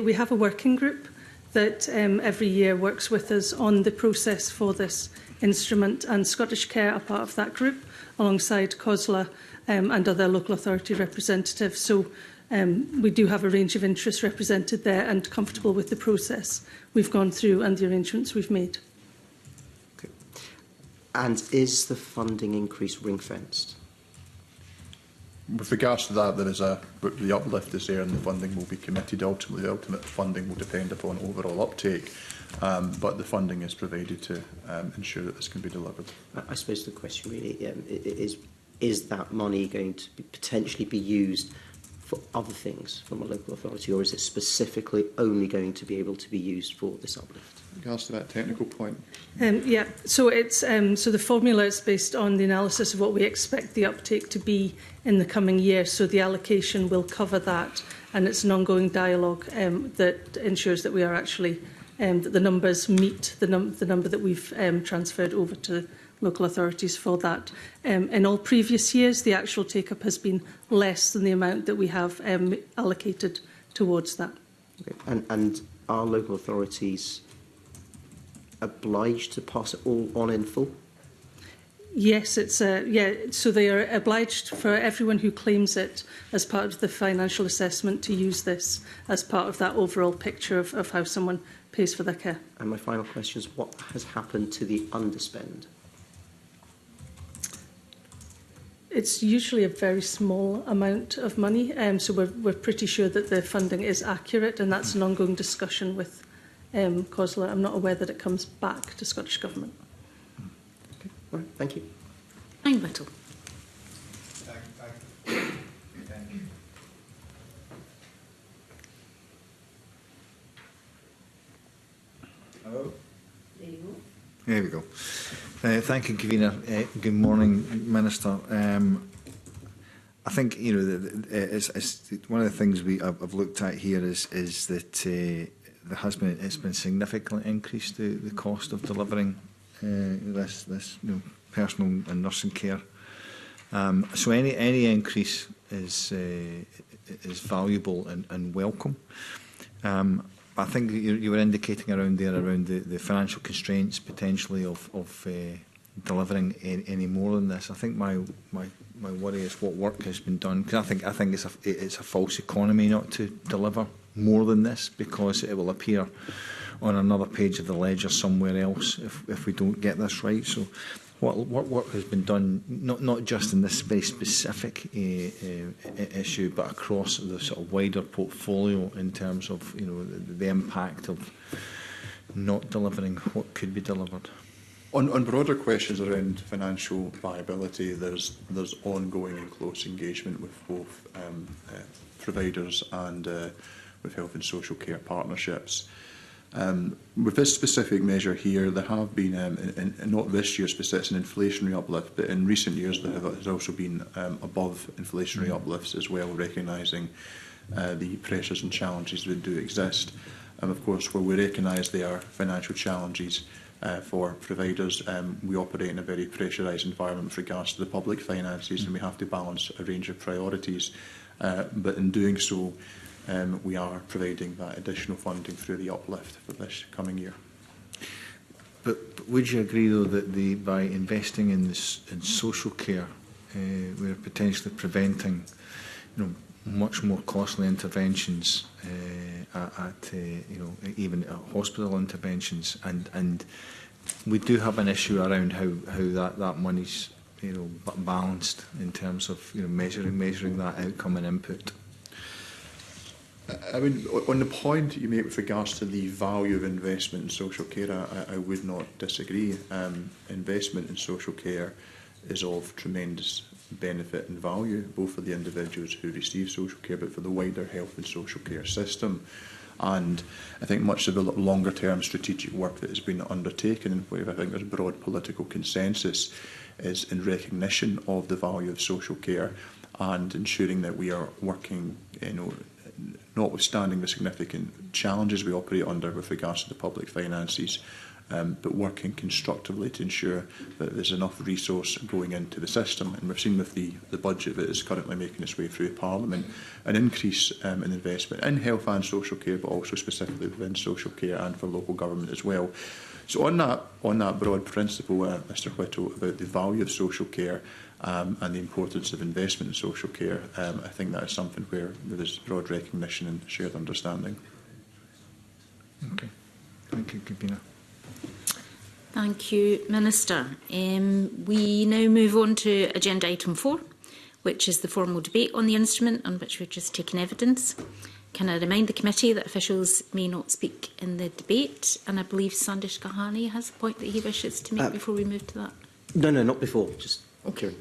We have a working group that every year works with us on the process for this instrument, and Scottish Care are part of that group alongside COSLA and other local authority representatives. So we do have a range of interests represented there and comfortable with the process we've gone through and the arrangements we've made. Okay. And is the funding increase ring-fenced? With regards to that, the uplift is there and the funding will be committed. Ultimately, the ultimate funding will depend upon overall uptake, but the funding is provided to ensure that this can be delivered. I suppose the question really is that money going to potentially be used for other things from a local authority, or is it specifically only going to be able to be used for this uplift? In regards to that technical point. Yeah, so it's so the formula is based on the analysis of what we expect the uptake to be in the coming year. So the allocation will cover that, and it's an ongoing dialogue that ensures that we are actually that the numbers meet the number that we've transferred over to local authorities for that. In all previous years, the actual take-up has been less than the amount that we have allocated towards that. Okay. And are local authorities obliged to pass it all on in full? Yes, so they are obliged for everyone who claims it as part of the financial assessment to use this as part of that overall picture of how someone pays for their care. And my final question is, what has happened to the underspend? It's usually a very small amount of money, so we're pretty sure that the funding is accurate, and that's an ongoing discussion with COSLA. I'm not aware that it comes back to Scottish Government. Okay. All right. Thank you. Whittle. Hello. There we go. Thank you, Convener. Good morning, Minister. I think it's one of the things I've looked at here is that it's been significantly increased the cost of delivering this personal and nursing care. So any increase is valuable and welcome. I think you were indicating around the financial constraints potentially of delivering any more than this. I think my worry is what work has been done, because I think it's a false economy not to deliver more than this, because it will appear on another page of the ledger somewhere else if we don't get this right. So what work has been done, not just in this very specific issue, but across the sort of wider portfolio in terms of the impact of not delivering what could be delivered? On broader questions around financial viability, there's ongoing and close engagement with both providers and with health and social care partnerships. With this specific measure here, there have been, not this year specifically, an inflationary uplift, but in recent years there has also been above inflationary uplifts as well, recognising the pressures and challenges that do exist. And of course, where we recognise there are financial challenges for providers, we operate in a very pressurised environment with regards to the public finances, and we have to balance a range of priorities. But in doing so, we are providing that additional funding through the uplift for this coming year. But would you agree, though, that by investing in social care, we're potentially preventing, much more costly interventions even hospital interventions, and we do have an issue around how that money's balanced in terms of measuring that outcome and input. I mean, on the point you make with regards to the value of investment in social care, I would not disagree. Investment in social care is of tremendous benefit and value, both for the individuals who receive social care, but for the wider health and social care system. And I think much of the longer-term strategic work that has been undertaken, and where I think there's broad political consensus, is in recognition of the value of social care and ensuring that we are working, notwithstanding the significant challenges we operate under with regards to the public finances, but working constructively to ensure that there's enough resource going into the system. And we've seen with the budget that is currently making its way through Parliament an increase in investment in health and social care, but also specifically within social care and for local government as well. So on that broad principle, Mr Whittle, about the value of social care and the importance of investment in social care, I think that is something where there is broad recognition and shared understanding. Okay. Thank you, Kabina. Thank you, Minister. We now move on to agenda item 4, which is the formal debate on the instrument on which we've just taken evidence. Can I remind the committee that officials may not speak in the debate? And I believe Sandesh Kahani has a point that he wishes to make before we move to that. No, not before. Just okay.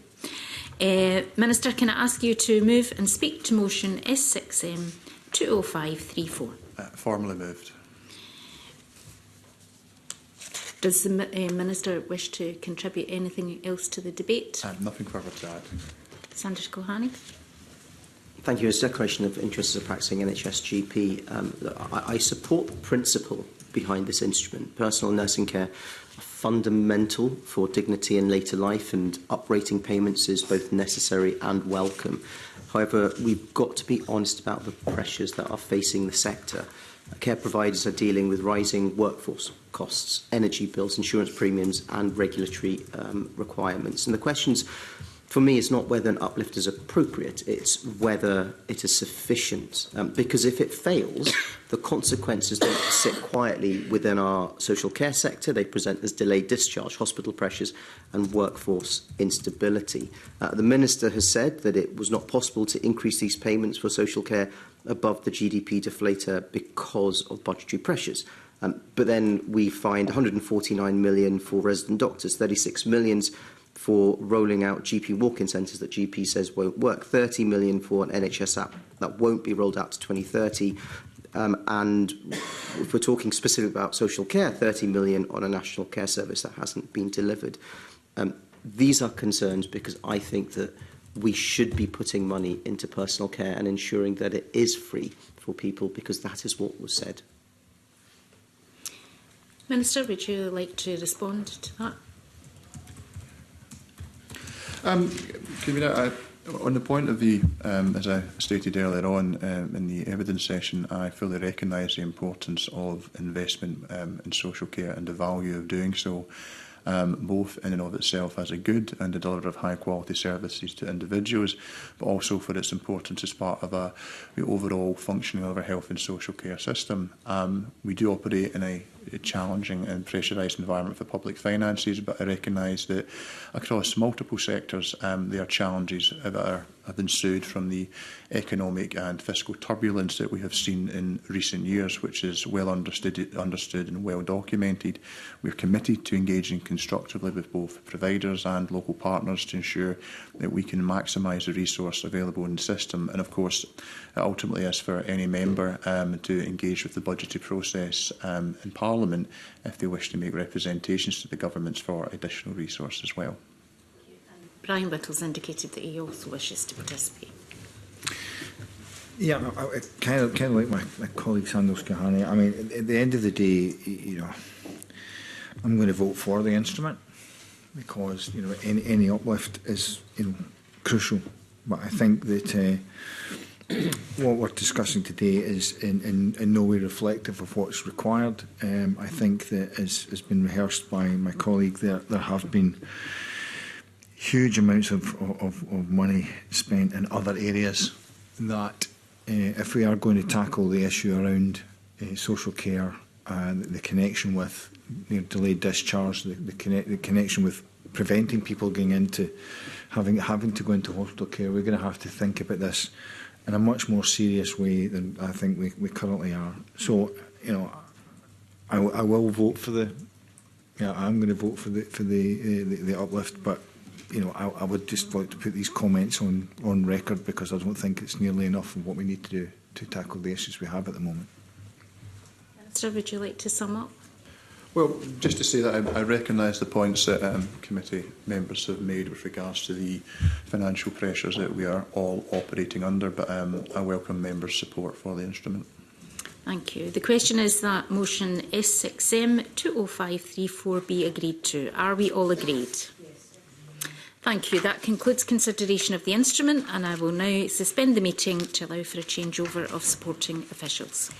Minister, can I ask you to move and speak to motion S6M 20534? Formally moved. Does the Minister wish to contribute anything else to the debate? Nothing further to add. Sandesh Kohani. Thank you. As a declaration of interest as a practising NHS GP, I support the principle behind this instrument. Personal nursing care are fundamental for dignity in later life, and uprating payments is both necessary and welcome. However, we've got to be honest about the pressures that are facing the sector. Care providers are dealing with rising workforce costs, energy bills, insurance premiums and regulatory requirements. And the questions for me is not whether an uplift is appropriate, it's whether it is sufficient. Because if it fails, the consequences don't sit quietly within our social care sector. They present as delayed discharge, hospital pressures and workforce instability. The Minister has said that it was not possible to increase these payments for social care above the GDP deflator because of budgetary pressures. But then we find 149 million for resident doctors, 36 million for rolling out GP walk-in centres that GP says won't work, 30 million for an NHS app that won't be rolled out to 2030. And if we're talking specifically about social care, 30 million on a national care service that hasn't been delivered. These are concerns because I think that we should be putting money into personal care and ensuring that it is free for people, because that is what was said. Minister, would you like to respond to that? Convener, on the point of the, as I stated earlier on in the evidence session, I fully recognise the importance of investment in social care and the value of doing so, both in and of itself as a good and the delivery of high quality services to individuals, but also for its importance as part of the overall functioning of our health and social care system. We do operate in a challenging and pressurised environment for public finances, but I recognise that across multiple sectors there are challenges that have ensued from the economic and fiscal turbulence that we have seen in recent years, which is well understood and well documented. We are committed to engaging constructively with both providers and local partners to ensure that we can maximise the resource available in the system. And of course, it ultimately is for any member to engage with the budgetary process in Parliament if they wish to make representations to the governments for additional resource as well. Brian Whittles indicated that he also wishes to participate. Yeah, I kind of like my colleague Sandoz Kahani. I mean, at the end of the day, you know, I'm going to vote for the instrument because, you know, any uplift is, you know, crucial. But I think that what we're discussing today is in no way reflective of what's required. I think that, as has been rehearsed by my colleague, there have been huge amounts of money spent in other areas that if we are going to tackle the issue around social care and the connection with, you know, delayed discharge, the connection with preventing people going into having to go into hospital care, we're going to have to think about this in a much more serious way than I think we currently are. So, you know, I will vote for the. Yeah, I'm going to vote for the uplift, but you know, I would just like to put these comments on record because I don't think it's nearly enough of what we need to do to tackle the issues we have at the moment. Minister, would you like to sum up? Well, just to say that I recognise the points that committee members have made with regards to the financial pressures that we are all operating under, but I welcome members' support for the instrument. Thank you. The question is that motion S6M 20534 be agreed to. Are we all agreed? Thank you. That concludes consideration of the instrument, and I will now suspend the meeting to allow for a changeover of supporting officials.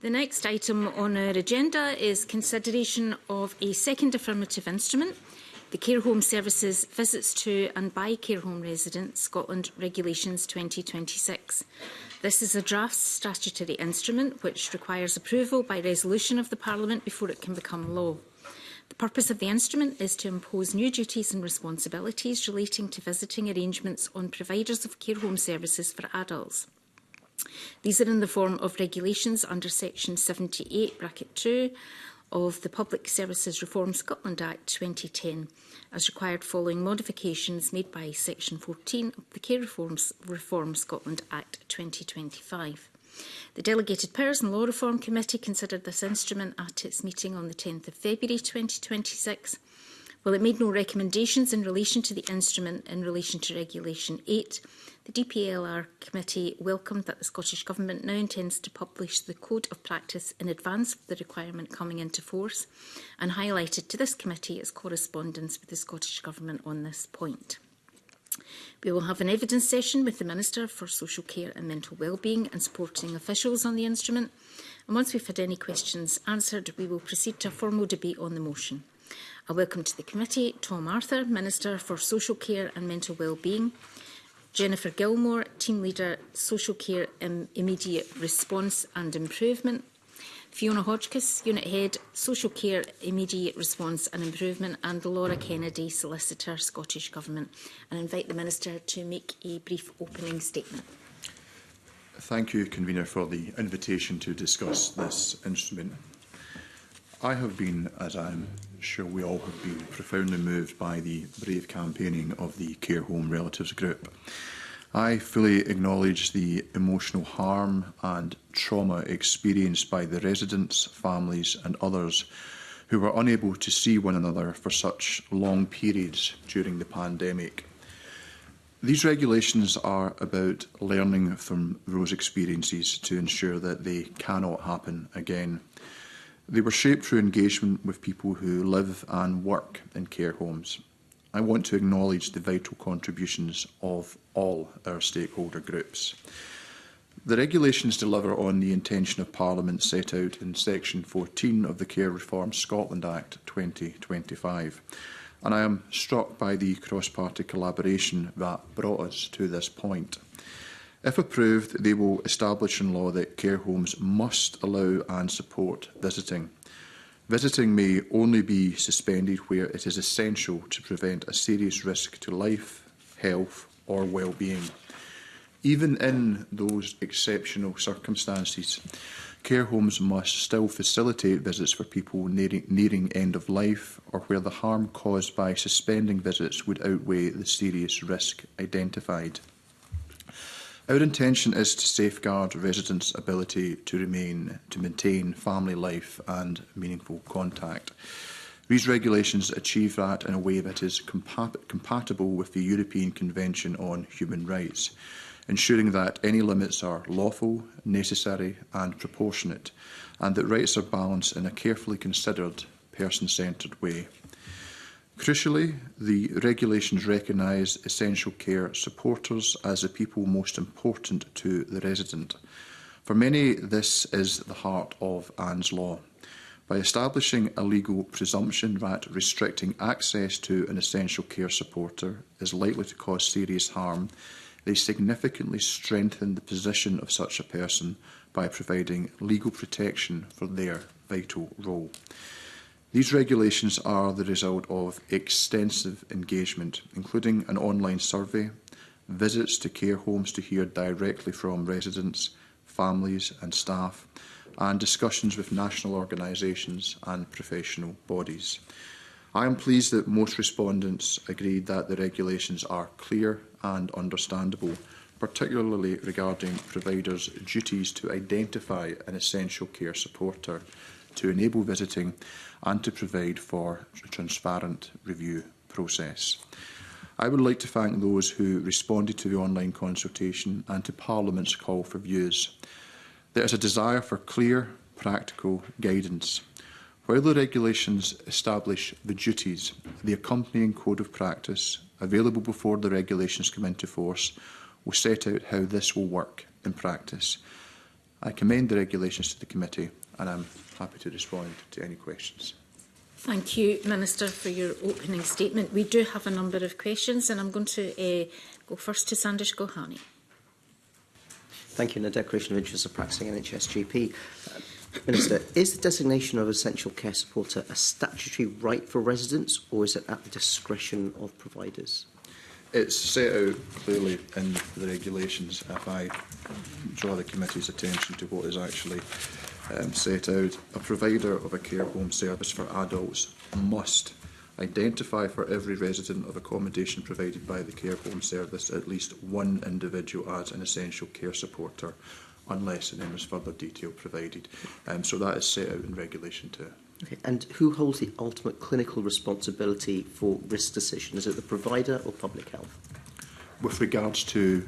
The next item on our agenda is consideration of a second affirmative instrument, the Care Home Services Visits to and by Care Home Residents Scotland Regulations 2026. This is a draft statutory instrument which requires approval by resolution of the Parliament before it can become law. The purpose of the instrument is to impose new duties and responsibilities relating to visiting arrangements on providers of care home services for adults. These are in the form of regulations under Section 78(2) of the Public Services Reform Scotland Act 2010, as required following modifications made by Section 14 of the Care Reform Scotland Act 2025. The Delegated Powers and Law Reform Committee considered this instrument at its meeting on the 10th of February 2026. While it made no recommendations in relation to the instrument in relation to Regulation 8, the DPLR Committee welcomed that the Scottish Government now intends to publish the Code of Practice in advance of the requirement coming into force, and highlighted to this committee its correspondence with the Scottish Government on this point. We will have an evidence session with the Minister for Social Care and Mental Wellbeing and supporting officials on the instrument, and once we've had any questions answered, we will proceed to a formal debate on the motion. I welcome to the committee Tom Arthur, Minister for Social Care and Mental Wellbeing, Jennifer Gilmore, Team Leader, Social Care Immediate Response and Improvement, Fiona Hodgkiss, Unit Head, Social Care Immediate Response and Improvement, and Laura Kennedy, Solicitor, Scottish Government. And I invite the Minister to make a brief opening statement. Thank you, Convener, for the invitation to discuss this instrument. I have been, as I'm sure we all have been, profoundly moved by the brave campaigning of the Care Home Relatives Group. I fully acknowledge the emotional harm and trauma experienced by the residents, families and others who were unable to see one another for such long periods during the pandemic. These regulations are about learning from those experiences to ensure that they cannot happen again. They were shaped through engagement with people who live and work in care homes. I want to acknowledge the vital contributions of all our stakeholder groups. The regulations deliver on the intention of Parliament set out in Section 14 of the Care Reform Scotland Act 2025, and I am struck by the cross-party collaboration that brought us to this point. If approved, they will establish in law that care homes must allow and support visiting. Visiting may only be suspended where it is essential to prevent a serious risk to life, health or well-being. Even in those exceptional circumstances, care homes must still facilitate visits for people nearing end of life or where the harm caused by suspending visits would outweigh the serious risk identified. Our intention is to safeguard residents' ability to maintain family life and meaningful contact. These regulations achieve that in a way that is compatible with the European Convention on Human Rights, ensuring that any limits are lawful, necessary and proportionate, and that rights are balanced in a carefully considered, person-centred way. Crucially, the regulations recognise essential care supporters as the people most important to the resident. For many, this is the heart of Anne's Law. By establishing a legal presumption that restricting access to an essential care supporter is likely to cause serious harm, they significantly strengthen the position of such a person by providing legal protection for their vital role. These regulations are the result of extensive engagement, including an online survey, visits to care homes to hear directly from residents, families and staff, and discussions with national organisations and professional bodies. I am pleased that most respondents agreed that the regulations are clear and understandable, particularly regarding providers' duties to identify an essential care supporter, to enable visiting and to provide for a transparent review process. I would like to thank those who responded to the online consultation and to Parliament's call for views. There is a desire for clear, practical guidance. While the regulations establish the duties, the accompanying code of practice, available before the regulations come into force, will set out how this will work in practice. I commend the regulations to the committee, and I'm happy to respond to any questions. Thank you, Minister, for your opening statement. We do have a number of questions, and I'm going to go first to Sandesh Gohani. Thank you. In a declaration of interest of practising NHS GP. Minister, is the designation of essential care supporter a statutory right for residents, or is it at the discretion of providers? It's set out clearly in the regulations. If I draw the committee's attention to what is actually set out, a provider of a care home service for adults must identify for every resident of accommodation provided by the care home service at least one individual as an essential care supporter, unless and then there's further detail provided. So that is set out in Regulation 2. Okay. And who holds the ultimate clinical responsibility for risk decision? Is it the provider or public health? With regards to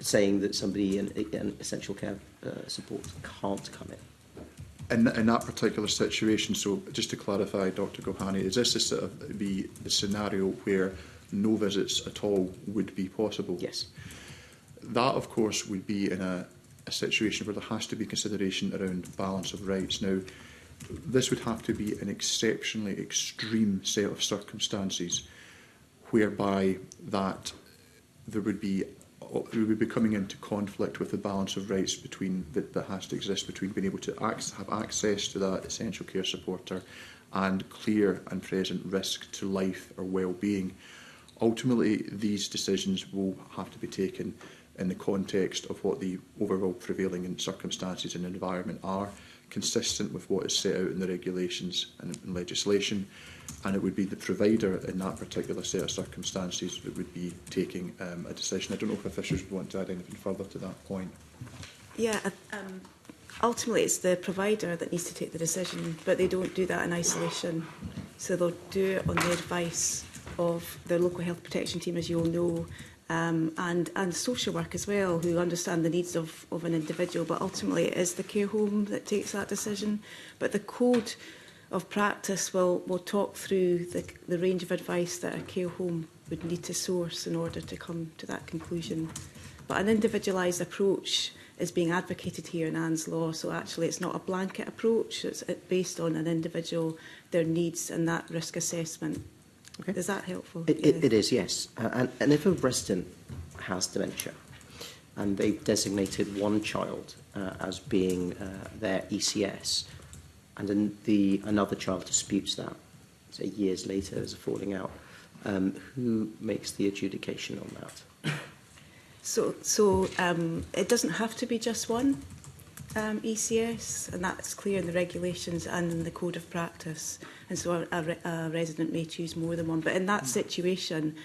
saying that somebody in essential care support can't come in? In that particular situation, so just to clarify, Dr Gohani, is this the scenario where no visits at all would be possible? Yes. That, of course, would be in a situation where there has to be consideration around balance of rights. Now, this would have to be an exceptionally extreme set of circumstances whereby that there would be we would be coming into conflict with the balance of rights between that has to exist between being able to have access to that essential care supporter and clear and present risk to life or well-being. Ultimately, these decisions will have to be taken in the context of what the overall prevailing circumstances and environment are, consistent with what is set out in the regulations and in legislation, and it would be the provider in that particular set of circumstances that would be taking a decision. I don't know if officials would want to add anything further to that point. Yeah, ultimately it's the provider that needs to take the decision, but they don't do that in isolation. So they'll do it on the advice of their local health protection team, as you all know, and social work as well, who understand the needs of an individual, but ultimately it is the care home that takes that decision. But the code of practice will talk through the range of advice that a care home would need to source in order to come to that conclusion. But an individualised approach is being advocated here in Anne's Law, so actually it's not a blanket approach, it's based on an individual, their needs and that risk assessment. Okay. Is that helpful? It is, yes. And if a resident has dementia and they've designated one child as being their ECS, and then another child disputes that, say years later there's a falling out, who makes the adjudication on that? So it doesn't have to be just one ECS, and that's clear in the regulations and in the code of practice. And so a resident may choose more than one. But in that situation,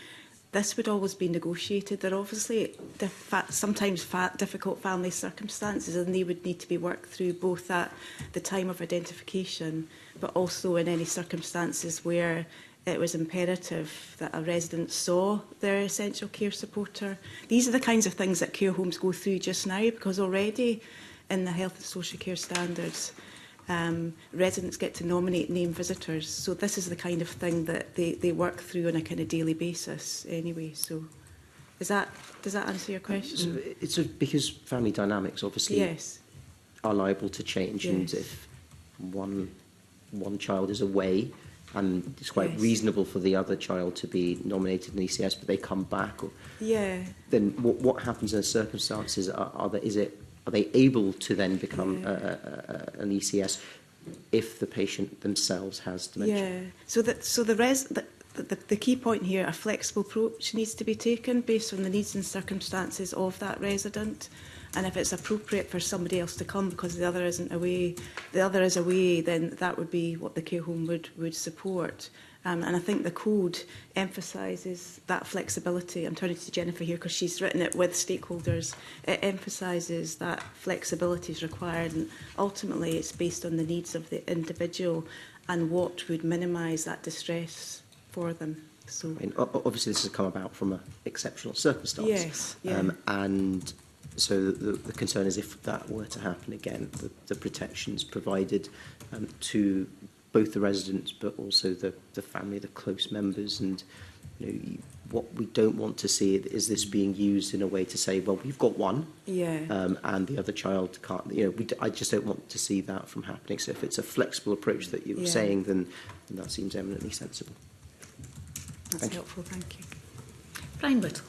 this would always be negotiated. There are obviously sometimes difficult family circumstances, and they would need to be worked through both at the time of identification, but also in any circumstances where it was imperative that a resident saw their essential care supporter. These are the kinds of things that care homes go through just now, because already in the health and social care standards, residents get to nominate named visitors. So this is the kind of thing that they work through on a kind of daily basis anyway. So does that answer your question? It's because family dynamics obviously yes. are liable to change, yes. and if one child is away, and it's quite yes. reasonable for the other child to be nominated in ECS, but they come back, or, yeah. then what happens in those circumstances? Are they able to then become an ECS if the patient themselves has dementia? Yeah. So the key point here, a flexible approach needs to be taken based on the needs and circumstances of that resident. And if it's appropriate for somebody else to come because the other is away, then that would be what the care home would support. And I think the code emphasises that flexibility. I'm turning to Jennifer here because she's written it with stakeholders. It emphasises that flexibility is required, and ultimately it's based on the needs of the individual and what would minimise that distress for them. So, I mean, obviously this has come about from an exceptional circumstance. Yes. Yeah. And so the concern is if that were to happen again, the protections provided to both the residents but also the family, the close members, and what we don't want to see is this being used in a way to say, well, we've got one, and the other child can't. I just don't want to see that from happening. So if it's a flexible approach that you're saying, then that seems eminently sensible. That's helpful. Thank you. Brian Whittle.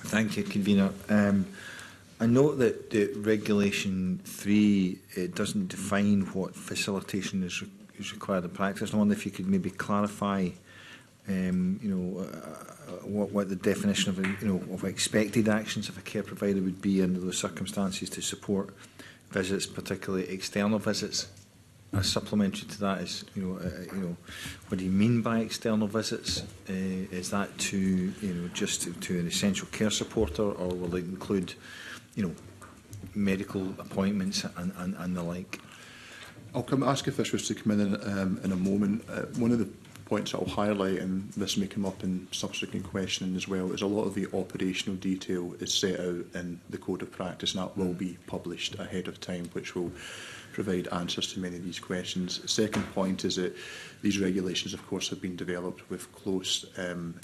Thank you, Convener. I note that Regulation 3 doesn't define what facilitation is required in practice. I wonder if you could maybe clarify, what the definition of, of expected actions of a care provider would be under those circumstances to support visits, particularly external visits. A supplementary to that is, what do you mean by external visits? Is that to, just to an essential care supporter, or will it include, medical appointments and the like? I'll ask officials to come in a moment. One of the points I'll highlight, and this may come up in subsequent questioning as well, is a lot of the operational detail is set out in the Code of Practice, and that will be published ahead of time, which will provide answers to many of these questions. The second point is that these regulations, of course, have been developed with close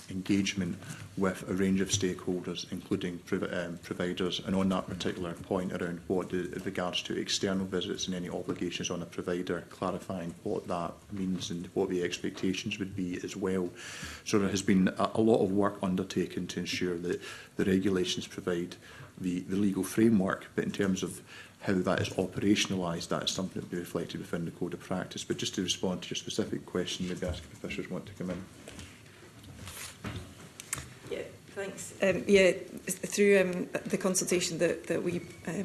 engagement with a range of stakeholders, including providers. And on that particular point around what regards to external visits and any obligations on a provider, clarifying what that means and what the expectations would be as well. So there has been a lot of work undertaken to ensure that the regulations provide the legal framework, but in terms of how that is operationalised, that is something that will be reflected within the Code of Practice. But just to respond to your specific question, maybe ask if officials want to come in. Yeah, thanks. Through the consultation that we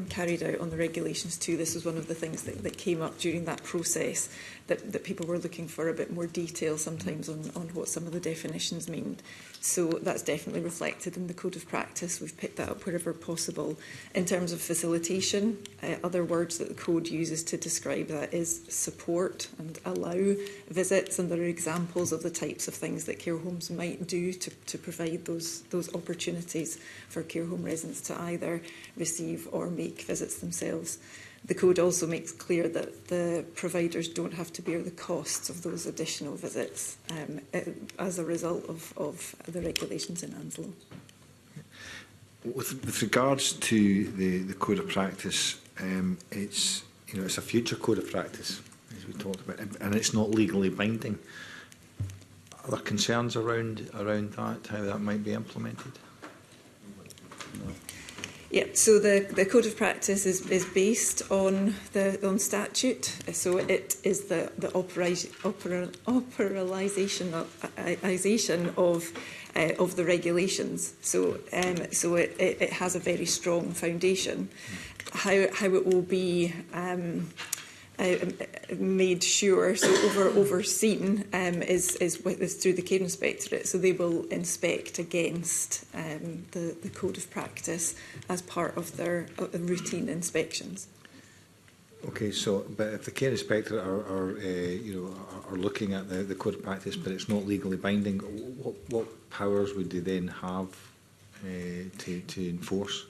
carried out on the regulations too, this was one of the things that came up during that process, that people were looking for a bit more detail sometimes on what some of the definitions mean. So that's definitely reflected in the Code of Practice. We've picked that up wherever possible. In terms of facilitation, other words that the Code uses to describe that is support and allow visits, and there are examples of the types of things that care homes might do to provide those opportunities for care home residents to either receive or make visits themselves. The Code also makes clear that the providers don't have to bear the costs of those additional visits as a result of the regulations in ANZLO. With regards to the Code of Practice, it's a future Code of Practice, as we talked about, and it's not legally binding. Are there concerns around that, how that might be implemented? No. Yeah, so the Code of Practice is based on statute. So it is the operationalisation of the regulations. So it has a very strong foundation. How it will be made sure, so overseen, is through the Care Inspectorate. So they will inspect against the Code of Practice as part of their routine inspections. Okay, so but if the Care Inspectorate are looking at the Code of Practice, but it's not legally binding, what powers would they then have to enforce?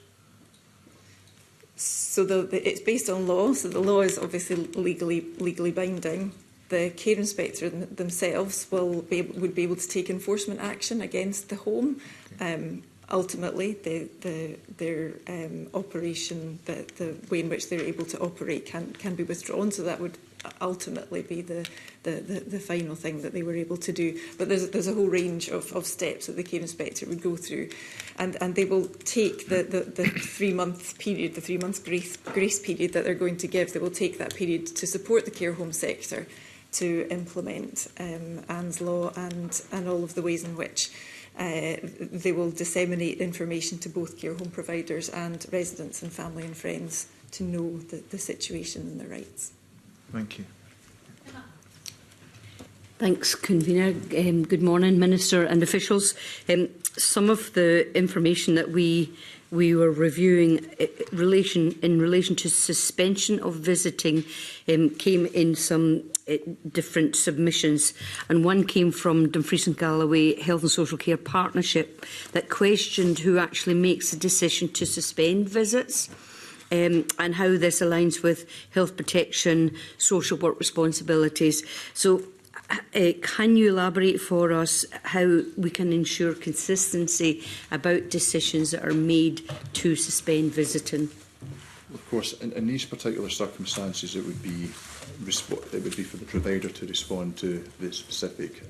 So it's based on law, so the law is obviously legally binding. The Care Inspector themselves would be able to take enforcement action against the home. Ultimately, their operation, the way in which they're able to operate can be withdrawn, so that would ultimately be the final thing that they were able to do. But there's a whole range of steps that the Care Inspector would go through, and they will take the 3 month period, the 3 months grace period that they're going to give. They will take that period to support the care home sector to implement ANZLO and all of the ways in which they will disseminate information to both care home providers and residents and family and friends to know the situation and their rights. Thank you. Thanks, Convener. Good morning, Minister and officials. Some of the information that we were reviewing in relation to suspension of visiting came in some different submissions, and one came from Dumfries and Galloway Health and Social Care Partnership that questioned who actually makes the decision to suspend visits. And how this aligns with health protection, social work responsibilities. So can you elaborate for us how we can ensure consistency about decisions that are made to suspend visiting? Of course, in these particular circumstances, it would be for the provider to respond to the specific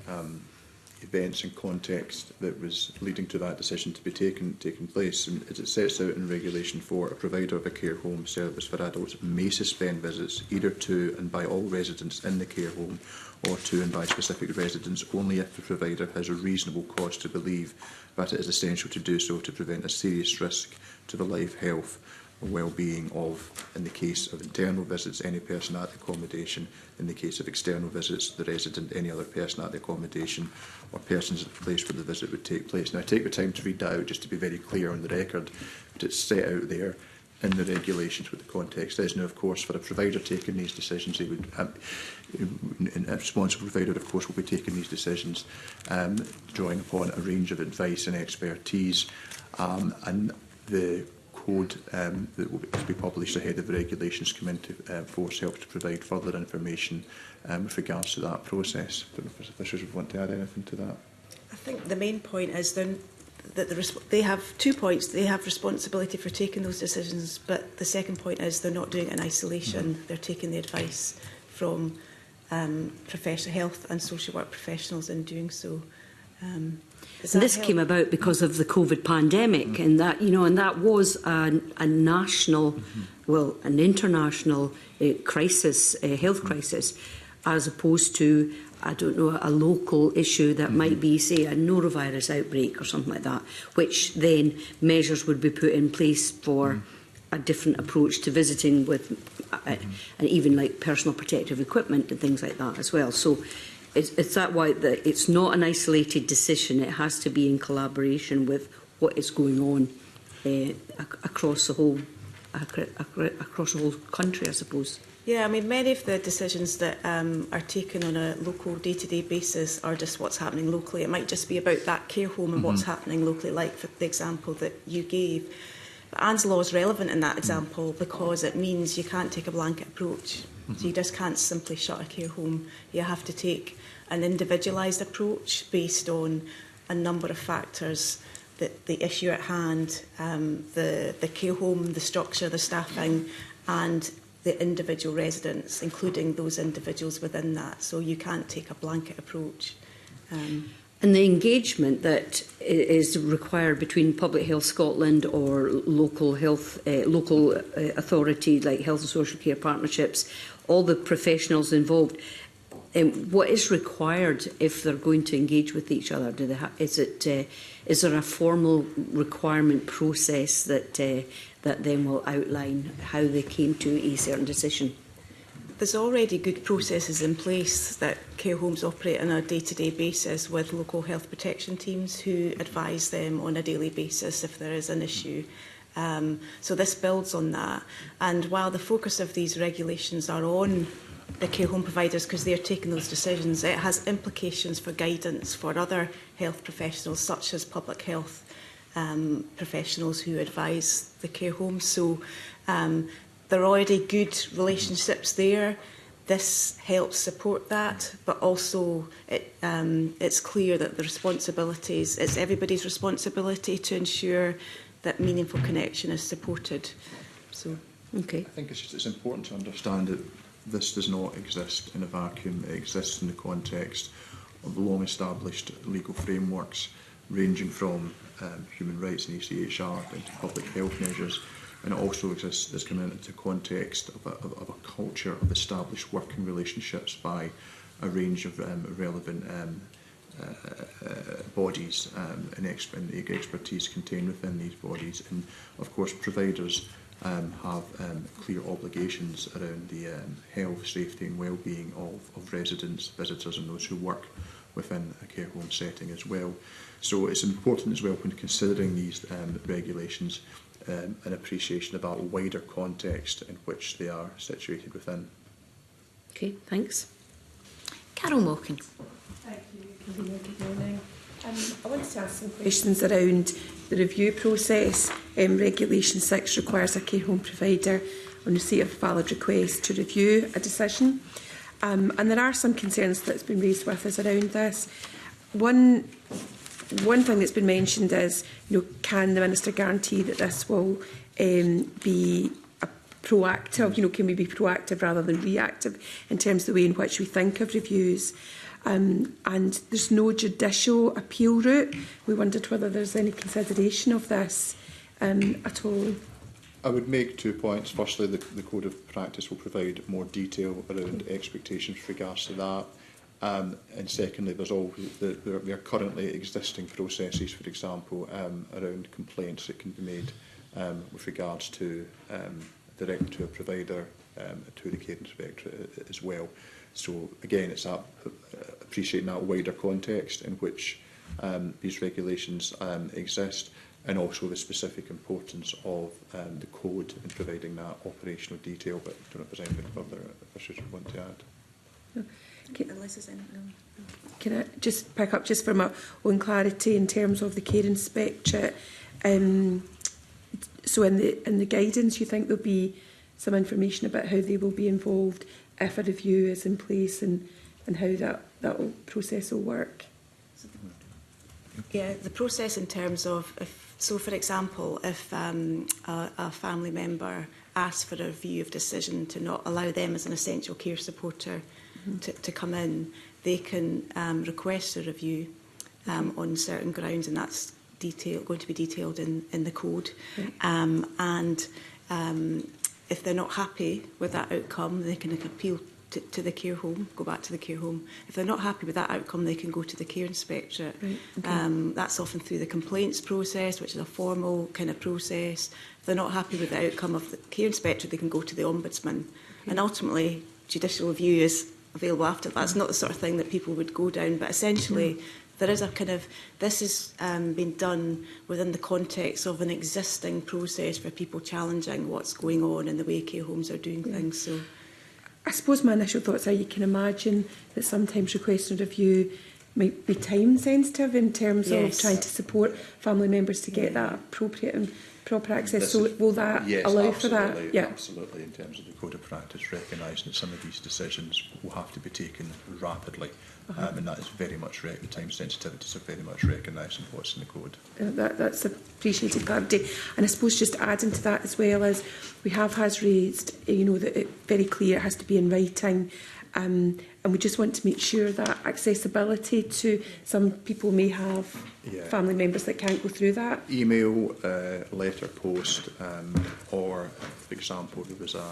events and context that was leading to that decision to be taken place. And as it sets out in Regulation 4, a provider of a care home service for adults may suspend visits either to and by all residents in the care home or to and by specific residents only if the provider has a reasonable cause to believe that it is essential to do so to prevent a serious risk to the life, health or well-being of, in the case of internal visits, any person at the accommodation, in the case of external visits, the resident, any other person at the accommodation, or persons at the place where the visit would take place. Now, I take the time to read that out just to be very clear on the record, but it's set out there in the regulations with the context is. Now, of course, for a provider taking these decisions, they would, a responsible provider, of course, will be taking these decisions, drawing upon a range of advice and expertise, and the code that will be published ahead of the regulations come into force helps to provide further information with regards to that process. I don't know if officials would want to add anything to that. I think the main point is then that they have 2 points. They have responsibility for taking those decisions, but the second point is they're not doing it in isolation. They're taking the advice from professional health and social work professionals in doing so. This came about because of the COVID pandemic, and that, you know, and that was a national, well, an international crisis, health crisis, as opposed to, I don't know, a local issue that might be, say, a norovirus outbreak or something like that, which then measures would be put in place for a different approach to visiting with, and even like personal protective equipment and things like that as well. So it's that why that it's not an isolated decision. It has to be in collaboration with what is going on across the whole country, I suppose. Yeah, I mean, many of the decisions that are taken on a local day-to-day basis are just what's happening locally. It might just be about that care home and what's happening locally, like for the example that you gave. But Anne's law is relevant in that example because it means you can't take a blanket approach. So you just can't simply shut a care home. You have to take an individualised approach based on a number of factors, the issue at hand, the care home, the structure, the staffing, and the individual residents, including those individuals within that. So you can't take a blanket approach. And the engagement that is required between Public Health Scotland or local health, local authority like Health and Social Care Partnerships, all the professionals involved, what is required if they're going to engage with each other? Do they is there a formal requirement process that that then will outline how they came to a certain decision? There's already good processes in place that care homes operate on a day-to-day basis with local health protection teams who advise them on a daily basis if there is an issue. So this builds on that. And while the focus of these regulations are on the care home providers because they're taking those decisions, it has implications for guidance for other health professionals such as public health professionals who advise the care homes. So there are already good relationships there. This helps support that, but also it's clear that the responsibilities, it's everybody's responsibility to ensure that meaningful connection is supported. So, okay. I think it's important to understand that this does not exist in a vacuum. It exists in the context of long-established legal frameworks ranging from human rights and ECHR into public health measures. And it also exists as coming into context of a culture of established working relationships by a range of relevant bodies and expertise contained within these bodies. And of course, providers have clear obligations around the health, safety and well-being of residents, visitors and those who work within a care home setting as well. So it's important as well when considering these regulations an appreciation of that wider context in which they are situated within. Okay, thanks. Carol Mockin. Thank you, Convener. Good morning. I wanted to ask some questions around the review process. Regulation 6 requires a care home provider on receipt of a valid request to review a decision. And there are some concerns that's been raised with us around this. One thing that's been mentioned is, can the Minister guarantee that this will be proactive? Can we be proactive rather than reactive in terms of the way in which we think of reviews? And there's no judicial appeal route. We wondered whether there's any consideration of this at all. I would make 2 points. Firstly, the Code of Practice will provide more detail around expectations with regards to that. And secondly, there are currently existing processes, for example, around complaints that can be made with regards to direct to a provider, to the care inspector as well. So again, it's appreciating that wider context in which these regulations exist, and also the specific importance of the code in providing that operational detail. But I don't know if there's anything further I should want to add. Can I just pick up just for my own clarity in terms of the care inspectorate? So in the guidance, you think there'll be some information about how they will be involved if a review is in place, and how that process will work? Yeah, the process in terms of, for example, if a family member asks for a review of decision to not allow them as an essential care supporter to come in, they can request a review on certain grounds, and that's going to be detailed in the code. And if they're not happy with that outcome, they can appeal to the care home, go back to the care home. If they're not happy with that outcome, they can go to the care inspectorate. Right, okay. That's often through the complaints process, which is a formal kind of process. If they're not happy with the outcome of the care inspectorate, they can go to the ombudsman. Okay. And ultimately, judicial review is available after that. It's not the sort of thing that people would go down, but essentially there is a kind of, this has been done within the context of an existing process for people challenging what's going on in the way care homes are doing things. So, I suppose my initial thoughts are, you can imagine that sometimes requesting a review might be time sensitive in terms of trying to support family members to get that appropriate and proper access. So will that allow for that? Yeah, absolutely. In terms of the Code of Practice, recognising that some of these decisions will have to be taken rapidly, and that is very much the time sensitivities are very much recognised in what's in the code. That's appreciated clarity. And I suppose just adding to that as well as we have raised, that it's very clear it has to be in writing. And we just want to make sure that accessibility to some people may have family members that can't go through that. Email, letter, post, or, for example, there was an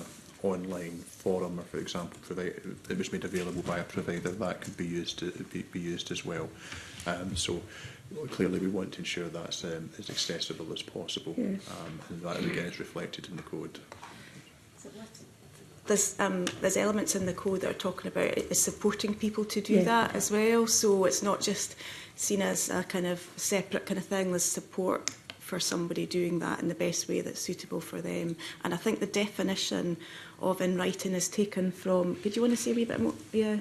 online forum, or for example, it was made available by a provider that could be used as well. So clearly, we want to ensure that's as accessible as possible, and that again is reflected in the code. There's elements in the code that are talking about supporting people to do that as well. So it's not just seen as a kind of separate kind of thing. There's support for somebody doing that in the best way that's suitable for them. And I think the definition of in writing is taken from. Did you want to say a wee bit more? Yeah.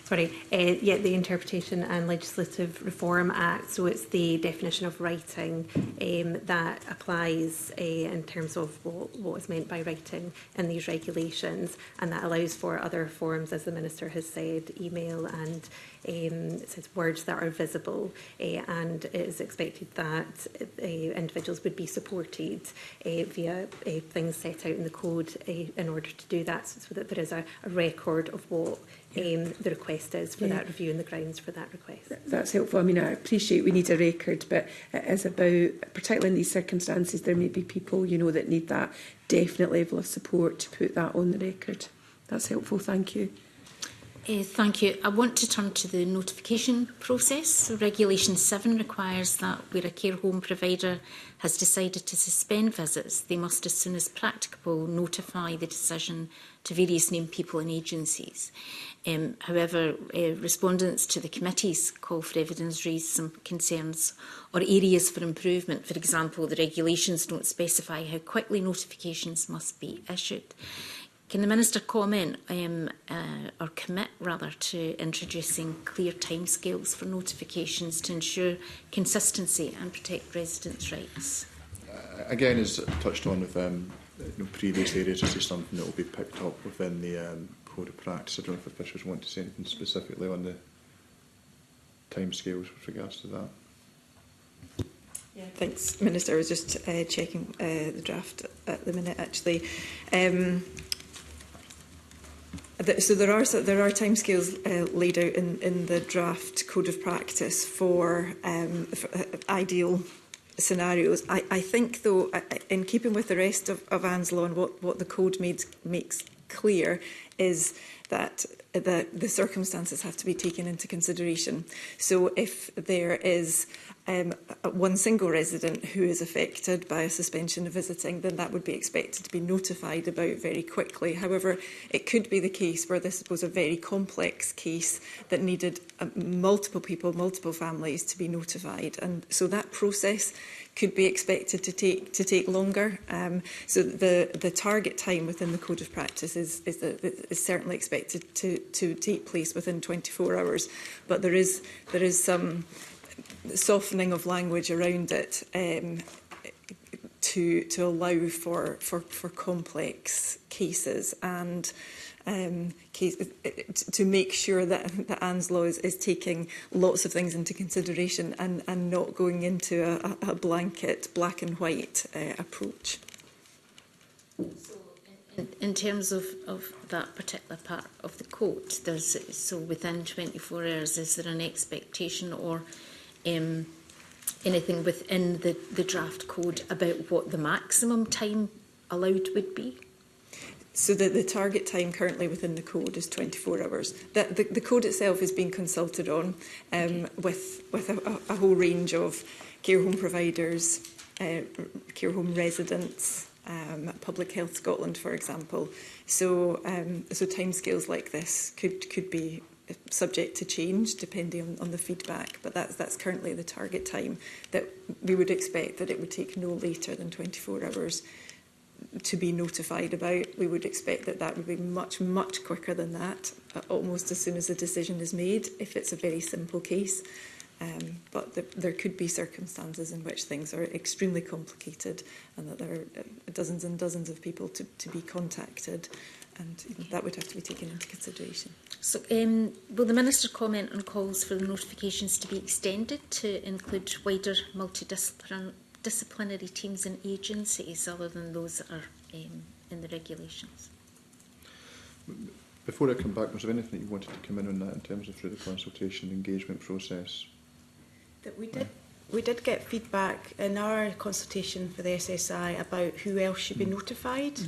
Sorry, the Interpretation and Legislative Reform Act, so it's the definition of writing that applies in terms of what is meant by writing in these regulations, and that allows for other forms, as the Minister has said, email and it says words that are visible, and it is expected that individuals would be supported via things set out in the code in order to do that, so that there is a record of what the request is for that review and the grounds for that request. That's helpful. I mean, I appreciate we need a record, but it is about, particularly in these circumstances, there may be people, that need that definite level of support to put that on the record. That's helpful. Thank you. Thank you. I want to turn to the notification process. So Regulation 7 requires that where a care home provider has decided to suspend visits, they must, as soon as practicable, notify the decision to various named people and agencies. However, respondents to the committee's call for evidence raised some concerns or areas for improvement. For example, the regulations don't specify how quickly notifications must be issued. Can the Minister comment or commit rather to introducing clear timescales for notifications to ensure consistency and protect residents' rights? Again, as touched on with previous areas, is this something that will be picked up within the Code of Practice? I don't know if officials want to say anything specifically on the timescales with regards to that. Yeah, thanks, Minister. I was just checking the draft at the minute, actually. So there are timescales laid out in the draft Code of Practice for ideal scenarios. I think, though, in keeping with the rest of Anne's Law and what the Code makes clear, is that the circumstances have to be taken into consideration. So if there is one single resident who is affected by a suspension of visiting, then that would be expected to be notified about very quickly. However, it could be the case where this was a very complex case that needed multiple people, multiple families to be notified. And so that process could be expected to take longer. So the target time within the Code of Practice is certainly expected to take place within 24 hours. But there is some softening of language around it to allow for complex cases and to make sure that Anne's Law is taking lots of things into consideration and not going into a blanket black and white approach. In terms of that particular part of the code, so within 24 hours, is there an expectation or anything within the draft code about what the maximum time allowed would be? So the target time currently within the code is 24 hours. The code itself is being consulted on with a whole range of care home providers, care home residents, Public Health Scotland, for example. So timescales like this could be subject to change depending on the feedback, but that's currently the target time that we would expect that it would take no later than 24 hours to be notified about. We would expect that would be much, much quicker than that, almost as soon as the decision is made, if it's a very simple case. But there could be circumstances in which things are extremely complicated and that there are dozens and dozens of people to be contacted, and that would have to be taken into consideration. So, will the Minister comment on calls for the notifications to be extended to include wider multidisciplinary teams and agencies other than those that are in the regulations? Before I come back, was there anything that you wanted to come in on that in terms of through the consultation and engagement process? That we did get feedback in our consultation for the SSI about who else should be notified,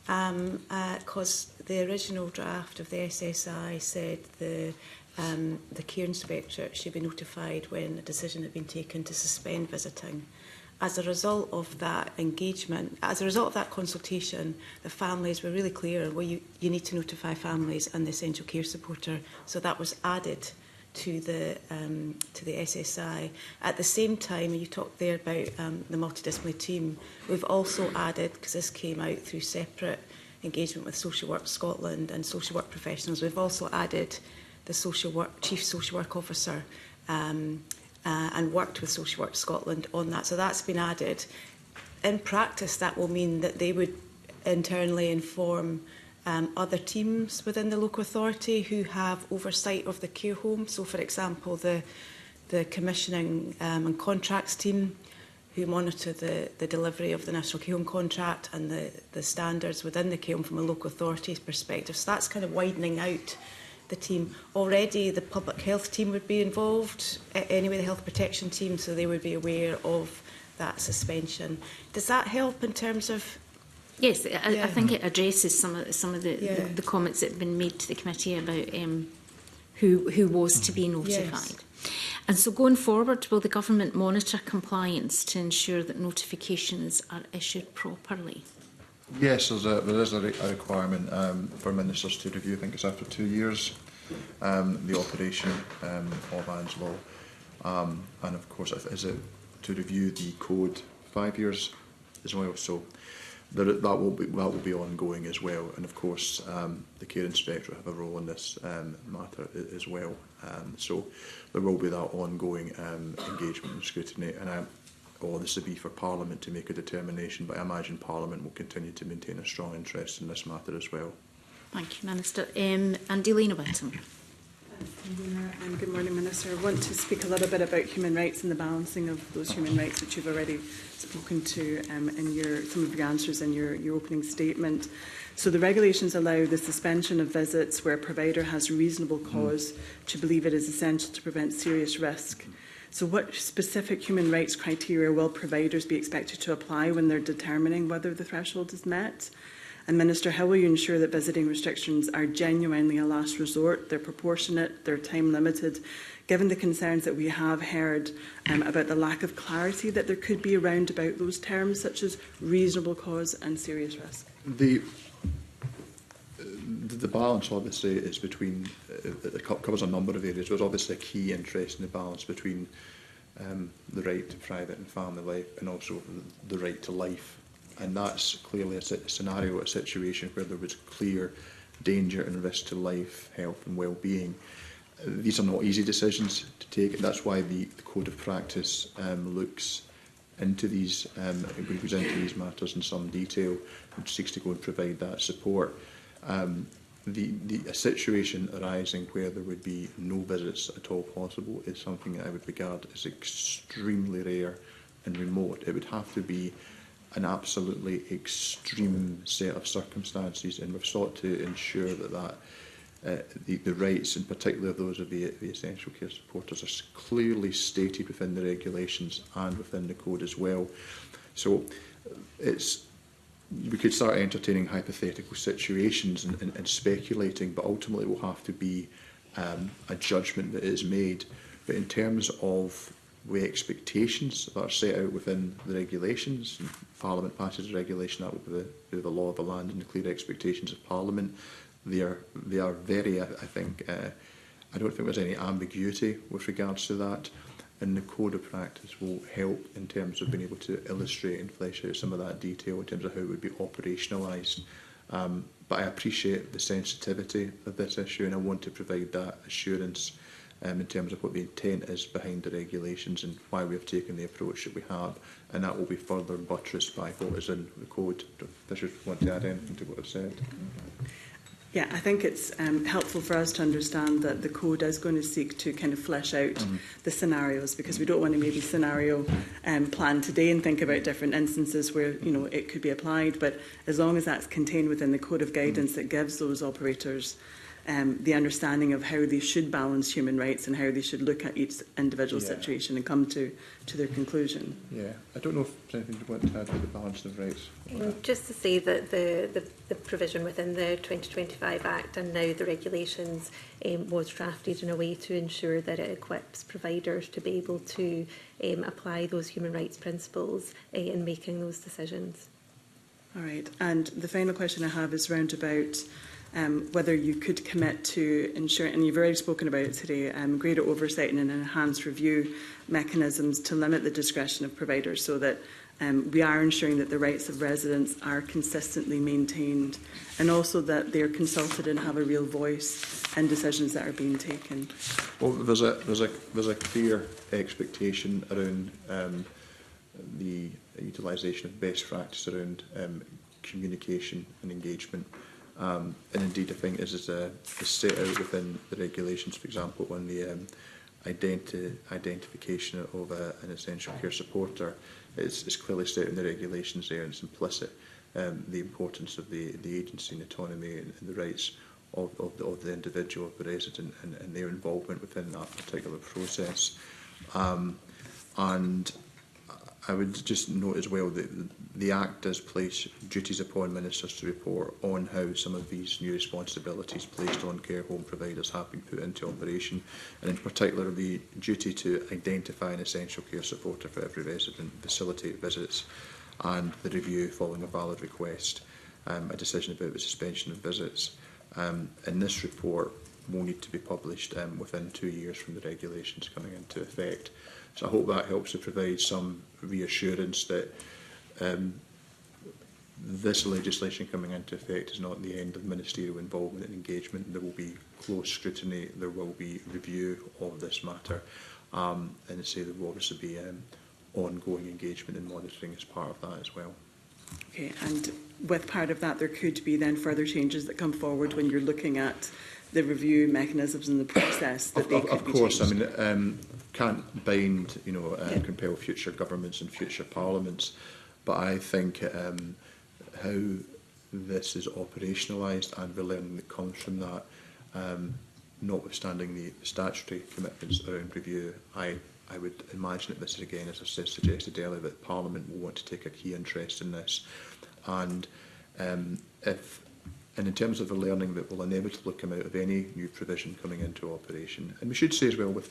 because the original draft of the SSI said the care inspectorate should be notified when a decision had been taken to suspend visiting. As a result of that engagement, as a result of that consultation, the families were really clear, well, you need to notify families and the essential care supporter. So that was added to the SSI. At the same time, you talked there about the multidisciplinary team, we've also added, because this came out through separate engagement with Social Work Scotland and social work professionals, we've also added the Chief Social Work Officer and worked with Social Work Scotland on that. So that's been added. In practice, that will mean that they would internally inform other teams within the local authority who have oversight of the care home. So, for example, the commissioning and contracts team who monitor the delivery of the National Care Home contract and the standards within the care home from a local authority's perspective. So that's kind of widening out the team. Already the public health team would be involved, anyway the health protection team, so they would be aware of that suspension. Does that help in terms of... Yes, I think it addresses some of the comments that have been made to the committee about who was to be notified. Yes. And so going forward, will the government monitor compliance to ensure that notifications are issued properly? Yes, there is a requirement for ministers to review, I think it's after 2 years, the operation of Anne's Law. And of course, is it to review the code 5 years as well. So that will be ongoing as well. And of course, the care inspector have a role in this matter as well. So there will be that ongoing engagement and scrutiny. And or this would be for Parliament to make a determination, but I imagine Parliament will continue to maintain a strong interest in this matter as well. Thank you, Minister. And Elena Whittam. And good morning, Minister. I want to speak a little bit about human rights and the balancing of those human rights, which you've already spoken to in some of your answers in your opening statement. So the regulations allow the suspension of visits where a provider has reasonable cause to believe it is essential to prevent serious risk. So what specific human rights criteria will providers be expected to apply when they're determining whether the threshold is met? And Minister, how will you ensure that visiting restrictions are genuinely a last resort, they're proportionate, they're time limited, given the concerns that we have heard about the lack of clarity that there could be around about those terms such as reasonable cause and serious risk? The balance obviously is between, it covers a number of areas. There's obviously a key interest in the balance between the right to private and family life and also the right to life. And that's clearly a scenario, a situation where there was clear danger and risk to life, health and well-being. These are not easy decisions to take. That's why the Code of Practice looks into these, goes into these matters in some detail and seeks to go and provide that support. A situation arising where there would be no visits at all possible is something that I would regard as extremely rare and remote. It would have to be an absolutely extreme set of circumstances, and we've sought to ensure that the rights, in particular those of the essential care supporters, are clearly stated within the regulations and within the code as well. So we could start entertaining hypothetical situations and speculating, but ultimately it will have to be a judgment that is made. But in terms of the expectations that are set out within the regulations, and Parliament passes a regulation, that will be the law of the land and the clear expectations of Parliament. They are very, I think, I don't think there's any ambiguity with regards to that. And the Code of Practice will help in terms of being able to illustrate and flesh out some of that detail in terms of how it would be operationalised. But I appreciate the sensitivity of this issue, and I want to provide that assurance in terms of what the intent is behind the regulations and why we have taken the approach that we have. And that will be further buttressed by what is in the Code. Does you want to add anything to what I've said? Yeah, I think it's helpful for us to understand that the code is going to seek to kind of flesh out the scenarios, because we don't want to maybe scenario plan today and think about different instances where it could be applied. But as long as that's contained within the code of guidance that gives those operators the understanding of how they should balance human rights and how they should look at each individual situation and come to their conclusion. Yeah, I don't know if there's anything you want to add to the balance of rights. Just to say that the provision within the 2025 Act and now the regulations was drafted in a way to ensure that it equips providers to be able to apply those human rights principles in making those decisions. All right, and the final question I have is round about whether you could commit to ensure, and you've already spoken about it today, greater oversight and enhanced review mechanisms to limit the discretion of providers so that we are ensuring that the rights of residents are consistently maintained and also that they're consulted and have a real voice in decisions that are being taken. Well, there's a clear expectation around the utilisation of best practice around communication and engagement. And indeed, I think this is set out within the regulations, for example, on the identification of an essential care supporter. It's clearly set in the regulations there, and it's implicit, the importance of the agency and autonomy and the rights of the individual, of the resident, and their involvement within that particular process. And I would just note as well that the Act does place duties upon ministers to report on how some of these new responsibilities placed on care home providers have been put into operation, and in particular the duty to identify an essential care supporter for every resident, facilitate visits, and the review following a valid request, a decision about the suspension of visits. And this report will need to be published within 2 years from the regulations coming into effect. So I hope that helps to provide some reassurance that this legislation coming into effect is not the end of ministerial involvement and engagement. There will be close scrutiny, there will be review of this matter, and say there will obviously be ongoing engagement and monitoring as part of that as well. Okay, and with part of that, there could be then further changes that come forward when you're looking at the review mechanisms and the process that they could be course, changed. I mean, can't bind, compel future governments and future parliaments, but I think how this is operationalised and the learning that comes from that, notwithstanding the statutory commitments around review, I would imagine that this is, again, as I suggested earlier, that Parliament will want to take a key interest in this. And in terms of the learning that will inevitably come out of any new provision coming into operation, and we should say as well, with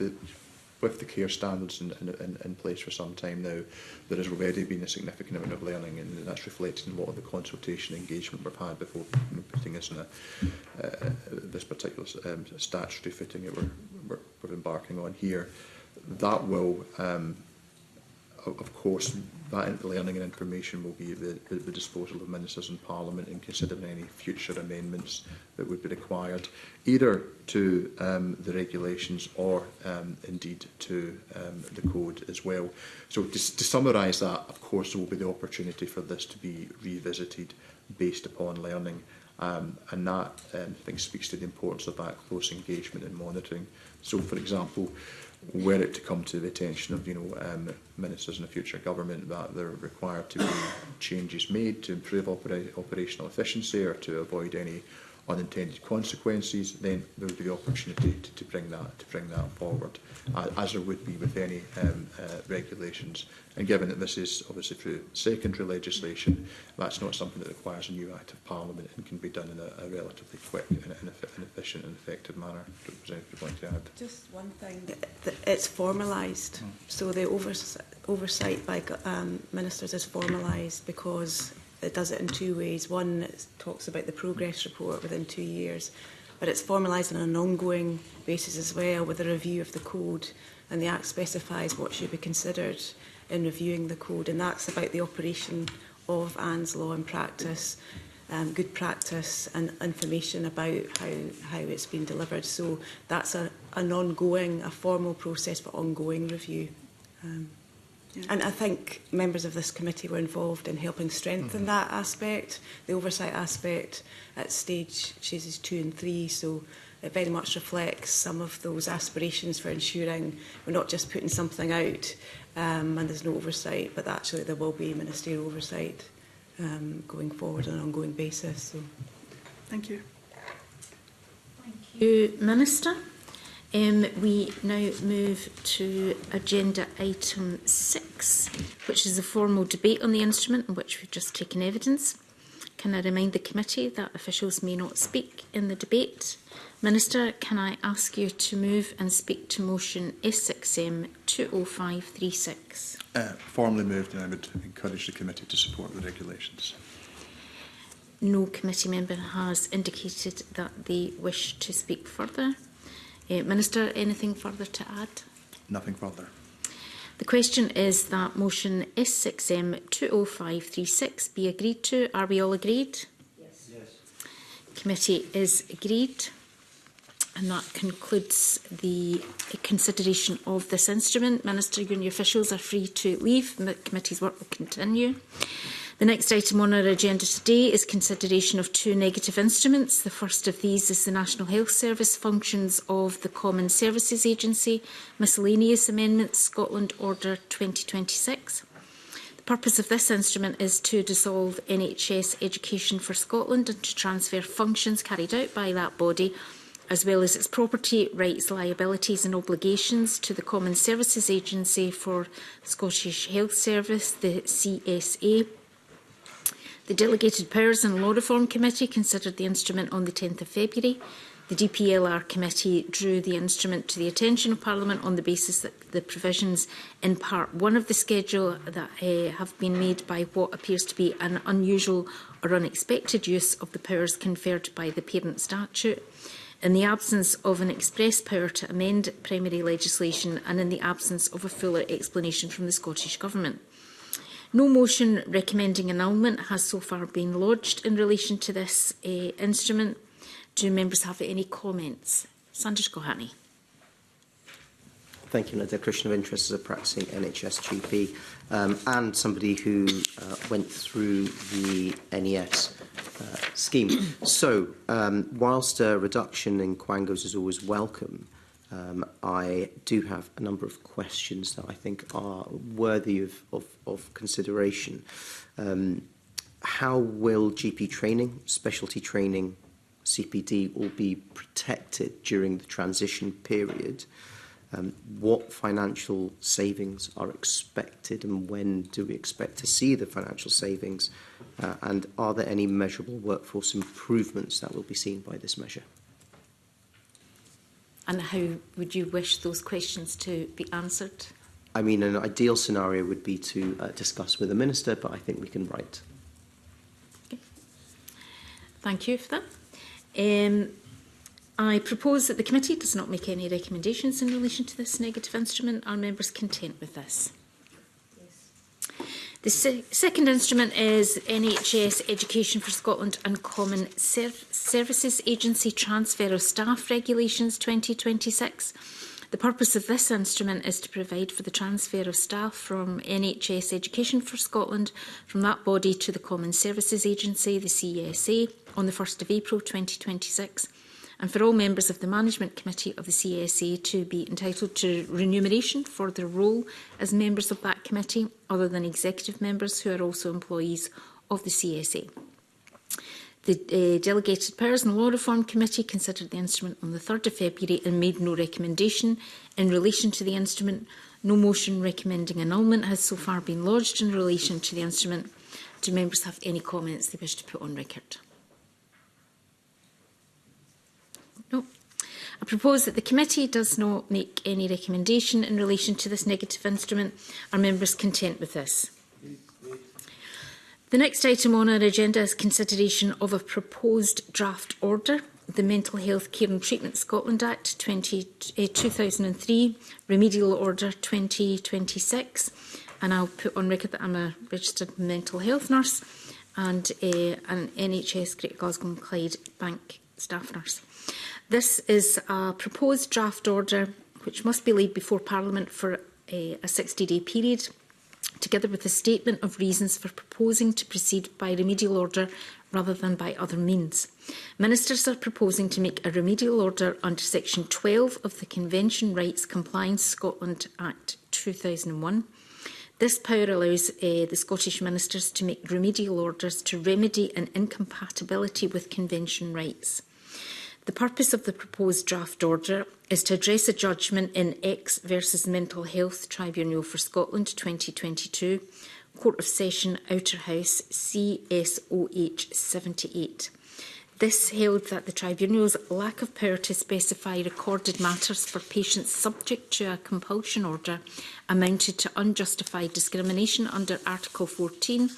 the care standards in place for some time now, there has already been a significant amount of learning, and that's reflected in a lot of the consultation engagement we've had before putting this in this particular statutory footing that we're embarking on here. That will, of course, that learning and information will be at the disposal of ministers in Parliament in considering any future amendments that would be required, either to the regulations or indeed to the code as well. So to summarise that, of course, there will be the opportunity for this to be revisited based upon learning, and that I think speaks to the importance of that close engagement and monitoring. So, for example, were it to come to the attention of ministers in the future government that there are required to be changes made to improve operational efficiency or to avoid any unintended consequences, then there would be the opportunity to bring that forward, as there would be with any regulations. And given that this is obviously through secondary legislation, that's not something that requires a new Act of Parliament and can be done in a relatively quick and efficient and effective manner. Does anybody want to add? Just one thing, it's formalised. So the oversight by ministers is formalised because it does it in two ways. One, it talks about the progress report within 2 years, but it's formalised on an ongoing basis as well with a review of the code, and the Act specifies what should be considered in reviewing the code, and that's about the operation of Anne's law in practice, good practice and information about how it's been delivered. So that's an ongoing, a formal process for ongoing review. And I think members of this committee were involved in helping strengthen that aspect, the oversight aspect at stages 2 and 3. So it very much reflects some of those aspirations for ensuring we're not just putting something out and there's no oversight, but actually there will be ministerial oversight going forward on an ongoing basis. So, thank you. Thank you, Minister. We now move to agenda item 6, which is a formal debate on the instrument in which we've just taken evidence. Can I remind the committee that officials may not speak in the debate? Minister, can I ask you to move and speak to motion S6M 20536? Formally moved, and I would encourage the committee to support the regulations. No committee member has indicated that they wish to speak further. Minister, anything further to add? Nothing further. The question is that motion S6M 20536 be agreed to. Are we all agreed? Yes. Committee is agreed. And that concludes the consideration of this instrument. Minister, you and your officials are free to leave. The committee's work will continue. The next item on our agenda today is consideration of 2 negative instruments. The first of these is the National Health Service functions of the Common Services Agency, miscellaneous amendments, Scotland Order 2026. The purpose of this instrument is to dissolve NHS Education for Scotland and to transfer functions carried out by that body, as well as its property, rights, liabilities and obligations, to the Common Services Agency for Scottish Health Service, the CSA. The Delegated Powers and Law Reform Committee considered the instrument on the 10th of February. The DPLR Committee drew the instrument to the attention of Parliament on the basis that the provisions in Part 1 of the schedule that have been made by what appears to be an unusual or unexpected use of the powers conferred by the Parent Statute. In the absence of an express power to amend primary legislation and in the absence of a fuller explanation from the Scottish Government. No motion recommending annulment has so far been lodged in relation to this instrument. Do members have any comments? Sanders Gohani. Thank you. In a declaration of interest as a practising NHS GP, and somebody who went through the NES scheme. So, whilst a reduction in quangos is always welcome, I do have a number of questions that I think are worthy of consideration. How will GP training, specialty training, CPD all be protected during the transition period? What financial savings are expected, and when do we expect to see the financial savings? And are there any measurable workforce improvements that will be seen by this measure? And how would you wish those questions to be answered? I mean, an ideal scenario would be to discuss with the Minister, but I think we can write. Okay. Thank you for that. I propose that the committee does not make any recommendations in relation to this negative instrument. Are members content with this? The second instrument is NHS Education for Scotland and Common Services Agency Transfer of Staff Regulations 2026. The purpose of this instrument is to provide for the transfer of staff from NHS Education for Scotland from that body to the Common Services Agency, the CSA, on the 1st of April 2026, and for all members of the Management Committee of the CSA to be entitled to remuneration for their role as members of that committee, other than executive members who are also employees of the CSA. The Delegated Powers and Law Reform Committee considered the instrument on the 3rd of February and made no recommendation in relation to the instrument. No motion recommending annulment has so far been lodged in relation to the instrument. Do members have any comments they wish to put on record? No. I propose that the committee does not make any recommendation in relation to this negative instrument. Are members content with this? The next item on our agenda is consideration of a proposed draft order, the Mental Health Care and Treatment Scotland Act 2003, Remedial Order 2026, and I'll put on record that I'm a registered mental health nurse and an NHS Greater Glasgow and Clyde Bank staff nurse. This is a proposed draft order which must be laid before Parliament for a 60-day period, together with a statement of reasons for proposing to proceed by remedial order rather than by other means. Ministers are proposing to make a remedial order under Section 12 of the Convention Rights Compliance Scotland Act 2001. This power allows the Scottish Ministers to make remedial orders to remedy an incompatibility with Convention rights. The purpose of the proposed draft order is to address a judgment in X versus Mental Health Tribunal for Scotland 2022, Court of Session Outer House CSOH 78. This held that the Tribunal's lack of power to specify recorded matters for patients subject to a compulsion order amounted to unjustified discrimination under Article 14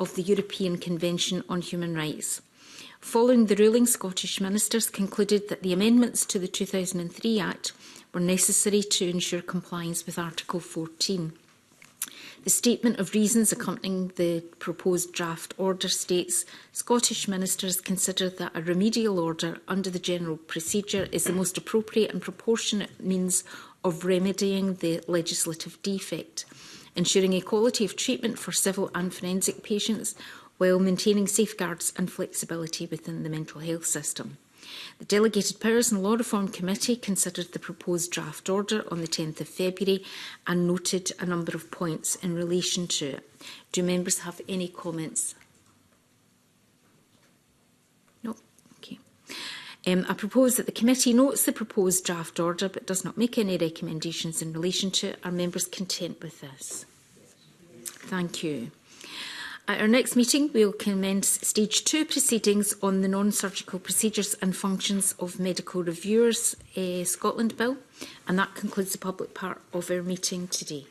of the European Convention on Human Rights. Following the ruling, Scottish Ministers concluded that the amendments to the 2003 Act were necessary to ensure compliance with Article 14. The statement of reasons accompanying the proposed draft order states Scottish Ministers consider that a remedial order under the general procedure is the most appropriate and proportionate means of remedying the legislative defect, ensuring equality of treatment for civil and forensic patients, while maintaining safeguards and flexibility within the mental health system. The Delegated Powers and Law Reform Committee considered the proposed draft order on the 10th of February and noted a number of points in relation to it. Do members have any comments? No? Okay. I propose that the committee notes the proposed draft order but does not make any recommendations in relation to it. Are members content with this? Thank you. At our next meeting, we will commence Stage 2 proceedings on the Non-Surgical Procedures and Functions of Medical Reviewers Scotland Bill, and that concludes the public part of our meeting today.